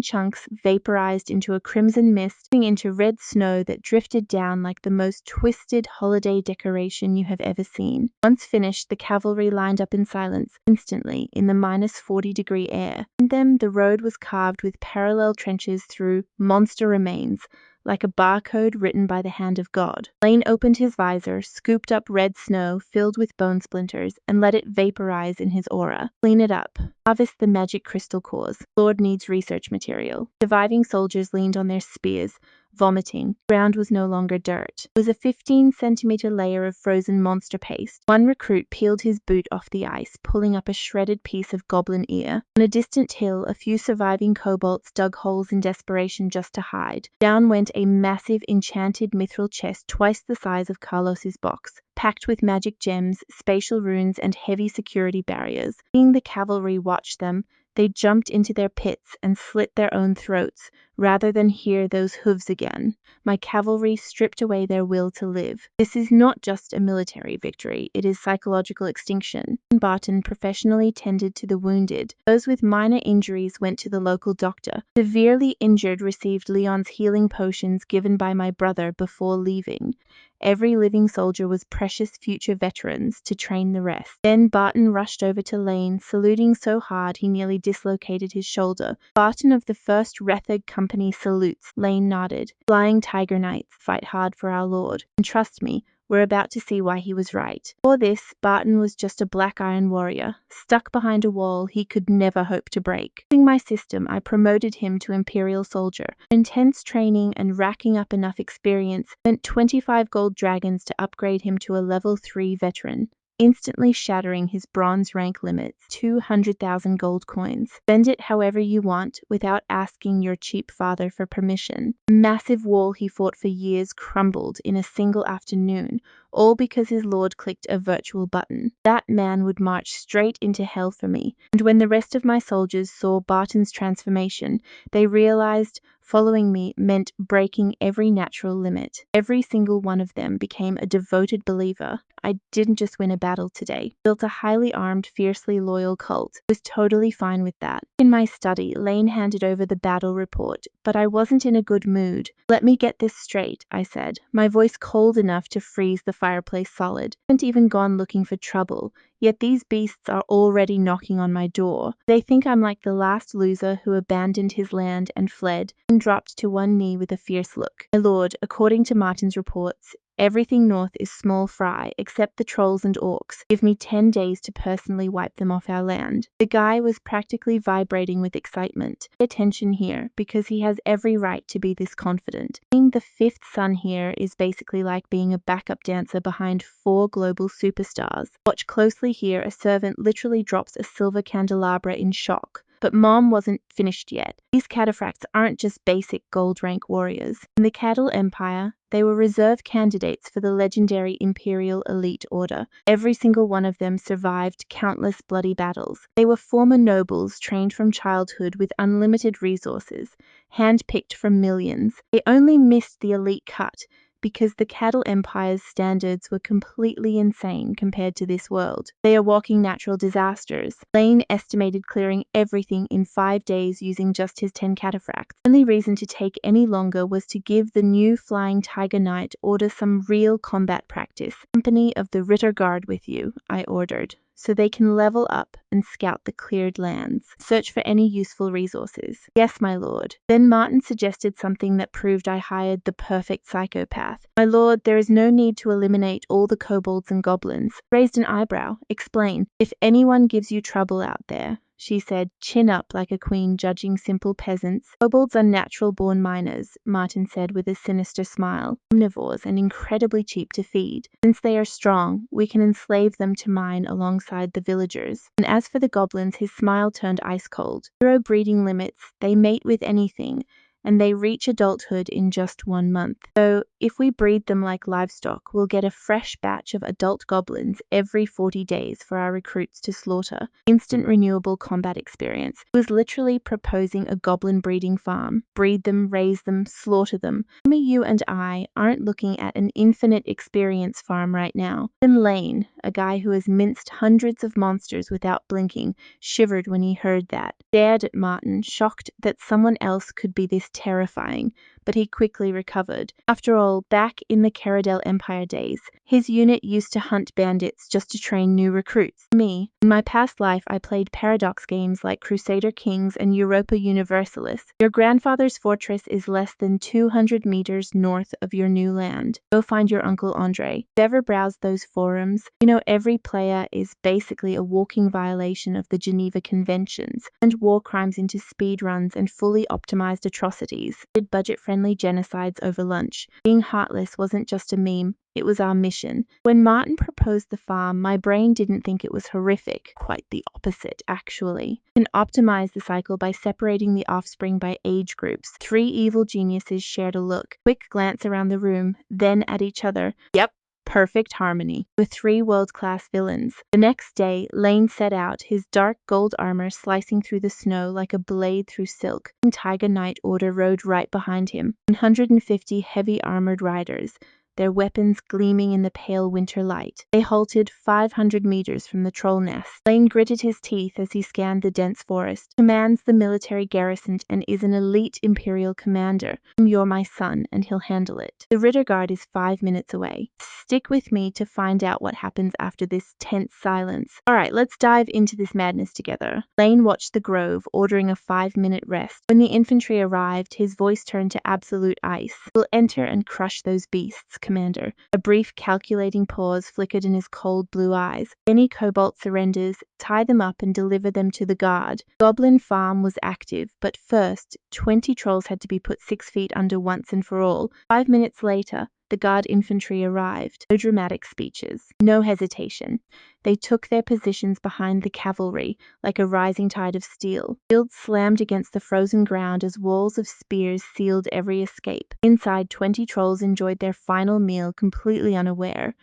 chunks vaporized into a crimson mist, turning into red snow that drifted down like the most twisted holiday decoration you have ever seen. Once finished, the cavalry lined up in silence, instantly, in the -40-degree air. In them, the road was carved with parallel trenches through monster remains, like a barcode written by the hand of God. Lane opened his visor, scooped up red snow filled with bone splinters, and let it vaporize in his aura. Clean it up. Harvest the magic crystal cores. Lord needs research material. Surviving soldiers leaned on their spears, vomiting. The ground was no longer dirt. It was a 15-centimeter layer of frozen monster paste. One recruit peeled his boot off the ice, pulling up a shredded piece of goblin ear. On a distant hill, a few surviving kobolds dug holes in desperation just to hide. Down went a massive enchanted mithril chest twice the size of Carlos's box, packed with magic gems, spatial runes, and heavy security barriers. Seeing the cavalry watch them, they jumped into their pits and slit their own throats, rather than hear those hooves again. My cavalry stripped away their will to live. This is not just a military victory, it is psychological extinction. Barton professionally tended to the wounded. Those with minor injuries went to the local doctor. Severely injured received Leon's healing potions given by my brother before leaving. Every living soldier was precious future veterans to train the rest. Then Barton rushed over to Lane, saluting so hard he nearly dislocated his shoulder. Barton of the 1st Rethig Company salutes. Lane nodded. Flying Tiger Knights fight hard for our Lord. And trust me, we're about to see why he was right. For this, Barton was just a black iron warrior, stuck behind a wall he could never hope to break. Using my system, I promoted him to Imperial Soldier. Intense training and racking up enough experience meant 25 gold dragons to upgrade him to a level 3 veteran, instantly shattering his bronze rank limits, 200,000 gold coins. Spend it however you want without asking your cheap father for permission. The massive wall he fought for years crumbled in a single afternoon, all because his lord clicked a virtual button. That man would march straight into hell for me, and when the rest of my soldiers saw Barton's transformation, they realized following me meant breaking every natural limit. Every single one of them became a devoted believer. I didn't just win a battle today. Built a highly armed, fiercely loyal cult. I was totally fine with that. In my study, Lane handed over the battle report, but I wasn't in a good mood. Let me get this straight, I said, my voice cold enough to freeze the fireplace solid. I haven't even gone looking for trouble, yet these beasts are already knocking on my door. They think I'm like the last loser who abandoned his land and fled, and dropped to one knee with a fierce look. My lord, according to Martin's reports, everything north is small fry, except the trolls and orcs. Give me 10 days to personally wipe them off our land. The guy was practically vibrating with excitement. Pay attention here, because he has every right to be this confident. Being the 5th son here is basically like being a backup dancer behind 4 global superstars. Watch closely here, a servant literally drops a silver candelabra in shock. But Mom wasn't finished yet. These cataphracts aren't just basic gold rank warriors. In the Cattle Empire, they were reserve candidates for the legendary Imperial Elite Order. Every single one of them survived countless bloody battles. They were former nobles trained from childhood with unlimited resources, handpicked from millions. They only missed the elite cut because the Cattle Empire's standards were completely insane compared to this world. They are walking natural disasters. Lane estimated clearing everything in 5 days using just his 10 cataphracts. The only reason to take any longer was to give the new Flying Tiger Knight order some real combat practice. Company of the Ritter Guard with you, I ordered, so they can level up and scout the cleared lands. Search for any useful resources. Yes, my lord. Then Martin suggested something that proved I hired the perfect psychopath. My lord, there is no need to eliminate all the kobolds and goblins. Raised an eyebrow. Explain. If anyone gives you trouble out there, she said, chin up like a queen judging simple peasants. Kobolds are natural-born miners, Martin said with a sinister smile. Omnivores and incredibly cheap to feed. Since they are strong, we can enslave them to mine alongside the villagers. And as for the goblins, his smile turned ice-cold. 0 breeding limits, they mate with anything, and they reach adulthood in just 1 month. So if we breed them like livestock, we'll get a fresh batch of adult goblins every 40 days for our recruits to slaughter. Instant renewable combat experience. He was literally proposing a goblin breeding farm. Breed them, raise them, slaughter them. Maybe you and I aren't looking at an infinite experience farm right now. Then Lane, a guy who has minced hundreds of monsters without blinking, shivered when he heard that. Stared at Martin, shocked that someone else could be this terrifying, but he quickly recovered. After all, back in the Caradel Empire days, his unit used to hunt bandits just to train new recruits. Me, in my past life, I played Paradox games like Crusader Kings and Europa Universalis. Your grandfather's fortress is less than 200 meters north of your new land. Go find your Uncle Andre. If you've ever browsed those forums, you know every player is basically a walking violation of the Geneva Conventions, and war crimes into speedruns and fully optimized atrocities. Did budget-friendly genocides over lunch. Being heartless wasn't just a meme, it was our mission. When Martin proposed the farm, my brain didn't think it was horrific. Quite the opposite, actually. You can optimize the cycle by separating the offspring by age groups. 3 evil geniuses shared a look. Quick glance around the room, then at each other. Yep. Perfect harmony, with 3 world-class villains. The next day, Lane set out, his dark gold armor slicing through the snow like a blade through silk. Tiger Knight Order rode right behind him. 150 heavy-armored riders, their weapons gleaming in the pale winter light. They halted 500 meters from the troll nest. Lane gritted his teeth as he scanned the dense forest. Commands the military garrison and is an elite Imperial commander. You're my son, and he'll handle it. The Ritter Guard is 5 minutes away. Stick with me to find out what happens after this tense silence. Alright, let's dive into this madness together. Lane watched the grove, ordering a 5-minute rest. When the infantry arrived, his voice turned to absolute ice. We'll enter and crush those beasts, Commander. A brief calculating pause flickered in his cold blue eyes. Any cobalt surrenders, tie them up and deliver them to the guard. Goblin Farm was active, but first, 20 trolls had to be put 6 feet under once and for all. 5 minutes later, the guard infantry arrived. No dramatic speeches. No hesitation. They took their positions behind the cavalry, like a rising tide of steel. Shields slammed against the frozen ground as walls of spears sealed every escape. Inside, 20 trolls enjoyed their final meal completely unaware.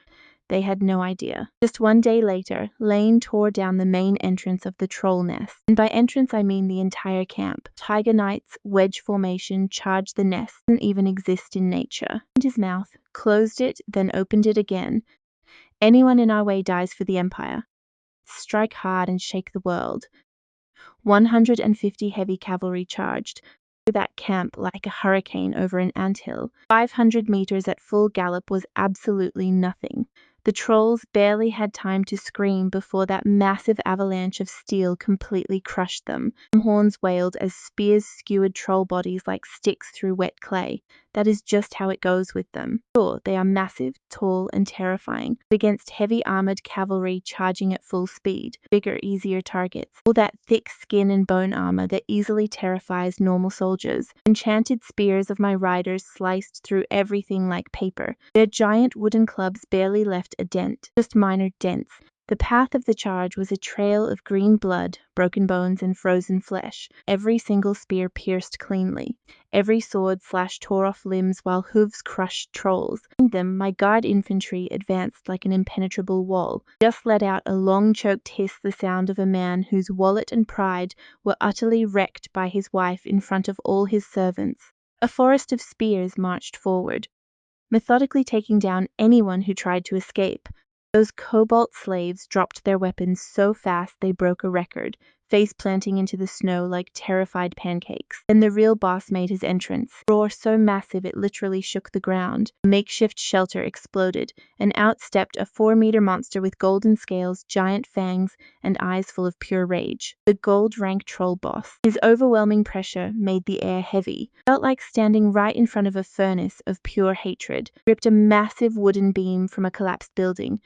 They had no idea. Just 1 day later, Lane tore down the main entrance of the troll nest. And by entrance, I mean the entire camp. Tiger Knights, wedge formation, charged the nest. Didn't even exist in nature. Opened his mouth, closed it, then opened it again. Anyone in our way dies for the Empire. Strike hard and shake the world. 150 heavy cavalry charged through that camp like a hurricane over an anthill. 500 meters at full gallop was absolutely nothing. The trolls barely had time to scream before that massive avalanche of steel completely crushed them. Horns wailed as spears skewered troll bodies like sticks through wet clay. That is just how it goes with them. Sure, they are massive, tall, and terrifying, but against heavy armored cavalry charging at full speed. Bigger, easier targets. All that thick skin and bone armor that easily terrifies normal soldiers. Enchanted spears of my riders sliced through everything like paper. Their giant wooden clubs barely left a dent, just minor dents. The path of the charge was a trail of green blood, broken bones, and frozen flesh. Every single spear pierced cleanly. Every sword slash tore off limbs while hooves crushed trolls. Behind them, my guard infantry advanced like an impenetrable wall. Just let out a long choked hiss, the sound of a man whose wallet and pride were utterly wrecked by his wife in front of all his servants. A forest of spears marched forward, methodically taking down anyone who tried to escape. Those cobalt slaves dropped their weapons so fast they broke a record, face planting into the snow like terrified pancakes. Then the real boss made his entrance. A roar so massive it literally shook the ground. A makeshift shelter exploded, and out stepped a 4-meter monster with golden scales, giant fangs, and eyes full of pure rage. The gold-rank troll boss. His overwhelming pressure made the air heavy. Felt like standing right in front of a furnace of pure hatred. Ripped a massive wooden beam from a collapsed building.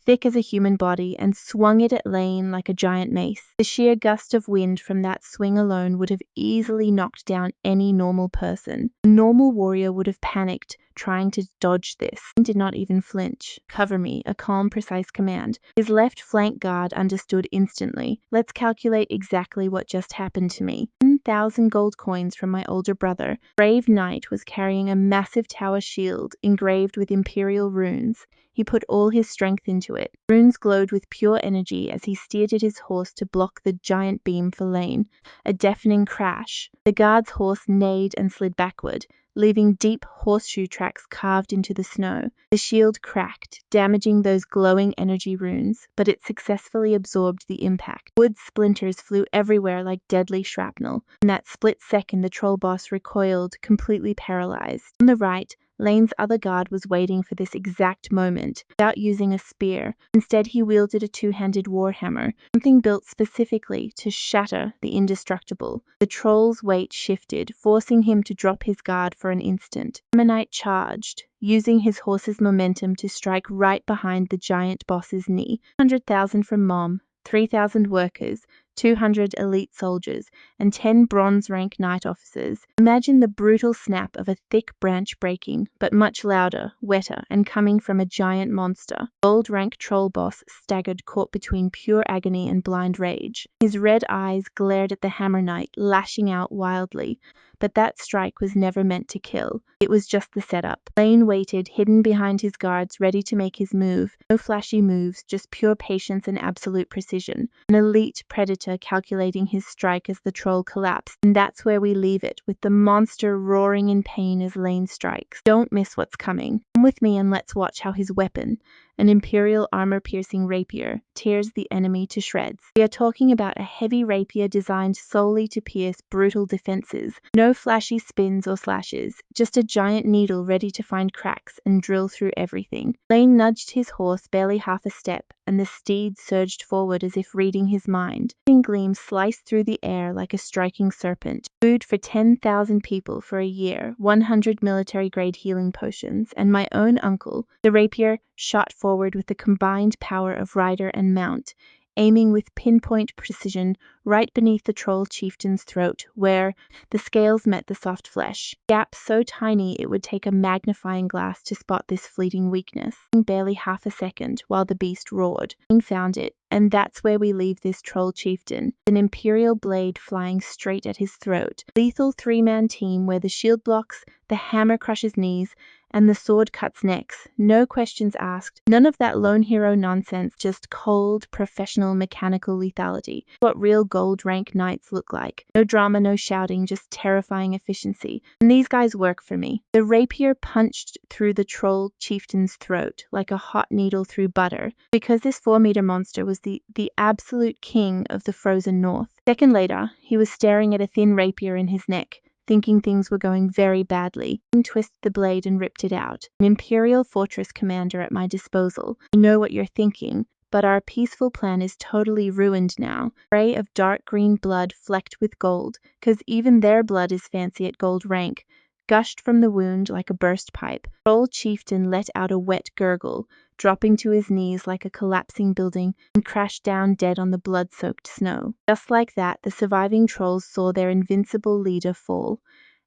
thick as a human body, and swung it at Lane like a giant mace. The sheer gust of wind from that swing alone would have easily knocked down any normal person. A normal warrior would have panicked, trying to dodge this. Lane did not even flinch. "Cover me," a calm, precise command. His left flank guard understood instantly. "Let's calculate exactly what just happened to me." 10,000 gold coins from my older brother. Brave Knight was carrying a massive tower shield engraved with imperial runes. He put all his strength into it. Runes glowed with pure energy as he steered his horse to block the giant beam for Lane. A deafening crash. The guard's horse neighed and slid backward, leaving deep horseshoe tracks carved into the snow. The shield cracked, damaging those glowing energy runes, but it successfully absorbed the impact. Wood splinters flew everywhere like deadly shrapnel. In that split second, the troll boss recoiled, completely paralyzed. On the right, Lane's other guard was waiting for this exact moment, without using a spear. Instead, he wielded a two-handed warhammer, something built specifically to shatter the indestructible. The troll's weight shifted, forcing him to drop his guard for an instant. Hammer Knight charged, using his horse's momentum to strike right behind the giant boss's knee. 100,000 from Mom, 3,000 workers, 200 elite soldiers, and 10 bronze rank knight officers. Imagine the brutal snap of a thick branch breaking, but much louder, wetter, and coming from a giant monster. Gold rank troll boss staggered, caught between pure agony and blind rage. His red eyes glared at the Hammer Knight, lashing out wildly. But that strike was never meant to kill. It was just the setup. Lane waited, hidden behind his guards, ready to make his move. No flashy moves, just pure patience and absolute precision. An elite predator calculating his strike as the troll collapsed. And that's where we leave it, with the monster roaring in pain as Lane strikes. Don't miss what's coming. Come with me and let's watch how his weapon, an imperial armor-piercing rapier, tears the enemy to shreds. We are talking about a heavy rapier designed solely to pierce brutal defenses. No flashy spins or slashes, just a giant needle ready to find cracks and drill through everything. Lane nudged his horse barely half a step, and the steed surged forward as if reading his mind. Lightning gleams sliced through the air like a striking serpent. Food for 10,000 people for a year, 100 military-grade healing potions, and my own uncle. The rapier shot forward with the combined power of rider and mount, aiming with pinpoint precision right beneath the troll chieftain's throat, where the scales met the soft flesh. Gap so tiny it would take a magnifying glass to spot this fleeting weakness. In barely half a second, while the beast roared, King found it, and that's where we leave this troll chieftain. An imperial blade flying straight at his throat. Lethal three-man team where the shield blocks, the hammer crushes knees, and the sword cuts necks. No questions asked. None of that lone hero nonsense, just cold, professional, mechanical lethality. What real gold rank knights look like. No drama, no shouting, just terrifying efficiency. And these guys work for me. The rapier punched through the troll chieftain's throat like a hot needle through butter, because this 4-meter monster was the absolute king of the frozen north. Second later, he was staring at a thin rapier in his neck, thinking things were going very badly. He twisted the blade and ripped it out. An Imperial Fortress commander at my disposal. I know what you're thinking, but our peaceful plan is totally ruined now. Ray of dark green blood flecked with gold, 'cause even their blood is fancy at gold rank, gushed from the wound like a burst pipe. Troll chieftain let out a wet gurgle, dropping to his knees like a collapsing building, and crashed down dead on the blood-soaked snow. Just like that, the surviving trolls saw their invincible leader fall,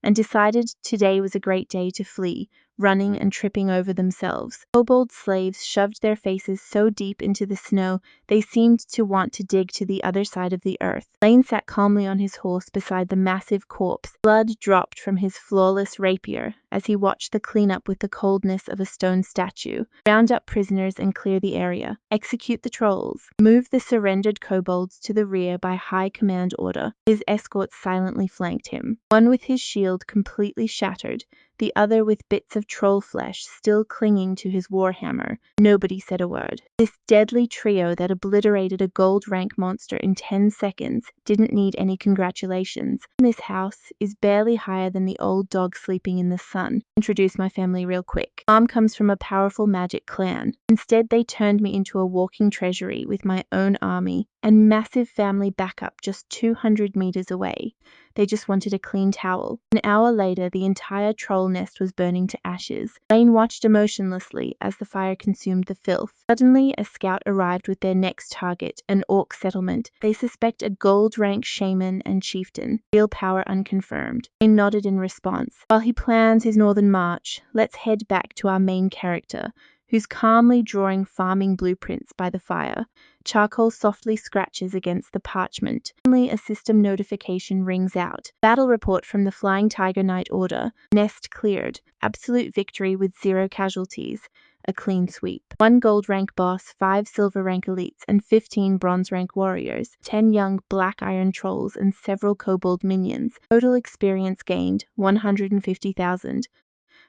and decided today was a great day to flee, running and tripping over themselves. Kobold slaves shoved their faces so deep into the snow they seemed to want to dig to the other side of the earth. Lane sat calmly on his horse beside the massive corpse. Blood dropped from his flawless rapier as he watched the cleanup with the coldness of a stone statue. Round up prisoners and clear the area. Execute the trolls. Move the surrendered kobolds to the rear by high command order. His escorts silently flanked him, one with his shield completely shattered, the other with bits of troll flesh still clinging to his warhammer. Nobody said a word. This deadly trio that obliterated a gold rank monster in 10 seconds didn't need any congratulations. This house is barely higher than the old dog sleeping in the sun. Introduce my family real quick. Mom comes from a powerful magic clan. Instead, they turned me into a walking treasury with my own army and massive family backup just 200 meters away. They just wanted a clean towel. An hour later, the entire troll nest was burning to ashes. Lane watched emotionlessly as the fire consumed the filth. Suddenly, a scout arrived with their next target, an orc settlement. They suspect a gold-rank shaman and chieftain. Real power unconfirmed. Lane nodded in response. While he plans his northern march, let's head back to our main character, who's calmly drawing farming blueprints by the fire. Charcoal softly scratches against the parchment. Suddenly, a system notification rings out. Battle report from the Flying Tiger Knight Order. Nest cleared. Absolute victory with 0 casualties. A clean sweep. 1 gold rank boss, 5 silver rank elites, and 15 bronze rank warriors, 10 young black iron trolls, and several kobold minions. Total experience gained, 150,000.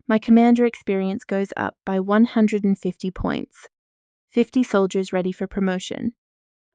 My commander experience goes up by 150 points. 50 soldiers ready for promotion.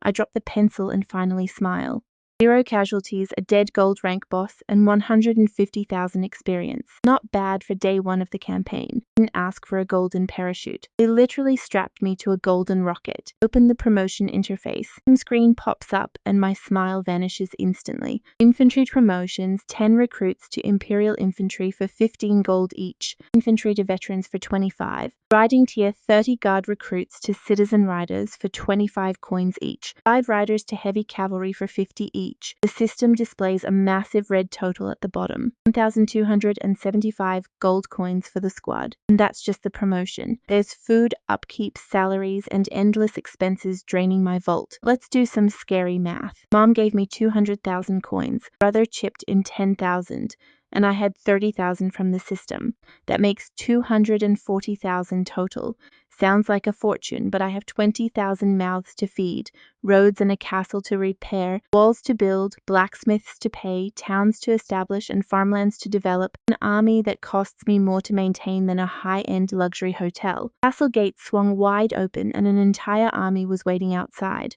I drop the pencil and finally smile. 0 casualties, a dead gold rank boss, and 150,000 experience. Not bad for day 1 of the campaign. Didn't ask for a golden parachute. They literally strapped me to a golden rocket. Open the promotion interface. The screen pops up and my smile vanishes instantly. Infantry promotions, 10 recruits to Imperial Infantry for 15 gold each. Infantry to veterans for 25. Riding tier 30 guard recruits to citizen riders for 25 coins each. 5 riders to heavy cavalry for 50 each. The system displays a massive red total at the bottom. 1,275 gold coins for the squad. And that's just the promotion. There's food, upkeep, salaries, and endless expenses draining my vault. Let's do some scary math. Mom gave me 200,000 coins. Brother chipped in 10,000. And I had 30,000 from the system. That makes 240,000 total. Sounds like a fortune, but I have 20,000 mouths to feed, roads and a castle to repair, walls to build, blacksmiths to pay, towns to establish, and farmlands to develop, an army that costs me more to maintain than a high-end luxury hotel. Castle gates swung wide open and an entire army was waiting outside.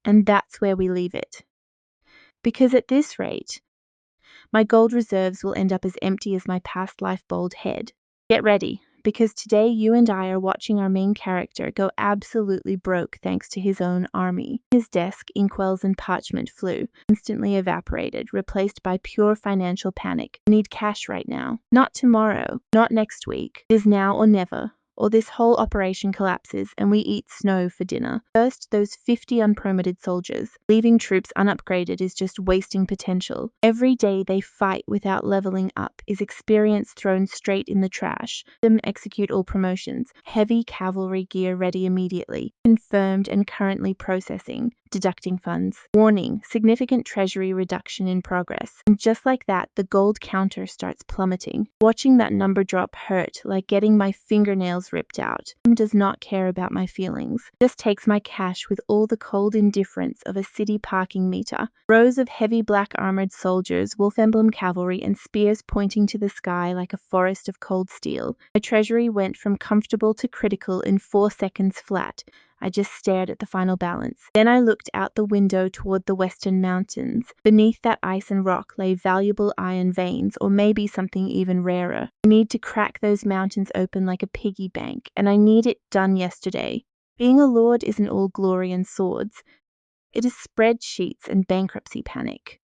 And that's where we leave it. Because at this rate, my gold reserves will end up as empty as my past life bald head. Get ready, because today you and I are watching our main character go absolutely broke thanks to his own army. His desk, inkwells and parchment flew, instantly evaporated, replaced by pure financial panic. I need cash right now. Not tomorrow, not next week. It is now or never. Or this whole operation collapses and we eat snow for dinner. First, those 50 unpromoted soldiers. Leaving troops unupgraded is just wasting potential. Every day they fight without leveling up is experience thrown straight in the trash. Them execute all promotions. Heavy cavalry gear ready immediately. Confirmed and currently processing. Deducting funds. Warning, significant treasury reduction in progress. And just like that, the gold counter starts plummeting. Watching that number drop hurt like getting my fingernails ripped out. He does not care about my feelings. Just takes my cash with all the cold indifference of a city parking meter. Rows of heavy black armored soldiers, wolf emblem cavalry, and spears pointing to the sky like a forest of cold steel. My treasury went from comfortable to critical in 4 seconds flat. I just stared at the final balance. Then I looked out the window toward the western mountains. Beneath that ice and rock lay valuable iron veins, or maybe something even rarer. I need to crack those mountains open like a piggy bank, and I need it done yesterday. Being a lord isn't all glory and swords. It is spreadsheets and bankruptcy panic.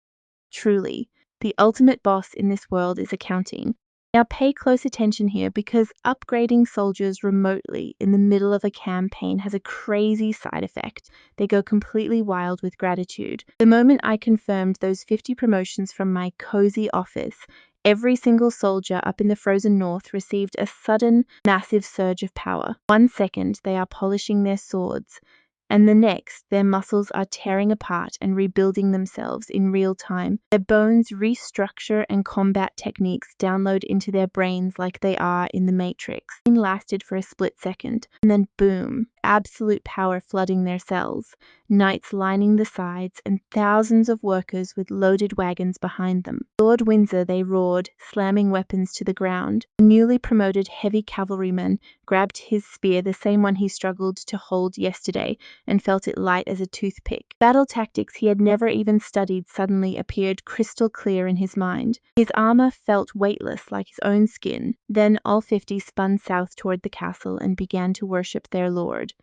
Truly, the ultimate boss in this world is accounting. Now pay close attention here because upgrading soldiers remotely in the middle of a campaign has a crazy side effect. They go completely wild with gratitude. The moment I confirmed those 50 promotions from my cozy office, every single soldier up in the frozen north received a sudden, massive surge of power. 1 second, they are polishing their swords. And the next, their muscles are tearing apart and rebuilding themselves in real time. Their bones restructure and combat techniques download into their brains like they are in the Matrix. It lasted for a split second, and then boom, absolute power flooding their cells. Knights lining the sides, and thousands of workers with loaded wagons behind them. Lord Windsor, they roared, slamming weapons to the ground. A newly promoted heavy cavalryman grabbed his spear, the same one he struggled to hold yesterday, and felt it light as a toothpick. Battle tactics he had never even studied suddenly appeared crystal clear in his mind. His armor felt weightless like his own skin. Then all 50 spun south toward the castle and began to worship their lord.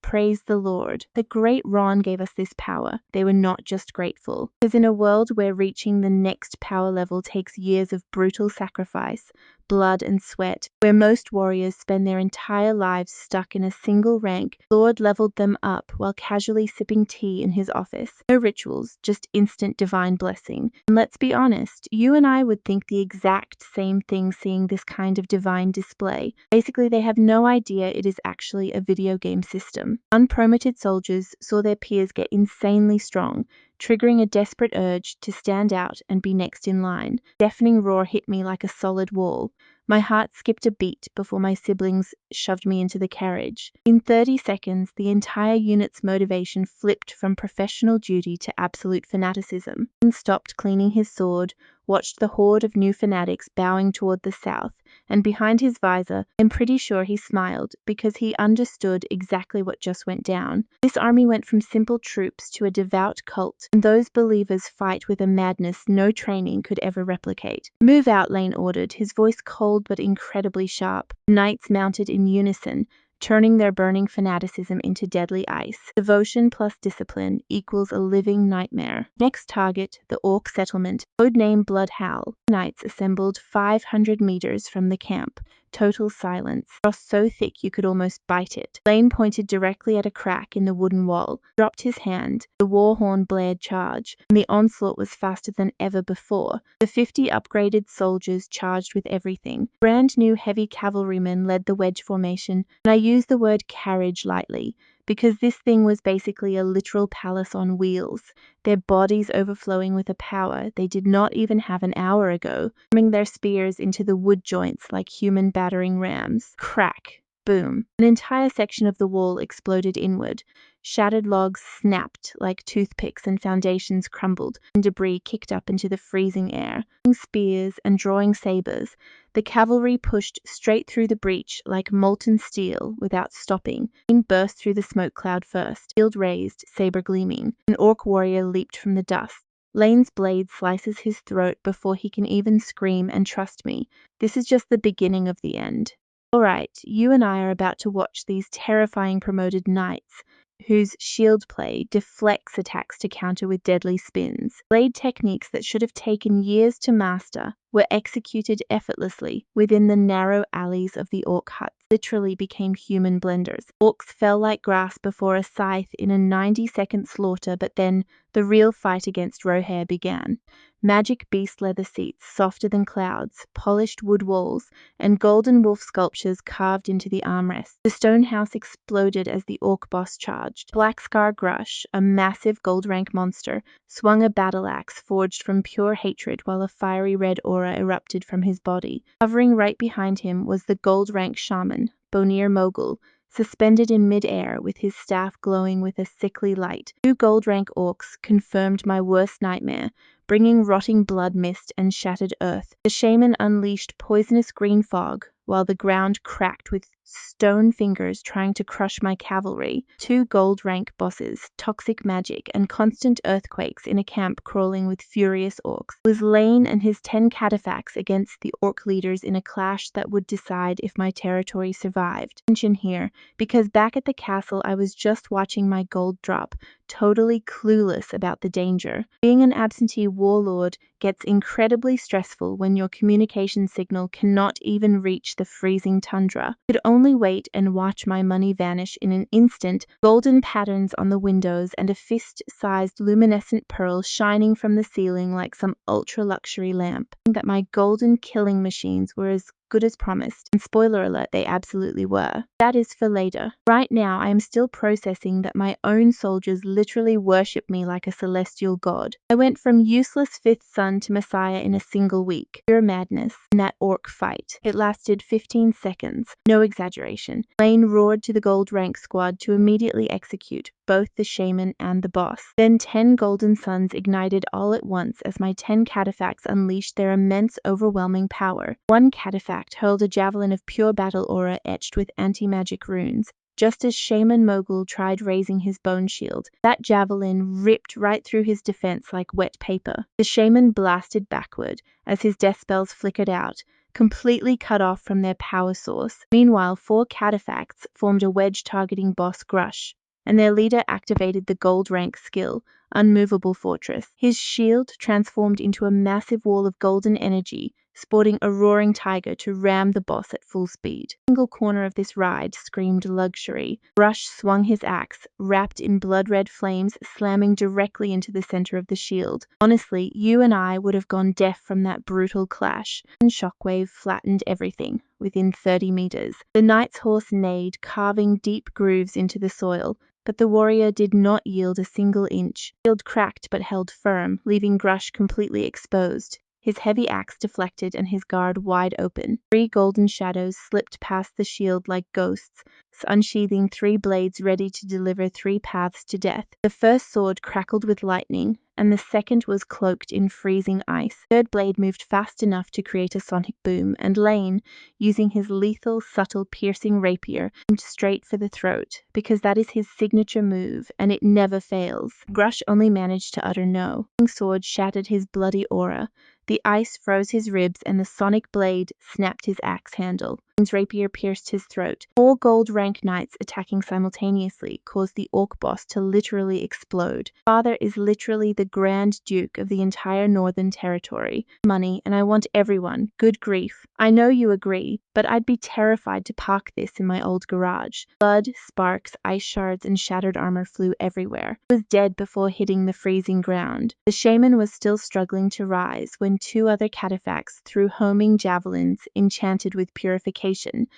praise the Lord. The great Ron gave us this power. They were not just grateful. Because in a world where reaching the next power level takes years of brutal sacrifice, blood and sweat, where most warriors spend their entire lives stuck in a single rank, Lord leveled them up while casually sipping tea in his office. No rituals, just instant divine blessing. And let's be honest, you and I would think the exact same thing seeing this kind of divine display. Basically, they have no idea it is actually a video game system. Unpromoted soldiers saw their peers get insanely strong, triggering a desperate urge to stand out and be next in line. Deafening roar hit me like a solid wall. My heart skipped a beat before my siblings shoved me into the carriage. In 30 seconds, the entire unit's motivation flipped from professional duty to absolute fanaticism. He stopped cleaning his sword, watched the horde of new fanatics bowing toward the south, and behind his visor, I'm pretty sure he smiled because he understood exactly what just went down. This army went from simple troops to a devout cult, and those believers fight with a madness no training could ever replicate. "Move out," Lane ordered, his voice cold but incredibly sharp. Knights mounted in unison, turning their burning fanaticism into deadly ice. Devotion plus discipline equals a living nightmare. Next target, the Orc settlement, codename Blood Howl. Knights assembled 500 meters from the camp. Total silence. Frost so thick you could almost bite it. Lane pointed directly at a crack in the wooden wall, dropped his hand. The war horn blared charge, and the onslaught was faster than ever before. The 50 upgraded soldiers charged with everything. Brand new heavy cavalrymen led the wedge formation, and I use the word carriage lightly, because this thing was basically a literal palace on wheels, their bodies overflowing with a power they did not even have an hour ago, ramming their spears into the wood joints like human battering rams. Crack. Boom. An entire section of the wall exploded inward. Shattered logs snapped like toothpicks and foundations crumbled, and debris kicked up into the freezing air. Spears and drawing sabers, the cavalry pushed straight through the breach like molten steel without stopping. Lane burst through the smoke cloud first, shield raised, saber gleaming. An orc warrior leaped from the dust. Lane's blade slices his throat before he can even scream, and trust me, this is just the beginning of the end. Alright, you and I are about to watch these terrifying promoted knights, whose shield play deflects attacks to counter with deadly spins. Blade techniques that should have taken years to master were executed effortlessly within the narrow alleys of the orc huts. Literally became human blenders. Orcs fell like grass before a scythe in a 90-second slaughter, but then the real fight against Rohair began. Magic beast leather seats, softer than clouds, polished wood walls, and golden wolf sculptures carved into the armrests. The stone house exploded as the orc boss charged. Blackscar Grush, a massive gold rank monster, swung a battle axe forged from pure hatred while a fiery red aura erupted from his body. Hovering right behind him was the gold rank shaman, Bonir Mogul, suspended in mid-air with his staff glowing with a sickly light. 2 gold rank orcs confirmed my worst nightmare, bringing rotting blood mist and shattered earth. The shaman unleashed poisonous green fog, while the ground cracked with stone fingers trying to crush my cavalry. 2 gold rank bosses, toxic magic, and constant earthquakes in a camp crawling with furious orcs. It was Lane and his 10 cataphacs against the orc leaders in a clash that would decide if my territory survived. Mention here, because back at the castle I was just watching my gold drop, totally clueless about the danger. Being an absentee warlord gets incredibly stressful when your communication signal cannot even reach the freezing tundra. I could only wait and watch my money vanish in an instant, golden patterns on the windows and a fist-sized luminescent pearl shining from the ceiling like some ultra-luxury lamp. That my golden killing machines were as good as promised, and spoiler alert, they absolutely were. That is for later. Right now, I am still processing that my own soldiers literally worship me like a celestial god. I went from useless 5th son to messiah in a single week. Pure madness in that orc fight. It lasted 15 seconds. No exaggeration. Lane roared to the gold rank squad to immediately execute both the shaman and the boss. Then 10 golden suns ignited all at once as my 10 cataphacs unleashed their immense, overwhelming power. One cataphract hurled a javelin of pure battle aura etched with anti-magic runes. Just as Shaman Mogul tried raising his bone shield, that javelin ripped right through his defense like wet paper. The shaman blasted backward as his death spells flickered out, completely cut off from their power source. Meanwhile, 4 cataphracts formed a wedge targeting Boss Grush, and their leader activated the gold rank skill, Unmovable Fortress. His shield transformed into a massive wall of golden energy, sporting a roaring tiger to ram the boss at full speed. A single corner of this ride screamed luxury. Brush swung his axe, wrapped in blood-red flames, slamming directly into the center of the shield. Honestly, you and I would have gone deaf from that brutal clash. One shockwave flattened everything within 30 meters. The knight's horse neighed, carving deep grooves into the soil, but the warrior did not yield a single inch. The shield cracked but held firm, leaving Grush completely exposed. His heavy axe deflected and his guard wide open. 3 golden shadows slipped past the shield like ghosts, unsheathing 3 blades ready to deliver 3 paths to death. The first sword crackled with lightning, and the second was cloaked in freezing ice. The third blade moved fast enough to create a sonic boom, and Lane, using his lethal, subtle, piercing rapier, aimed straight for the throat, because that is his signature move, and it never fails. Grush only managed to utter no. The sword shattered his bloody aura. The ice froze his ribs, and the sonic blade snapped his axe handle. Lane's rapier pierced his throat. 4 gold rank knights attacking simultaneously caused the orc boss to literally explode. Father is literally the Grand Duke of the entire Northern Territory. Money, and I want everyone. Good grief. I know you agree, but I'd be terrified to park this in my old garage. Blood, sparks, ice shards, and shattered armor flew everywhere. I was dead before hitting the freezing ground. The shaman was still struggling to rise when 2 other cataphracts threw homing javelins enchanted with purification.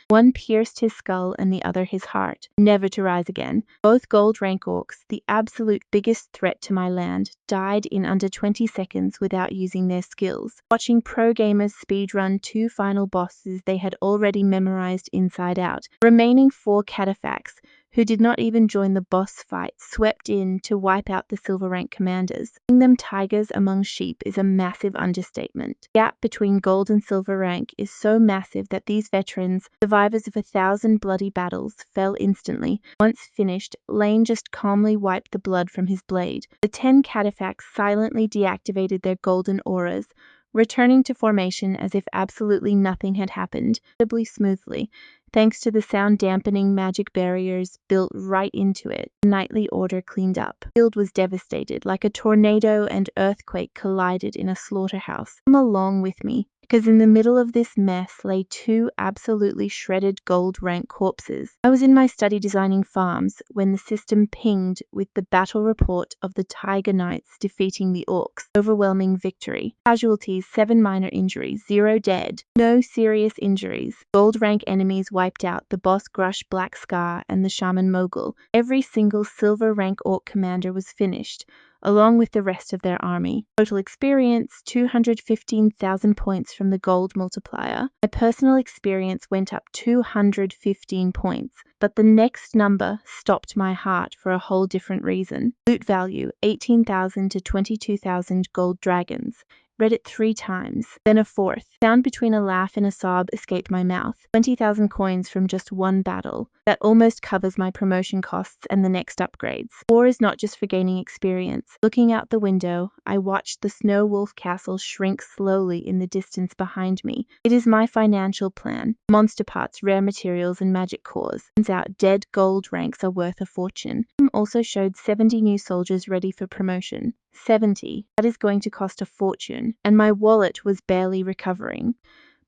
One pierced his skull and the other his heart, never to rise again. Both gold rank orcs, the absolute biggest threat to my land, died in under 20 seconds without using their skills. Watching pro gamers speedrun 2 final bosses they had already memorized inside out. The remaining 4 cataphracts, who did not even join the boss fight, swept in to wipe out the silver rank commanders. Calling them tigers among sheep is a massive understatement. The gap between gold and silver rank is so massive that these veterans, survivors of 1,000 bloody battles, fell instantly. Once finished, Lane just calmly wiped the blood from his blade. The 10 cataphracts silently deactivated their golden auras, returning to formation as if absolutely nothing had happened, incredibly smoothly, thanks to the sound-dampening magic barriers built right into it. The nightly order cleaned up. The field was devastated, like a tornado and earthquake collided in a slaughterhouse. Come along with me, because in the middle of this mess lay 2 absolutely shredded gold rank corpses. I was in my study designing farms when the system pinged with the battle report of the Tiger Knights defeating the orcs. Overwhelming victory. Casualties, 7 minor injuries, 0 dead. No serious injuries. Gold rank enemies wiped out, the boss Grush Black Scar and the shaman Mogul. Every single silver rank orc commander was finished, along with the rest of their army. Total experience, 215,000 points from the gold multiplier. My personal experience went up 215 points, but the next number stopped my heart for a whole different reason. Loot value, 18,000 to 22,000 gold dragons. Read it 3 times, then a 4th. Sound between a laugh and a sob escaped my mouth. 20,000 coins from just 1 battle. That almost covers my promotion costs and the next upgrades. War is not just for gaining experience. Looking out the window, I watched the Snow Wolf Castle shrink slowly in the distance behind me. It is my financial plan. Monster parts, rare materials, and magic cores. Turns out dead gold ranks are worth a fortune. Also showed 70 new soldiers ready for promotion. 70. That is going to cost a fortune, and my wallet was barely recovering.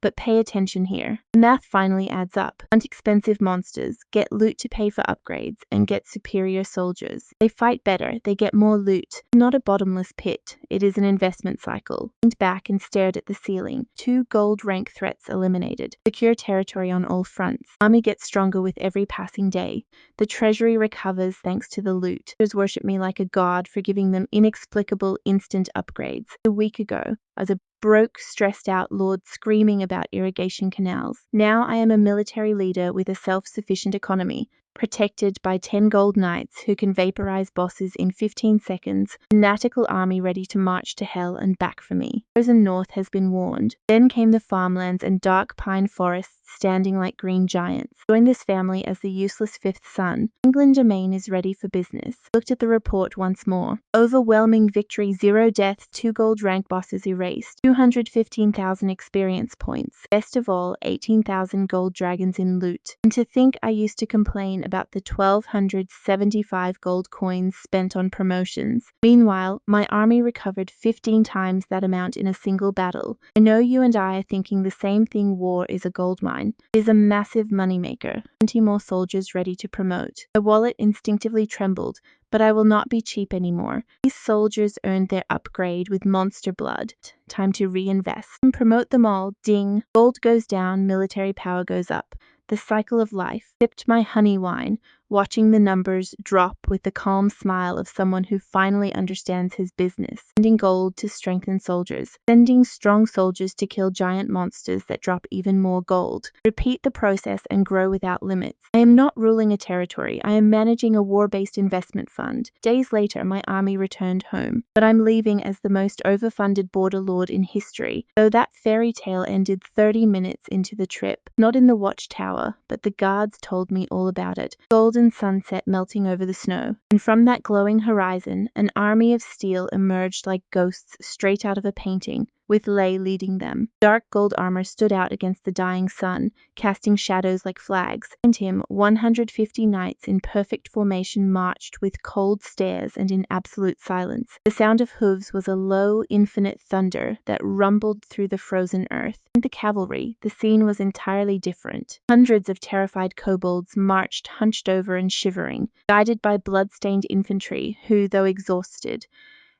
But pay attention here. The math finally adds up. Hunt expensive monsters, get loot to pay for upgrades, and get superior soldiers. They fight better, they get more loot. Not a bottomless pit, it is an investment cycle. I leaned back and stared at the ceiling. 2 gold rank threats eliminated. Secure territory on all fronts. Army gets stronger with every passing day. The treasury recovers thanks to the loot. Others worship me like a god for giving them inexplicable instant upgrades. A week ago, I was a broke, stressed-out lord screaming about irrigation canals. Now I am a military leader with a self-sufficient economy. protected by 10 gold knights who can vaporize bosses in 15 seconds, a fanatical army ready to march to hell and back for me. Frozen North has been warned. Then came the farmlands and dark pine forests standing like green giants. Joined this family as the useless fifth son. England domain is ready for business. Looked at the report once more. Overwhelming victory, 0 deaths, 2 gold rank bosses erased, 215,000 experience points. Best of all, 18,000 gold dragons in loot. And to think I used to complain about the 1,275 gold coins spent on promotions. Meanwhile, my army recovered 15 times that amount in a single battle. I know you and I are thinking the same thing. War is a gold mine. It is a massive moneymaker. 20 more soldiers ready to promote. My wallet instinctively trembled, but I will not be cheap anymore. These soldiers earned their upgrade with monster blood. Time to reinvest. And promote them all. Ding. Gold goes down, military power goes up. The cycle of life. Sipped my honey wine, watching the numbers drop with the calm smile of someone who finally understands his business. Sending gold to strengthen soldiers. Sending strong soldiers to kill giant monsters that drop even more gold. Repeat the process and grow without limits. I am not ruling a territory. I am managing a war-based investment fund. Days later, my army returned home. But I'm leaving as the most overfunded border lord in history, though that fairy tale ended 30 minutes into the trip. Not in the watchtower, but the guards told me all about it. Golden sunset melting over the snow. And from that glowing horizon, an army of steel emerged like ghosts straight out of a painting, with Lei leading them. Dark gold armor stood out against the dying sun, casting shadows like flags. Behind him, 150 knights in perfect formation marched with cold stares and in absolute silence. The sound of hooves was a low, infinite thunder that rumbled through the frozen earth. And the cavalry, the scene was entirely different. Hundreds of terrified kobolds marched hunched over and shivering, guided by blood-stained infantry who, though exhausted,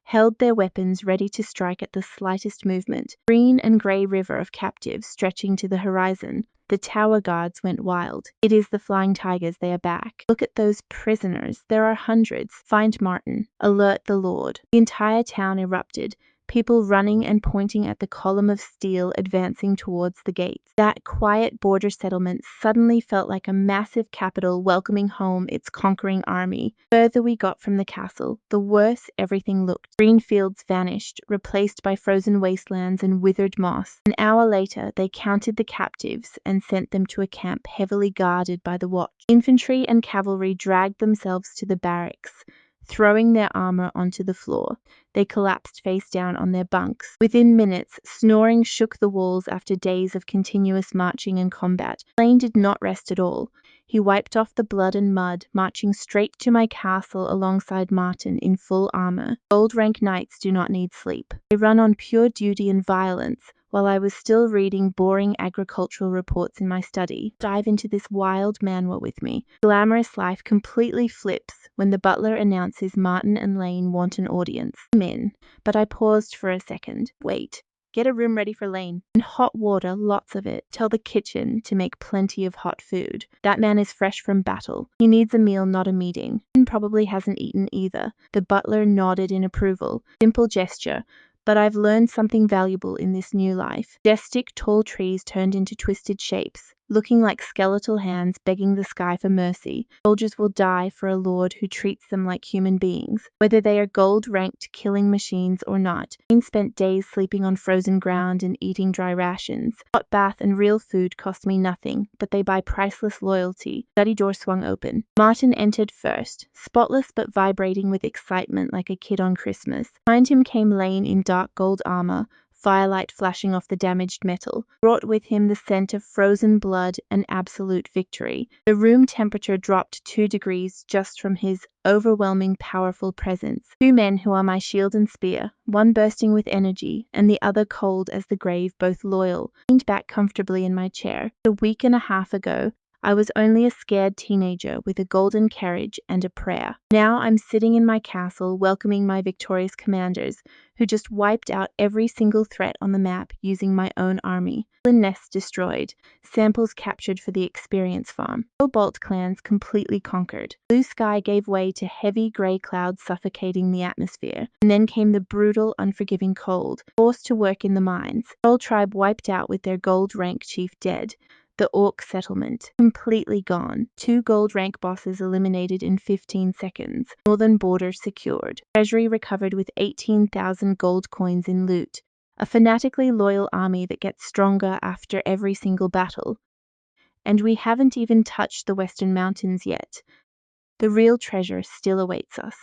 held their weapons ready to strike at the slightest movement. Green and grey river of captives stretching to the horizon. The tower guards went wild. It is the flying tigers, they are back. Look at those prisoners. There are hundreds. Find Martin. Alert the Lord. The entire town erupted. People running and pointing at the column of steel advancing towards the gates. That quiet border settlement suddenly felt like a massive capital welcoming home its conquering army. Further we got from the castle, the worse everything looked. Green fields vanished, replaced by frozen wastelands and withered moss. An hour later, they counted the captives and sent them to a camp heavily guarded by the watch. Infantry and cavalry dragged themselves to the barracks, throwing their armor onto the floor. They collapsed face down on their bunks. Within minutes, snoring shook the walls after days of continuous marching and combat. Lane did not rest at all. He wiped off the blood and mud, marching straight to my castle alongside Martin in full armor. Gold rank knights do not need sleep. They run on pure duty and violence. While I was still reading boring agricultural reports in my study, dive into this wild manhwa with me. Glamorous life completely flips when the butler announces Martin and Lane want an audience. I'm in, but I paused for a second. Wait. Get a room ready for Lane. And hot water, lots of it. Tell the kitchen to make plenty of hot food. That man is fresh from battle. He needs a meal, not a meeting. And probably hasn't eaten either. The butler nodded in approval. Simple gesture. But I've learned something valuable in this new life. Majestic tall trees turned into twisted shapes, looking like skeletal hands begging the sky for mercy. Soldiers will die for a lord who treats them like human beings, whether they are gold-ranked killing machines or not. Jane spent days sleeping on frozen ground and eating dry rations. Hot bath and real food cost me nothing, but they buy priceless loyalty. Study door swung open. Martin entered first, spotless but vibrating with excitement like a kid on Christmas. Behind him came Lane in dark gold armor, firelight flashing off the damaged metal, brought with him the scent of frozen blood and absolute victory. The room temperature dropped 2 degrees just from his overwhelming, powerful presence. 2 men who are my shield and spear, one bursting with energy, and the other cold as the grave, both loyal. I leaned back comfortably in my chair. A week and a half ago, I was only a scared teenager with a golden carriage and a prayer. Now I'm sitting in my castle welcoming my victorious commanders, who just wiped out every single threat on the map using my own army. Nests destroyed, samples captured for the experience farm. Cobalt clans completely conquered. Blue sky gave way to heavy grey clouds suffocating the atmosphere. And then came the brutal, unforgiving cold, forced to work in the mines. Troll tribe wiped out with their gold rank chief dead. The orc settlement, completely gone. 2 gold rank bosses eliminated in 15 seconds. Northern border secured. Treasury recovered with 18,000 gold coins in loot. A fanatically loyal army that gets stronger after every single battle. And we haven't even touched the Western Mountains yet. The real treasure still awaits us.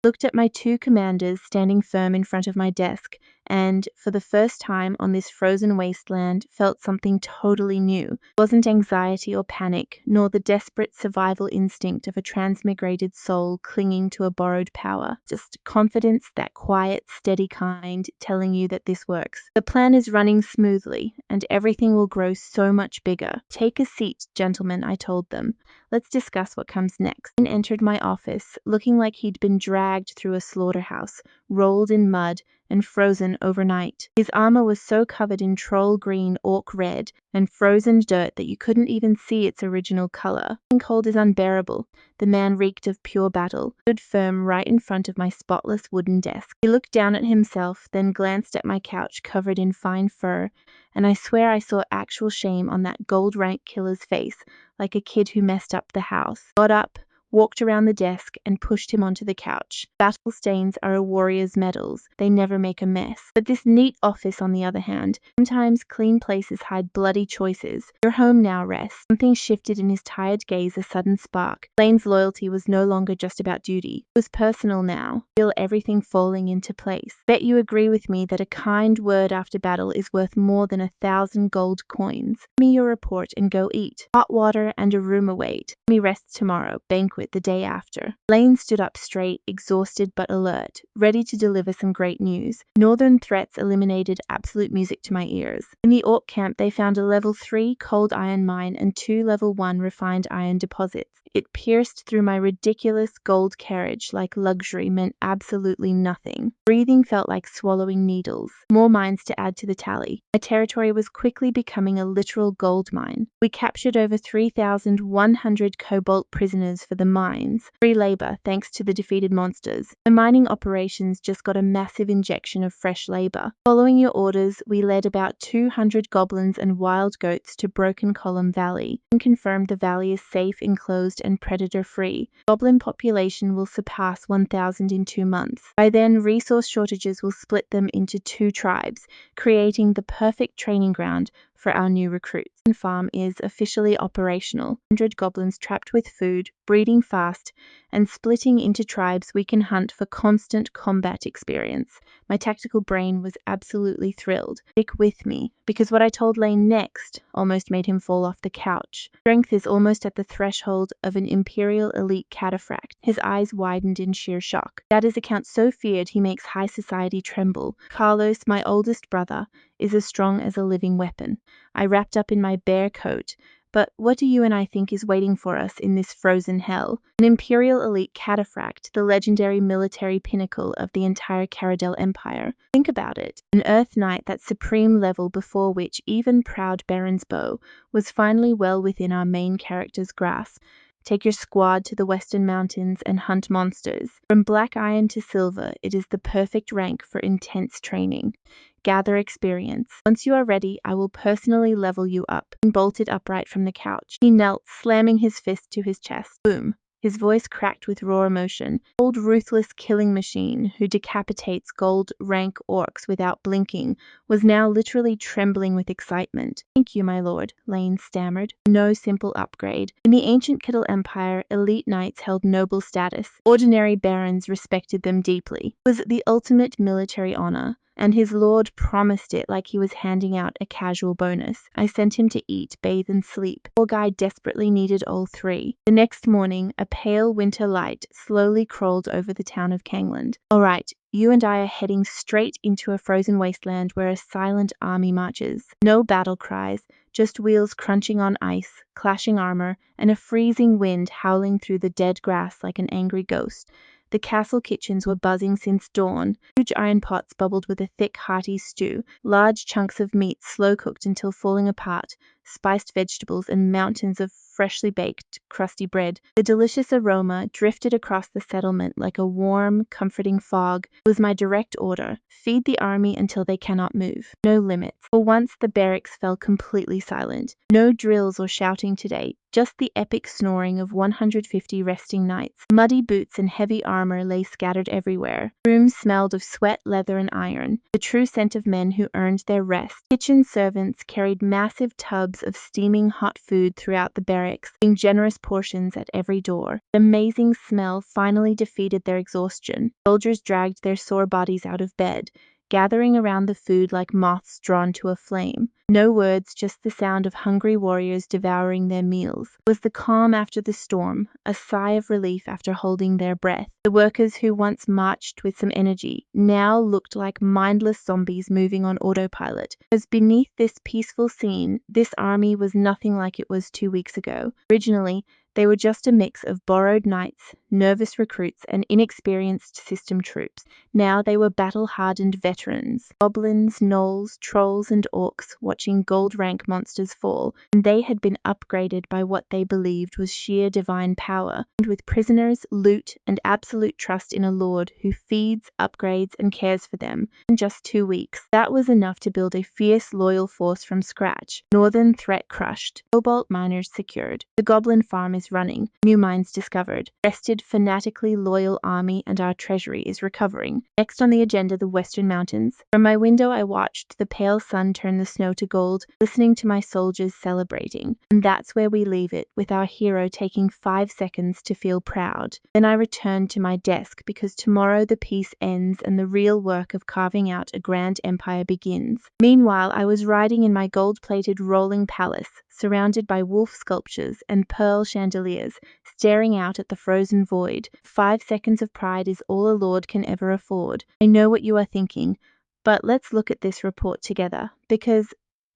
Looked at my 2 commanders standing firm in front of my desk, and, for the first time on this frozen wasteland, felt something totally new. It wasn't anxiety or panic, nor the desperate survival instinct of a transmigrated soul clinging to a borrowed power. Just confidence, that quiet, steady kind, telling you that this works. The plan is running smoothly, and everything will grow so much bigger. Take a seat, gentlemen, I told them. Let's discuss what comes next. He entered my office, looking like he'd been dragged through a slaughterhouse, rolled in mud, and frozen overnight. His armor was so covered in troll green, orc red, and frozen dirt that you couldn't even see its original color. Being cold is unbearable. The man reeked of pure battle, stood firm right in front of my spotless wooden desk. He looked down at himself, then glanced at my couch covered in fine fur, and I swear I saw actual shame on that gold rank killer's face, like a kid who messed up the house. Got up, walked around the desk, and pushed him onto the couch. Battle stains are a warrior's medals. They never make a mess. But this neat office, on the other hand, sometimes clean places hide bloody choices. You're home now, rest. Something shifted in his tired gaze, a sudden spark. Lane's loyalty was no longer just about duty. It was personal now. Feel everything falling into place. Bet you agree with me that a kind word after battle is worth more than 1,000 gold coins. Give me your report and go eat. Hot water and a room await. Let me rest tomorrow. Banquet the day after. Lane stood up straight, exhausted but alert, ready to deliver some great news. Northern threats eliminated absolute music to my ears. In the orc camp, they found a level 3 cold iron mine and 2 level 1 refined iron deposits. It pierced through my ridiculous gold carriage like luxury meant absolutely nothing. Breathing felt like swallowing needles. More mines to add to the tally. My territory was quickly becoming a literal gold mine. We captured over 3,100 cobalt prisoners for the mines. Free labor, thanks to the defeated monsters. The mining operations just got a massive injection of fresh labor. Following your orders, we led about 200 goblins and wild goats to Broken Column Valley and confirmed the valley is safe, enclosed, and predator-free. Goblin population will surpass 1,000 in 2 months. By then, resource shortages will split them into 2 tribes, creating the perfect training ground for our new recruits. The farm is officially operational. 100 goblins trapped with food, breeding fast, and splitting into tribes we can hunt for constant combat experience. My tactical brain was absolutely thrilled. Stick with me, because what I told Lane next almost made him fall off the couch. Strength is almost at the threshold of an Imperial elite cataphract. His eyes widened in sheer shock. Dad's account so feared he makes high society tremble. Carlos, my oldest brother, is as strong as a living weapon. I wrapped up in my bear coat. But what do you and I think is waiting for us in this frozen hell? An Imperial elite cataphract, the legendary military pinnacle of the entire Caradel Empire. Think about it. An Earth Knight, that supreme level before which even proud Baron's bow was finally well within our main character's grasp. Take your squad to the Western Mountains and hunt monsters. From black iron to silver, it is the perfect rank for intense training. Gather experience. Once you are ready, I will personally level you up. He bolted upright from the couch. He knelt, slamming his fist to his chest. Boom. His voice cracked with raw emotion. Old ruthless killing machine who decapitates gold rank orcs without blinking was now literally trembling with excitement. Thank you, my lord, Lane stammered. No simple upgrade. In the ancient Kittle Empire, elite knights held noble status. Ordinary barons respected them deeply. It was the ultimate military honor, and his lord promised it like he was handing out a casual bonus. I sent him to eat, bathe, and sleep. Poor guy desperately needed all 3. The next morning, a pale winter light slowly crawled over the town of Kangland. All right, you and I are heading straight into a frozen wasteland where a silent army marches. No battle cries, just wheels crunching on ice, clashing armor, and a freezing wind howling through the dead grass like an angry ghost. The castle kitchens were buzzing since dawn. Huge iron pots bubbled with a thick, hearty stew, large chunks of meat slow-cooked until falling apart, spiced vegetables, and mountains of freshly baked, crusty bread. The delicious aroma drifted across the settlement like a warm, comforting fog. It was my direct order: feed the army until they cannot move. No limits. For once, the barracks fell completely silent. No drills or shouting today, just the epic snoring of 150 resting knights. Muddy boots and heavy armor lay scattered everywhere. Rooms smelled of sweat, leather, and iron, the true scent of men who earned their rest. Kitchen servants carried massive tubs of steaming hot food throughout the barracks, leaving generous portions at every door. The amazing smell finally defeated their exhaustion. Soldiers dragged their sore bodies out of bed, gathering around the food like moths drawn to a flame. No words, just the sound of hungry warriors devouring their meals. It was the calm after the storm, a sigh of relief after holding their breath. The workers who once marched with some energy now looked like mindless zombies moving on autopilot. Because beneath this peaceful scene, this army was nothing like it was 2 weeks ago. Originally, they were just a mix of borrowed knights, nervous recruits, and inexperienced system troops. Now they were battle-hardened veterans, goblins, gnolls, trolls, and orcs watching gold rank monsters fall, and they had been upgraded by what they believed was sheer divine power, and with prisoners, loot, and absolute trust in a lord who feeds, upgrades, and cares for them. In just 2 weeks, that was enough to build a fierce, loyal force from scratch. Northern threat crushed, cobalt miners secured, the goblin farm is running, new mines discovered, rested, fanatically loyal army, and our treasury is recovering. Next on the agenda, the Western Mountains. From my window, I watched the pale sun turn the snow to gold, listening to my soldiers celebrating. And that's where we leave it, with our hero taking 5 seconds to feel proud. Then I returned to my desk, because tomorrow the peace ends and the real work of carving out a grand empire begins. Meanwhile, I was riding in my gold-plated rolling palace, surrounded by wolf sculptures and pearl chandeliers, staring out at the frozen void. 5 seconds of pride is all a lord can ever afford. I know what you are thinking, but let's look at this report together, because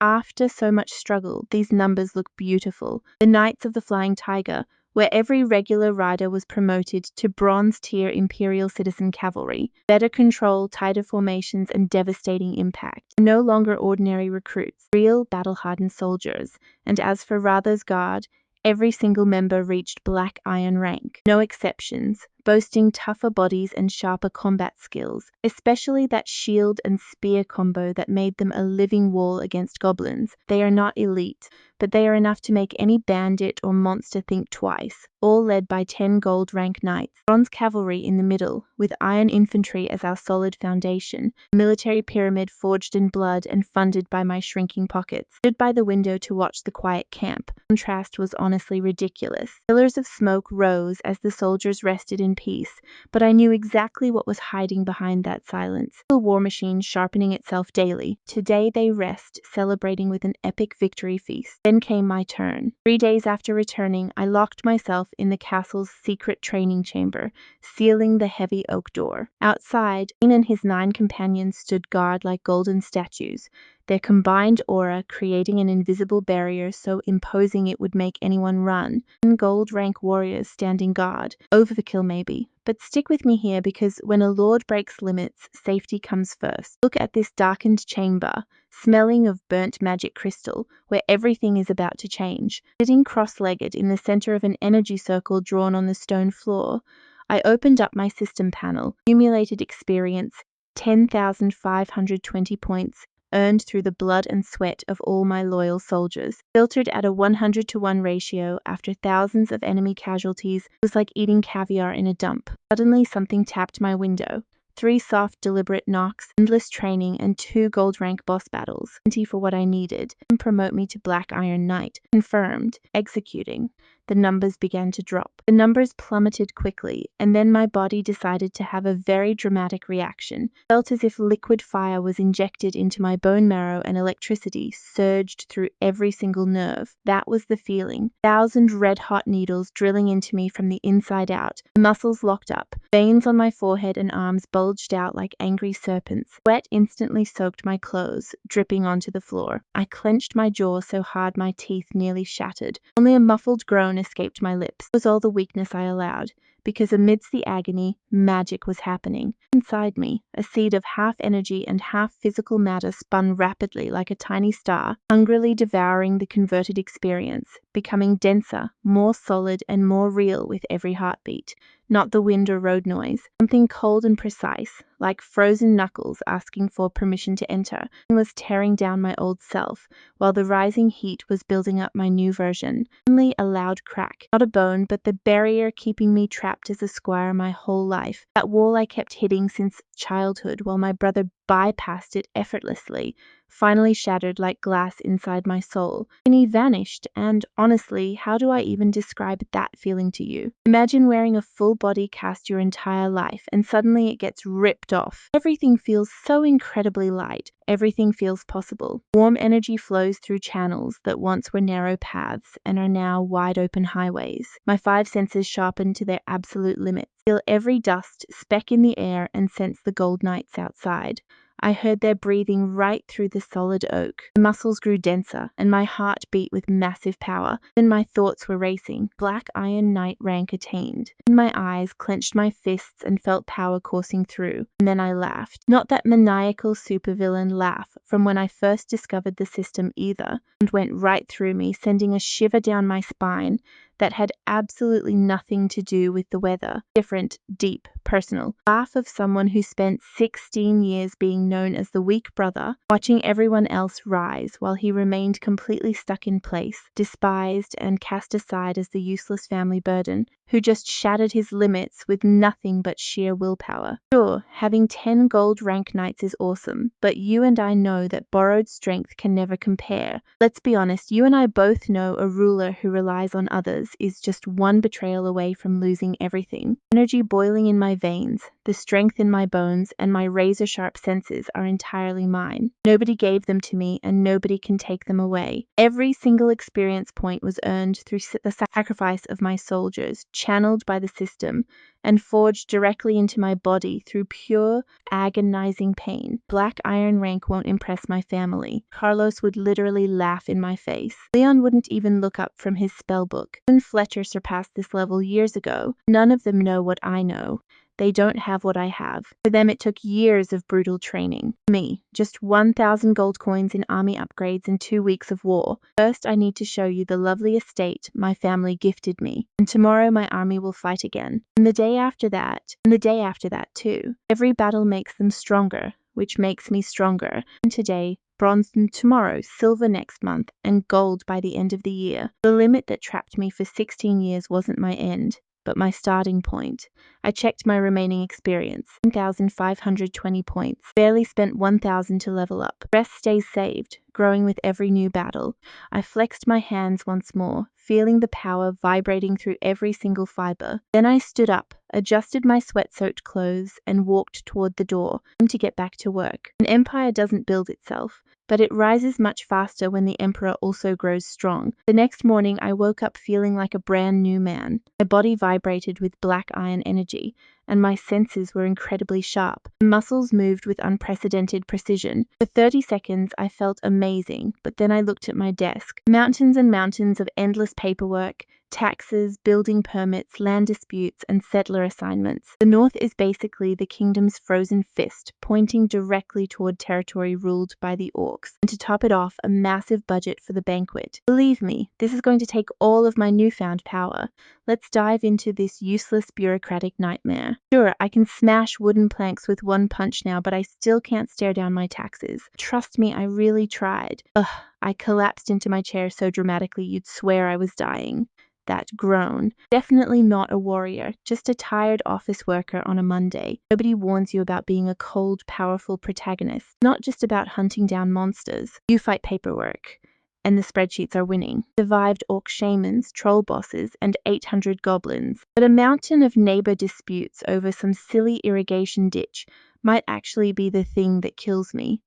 after so much struggle, these numbers look beautiful. The Knights of the Flying Tiger, where every regular rider was promoted to bronze tier Imperial Citizen Cavalry. Better control, tighter formations, and devastating impact. No longer ordinary recruits, real battle-hardened soldiers. And as for Ratha's Guard, every single member reached Black Iron rank. No exceptions, boasting tougher bodies and sharper combat skills, especially that shield and spear combo that made them a living wall against goblins. They are not elite, but they are enough to make any bandit or monster think twice, all led by 10 gold rank knights. Bronze cavalry in the middle, with iron infantry as our solid foundation, a military pyramid forged in blood and funded by my shrinking pockets. Stood by the window to watch the quiet camp. Contrast was honestly ridiculous. Pillars of smoke rose as the soldiers rested in peace, but I knew exactly what was hiding behind that silence. The war machine sharpening itself daily. Today they rest, celebrating with an epic victory feast. Then came my turn. 3 days after returning, I locked myself in the castle's secret training chamber, sealing the heavy oak door. Outside, Ian and his 9 companions stood guard like golden statues, their combined aura creating an invisible barrier so imposing it would make anyone run. And gold rank warriors standing guard. Overkill maybe, but stick with me here, because when a lord breaks limits, safety comes first. Look at this darkened chamber, smelling of burnt magic crystal, where everything is about to change. Sitting cross-legged in the center of an energy circle drawn on the stone floor, I opened up my system panel. Accumulated experience, 10,520 points, earned through the blood and sweat of all my loyal soldiers. Filtered at a 100-to-1 ratio after thousands of enemy casualties, it was like eating caviar in a dump. Suddenly something tapped my window. 3 soft, deliberate knocks, endless training, and 2 gold rank boss battles. Plenty for what I needed. And promote me to Black Iron Knight. Confirmed. Executing. The numbers began to drop. The numbers plummeted quickly, and then my body decided to have a very dramatic reaction. Felt as if liquid fire was injected into my bone marrow and electricity surged through every single nerve. That was the feeling. 1,000 red-hot needles drilling into me from the inside out. Muscles locked up. Veins on my forehead and arms bulged out like angry serpents. Sweat instantly soaked my clothes, dripping onto the floor. I clenched my jaw so hard my teeth nearly shattered. Only a muffled groan escaped my lips. It was all the weakness I allowed, because amidst the agony, magic was happening. Inside me, a seed of half energy and half physical matter spun rapidly like a tiny star, hungrily devouring the converted experience, becoming denser, more solid, and more real with every heartbeat. Not the wind or road noise, something cold and precise, like frozen knuckles asking for permission to enter, was tearing down my old self, while the rising heat was building up my new version. Only a loud crack, not a bone, but the barrier keeping me trapped as a squire my whole life. That wall I kept hitting since childhood, while my brother bypassed it effortlessly, finally shattered like glass inside my soul. And he vanished, and honestly, how do I even describe that feeling to you? Imagine wearing a full body cast your entire life, and suddenly it gets ripped off. Everything feels so incredibly light. Everything feels possible. Warm energy flows through channels that once were narrow paths and are now wide open highways. My 5 senses sharpen to their absolute limits. Feel every dust speck in the air and sense the gold nights outside. I heard their breathing right through the solid oak. The muscles grew denser, and my heart beat with massive power. Then my thoughts were racing. Black Iron Knight rank attained. In my eyes, clenched my fists, and felt power coursing through. And then I laughed. Not that maniacal supervillain laugh from when I first discovered the system either, and went right through me, sending a shiver down my spine that had absolutely nothing to do with the weather. Different, deep, personal. Laugh of someone who spent 16 years being known as the weak brother, watching everyone else rise while he remained completely stuck in place, despised and cast aside as the useless family burden, who just shattered his limits with nothing but sheer willpower. Sure, having 10 gold rank knights is awesome, but you and I know that borrowed strength can never compare. Let's be honest, you and I both know a ruler who relies on others is just one betrayal away from losing everything. Energy boiling in my veins, the strength in my bones, and my razor-sharp senses are entirely mine. Nobody gave them to me, and nobody can take them away. Every single experience point was earned through the sacrifice of my soldiers, channeled by the system, and forged directly into my body through pure, agonizing pain. Black Iron rank won't impress my family. Carlos would literally laugh in my face. Leon wouldn't even look up from his spellbook. When Fletcher surpassed this level years ago, none of them know what I know. They don't have what I have. For them, it took years of brutal training. Me, just 1,000 gold coins in army upgrades and 2 weeks of war. First, I need to show you the lovely estate my family gifted me. And tomorrow my army will fight again. And the day after that, and the day after that too. Every battle makes them stronger, which makes me stronger. And today, bronze tomorrow, silver next month, and gold by the end of the year. The limit that trapped me for 16 years wasn't my end, but my starting point. I checked my remaining experience, 1,520 points. Barely spent 1,000 to level up. Rest stays saved, growing with every new battle. I flexed my hands once more, feeling the power vibrating through every single fiber. Then I stood up, adjusted my sweat-soaked clothes, and walked toward the door, to get back to work. An empire doesn't build itself, but it rises much faster when the emperor also grows strong. The next morning, I woke up feeling like a brand new man. My body vibrated with black iron energy, and my senses were incredibly sharp. My muscles moved with unprecedented precision. For 30 seconds, I felt amazing, but then I looked at my desk. Mountains and mountains of endless paperwork, taxes, building permits, land disputes, and settler assignments. The North is basically the kingdom's frozen fist, pointing directly toward territory ruled by the orcs. And to top it off, a massive budget for the banquet. Believe me, this is going to take all of my newfound power. Let's dive into this useless bureaucratic nightmare. Sure, I can smash wooden planks with one punch now, but I still can't stare down my taxes. Trust me, I really tried. Ugh, I collapsed into my chair so dramatically you'd swear I was dying. That groan. Definitely not a warrior, just a tired office worker on a Monday. Nobody warns you about being a cold, powerful protagonist. Not just about hunting down monsters. You fight paperwork, and the spreadsheets are winning. Survived orc shamans, troll bosses, and 800 goblins. But a mountain of neighbor disputes over some silly irrigation ditch might actually be the thing that kills me.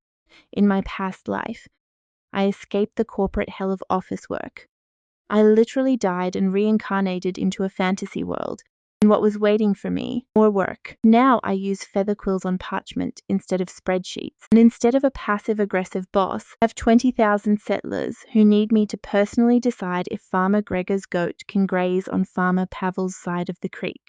In my past life, I escaped the corporate hell of office work. I literally died and reincarnated into a fantasy world, and what was waiting for me, more work. Now I use feather quills on parchment instead of spreadsheets, and instead of a passive-aggressive boss, I have 20,000 settlers who need me to personally decide if Farmer Gregor's goat can graze on Farmer Pavel's side of the creek.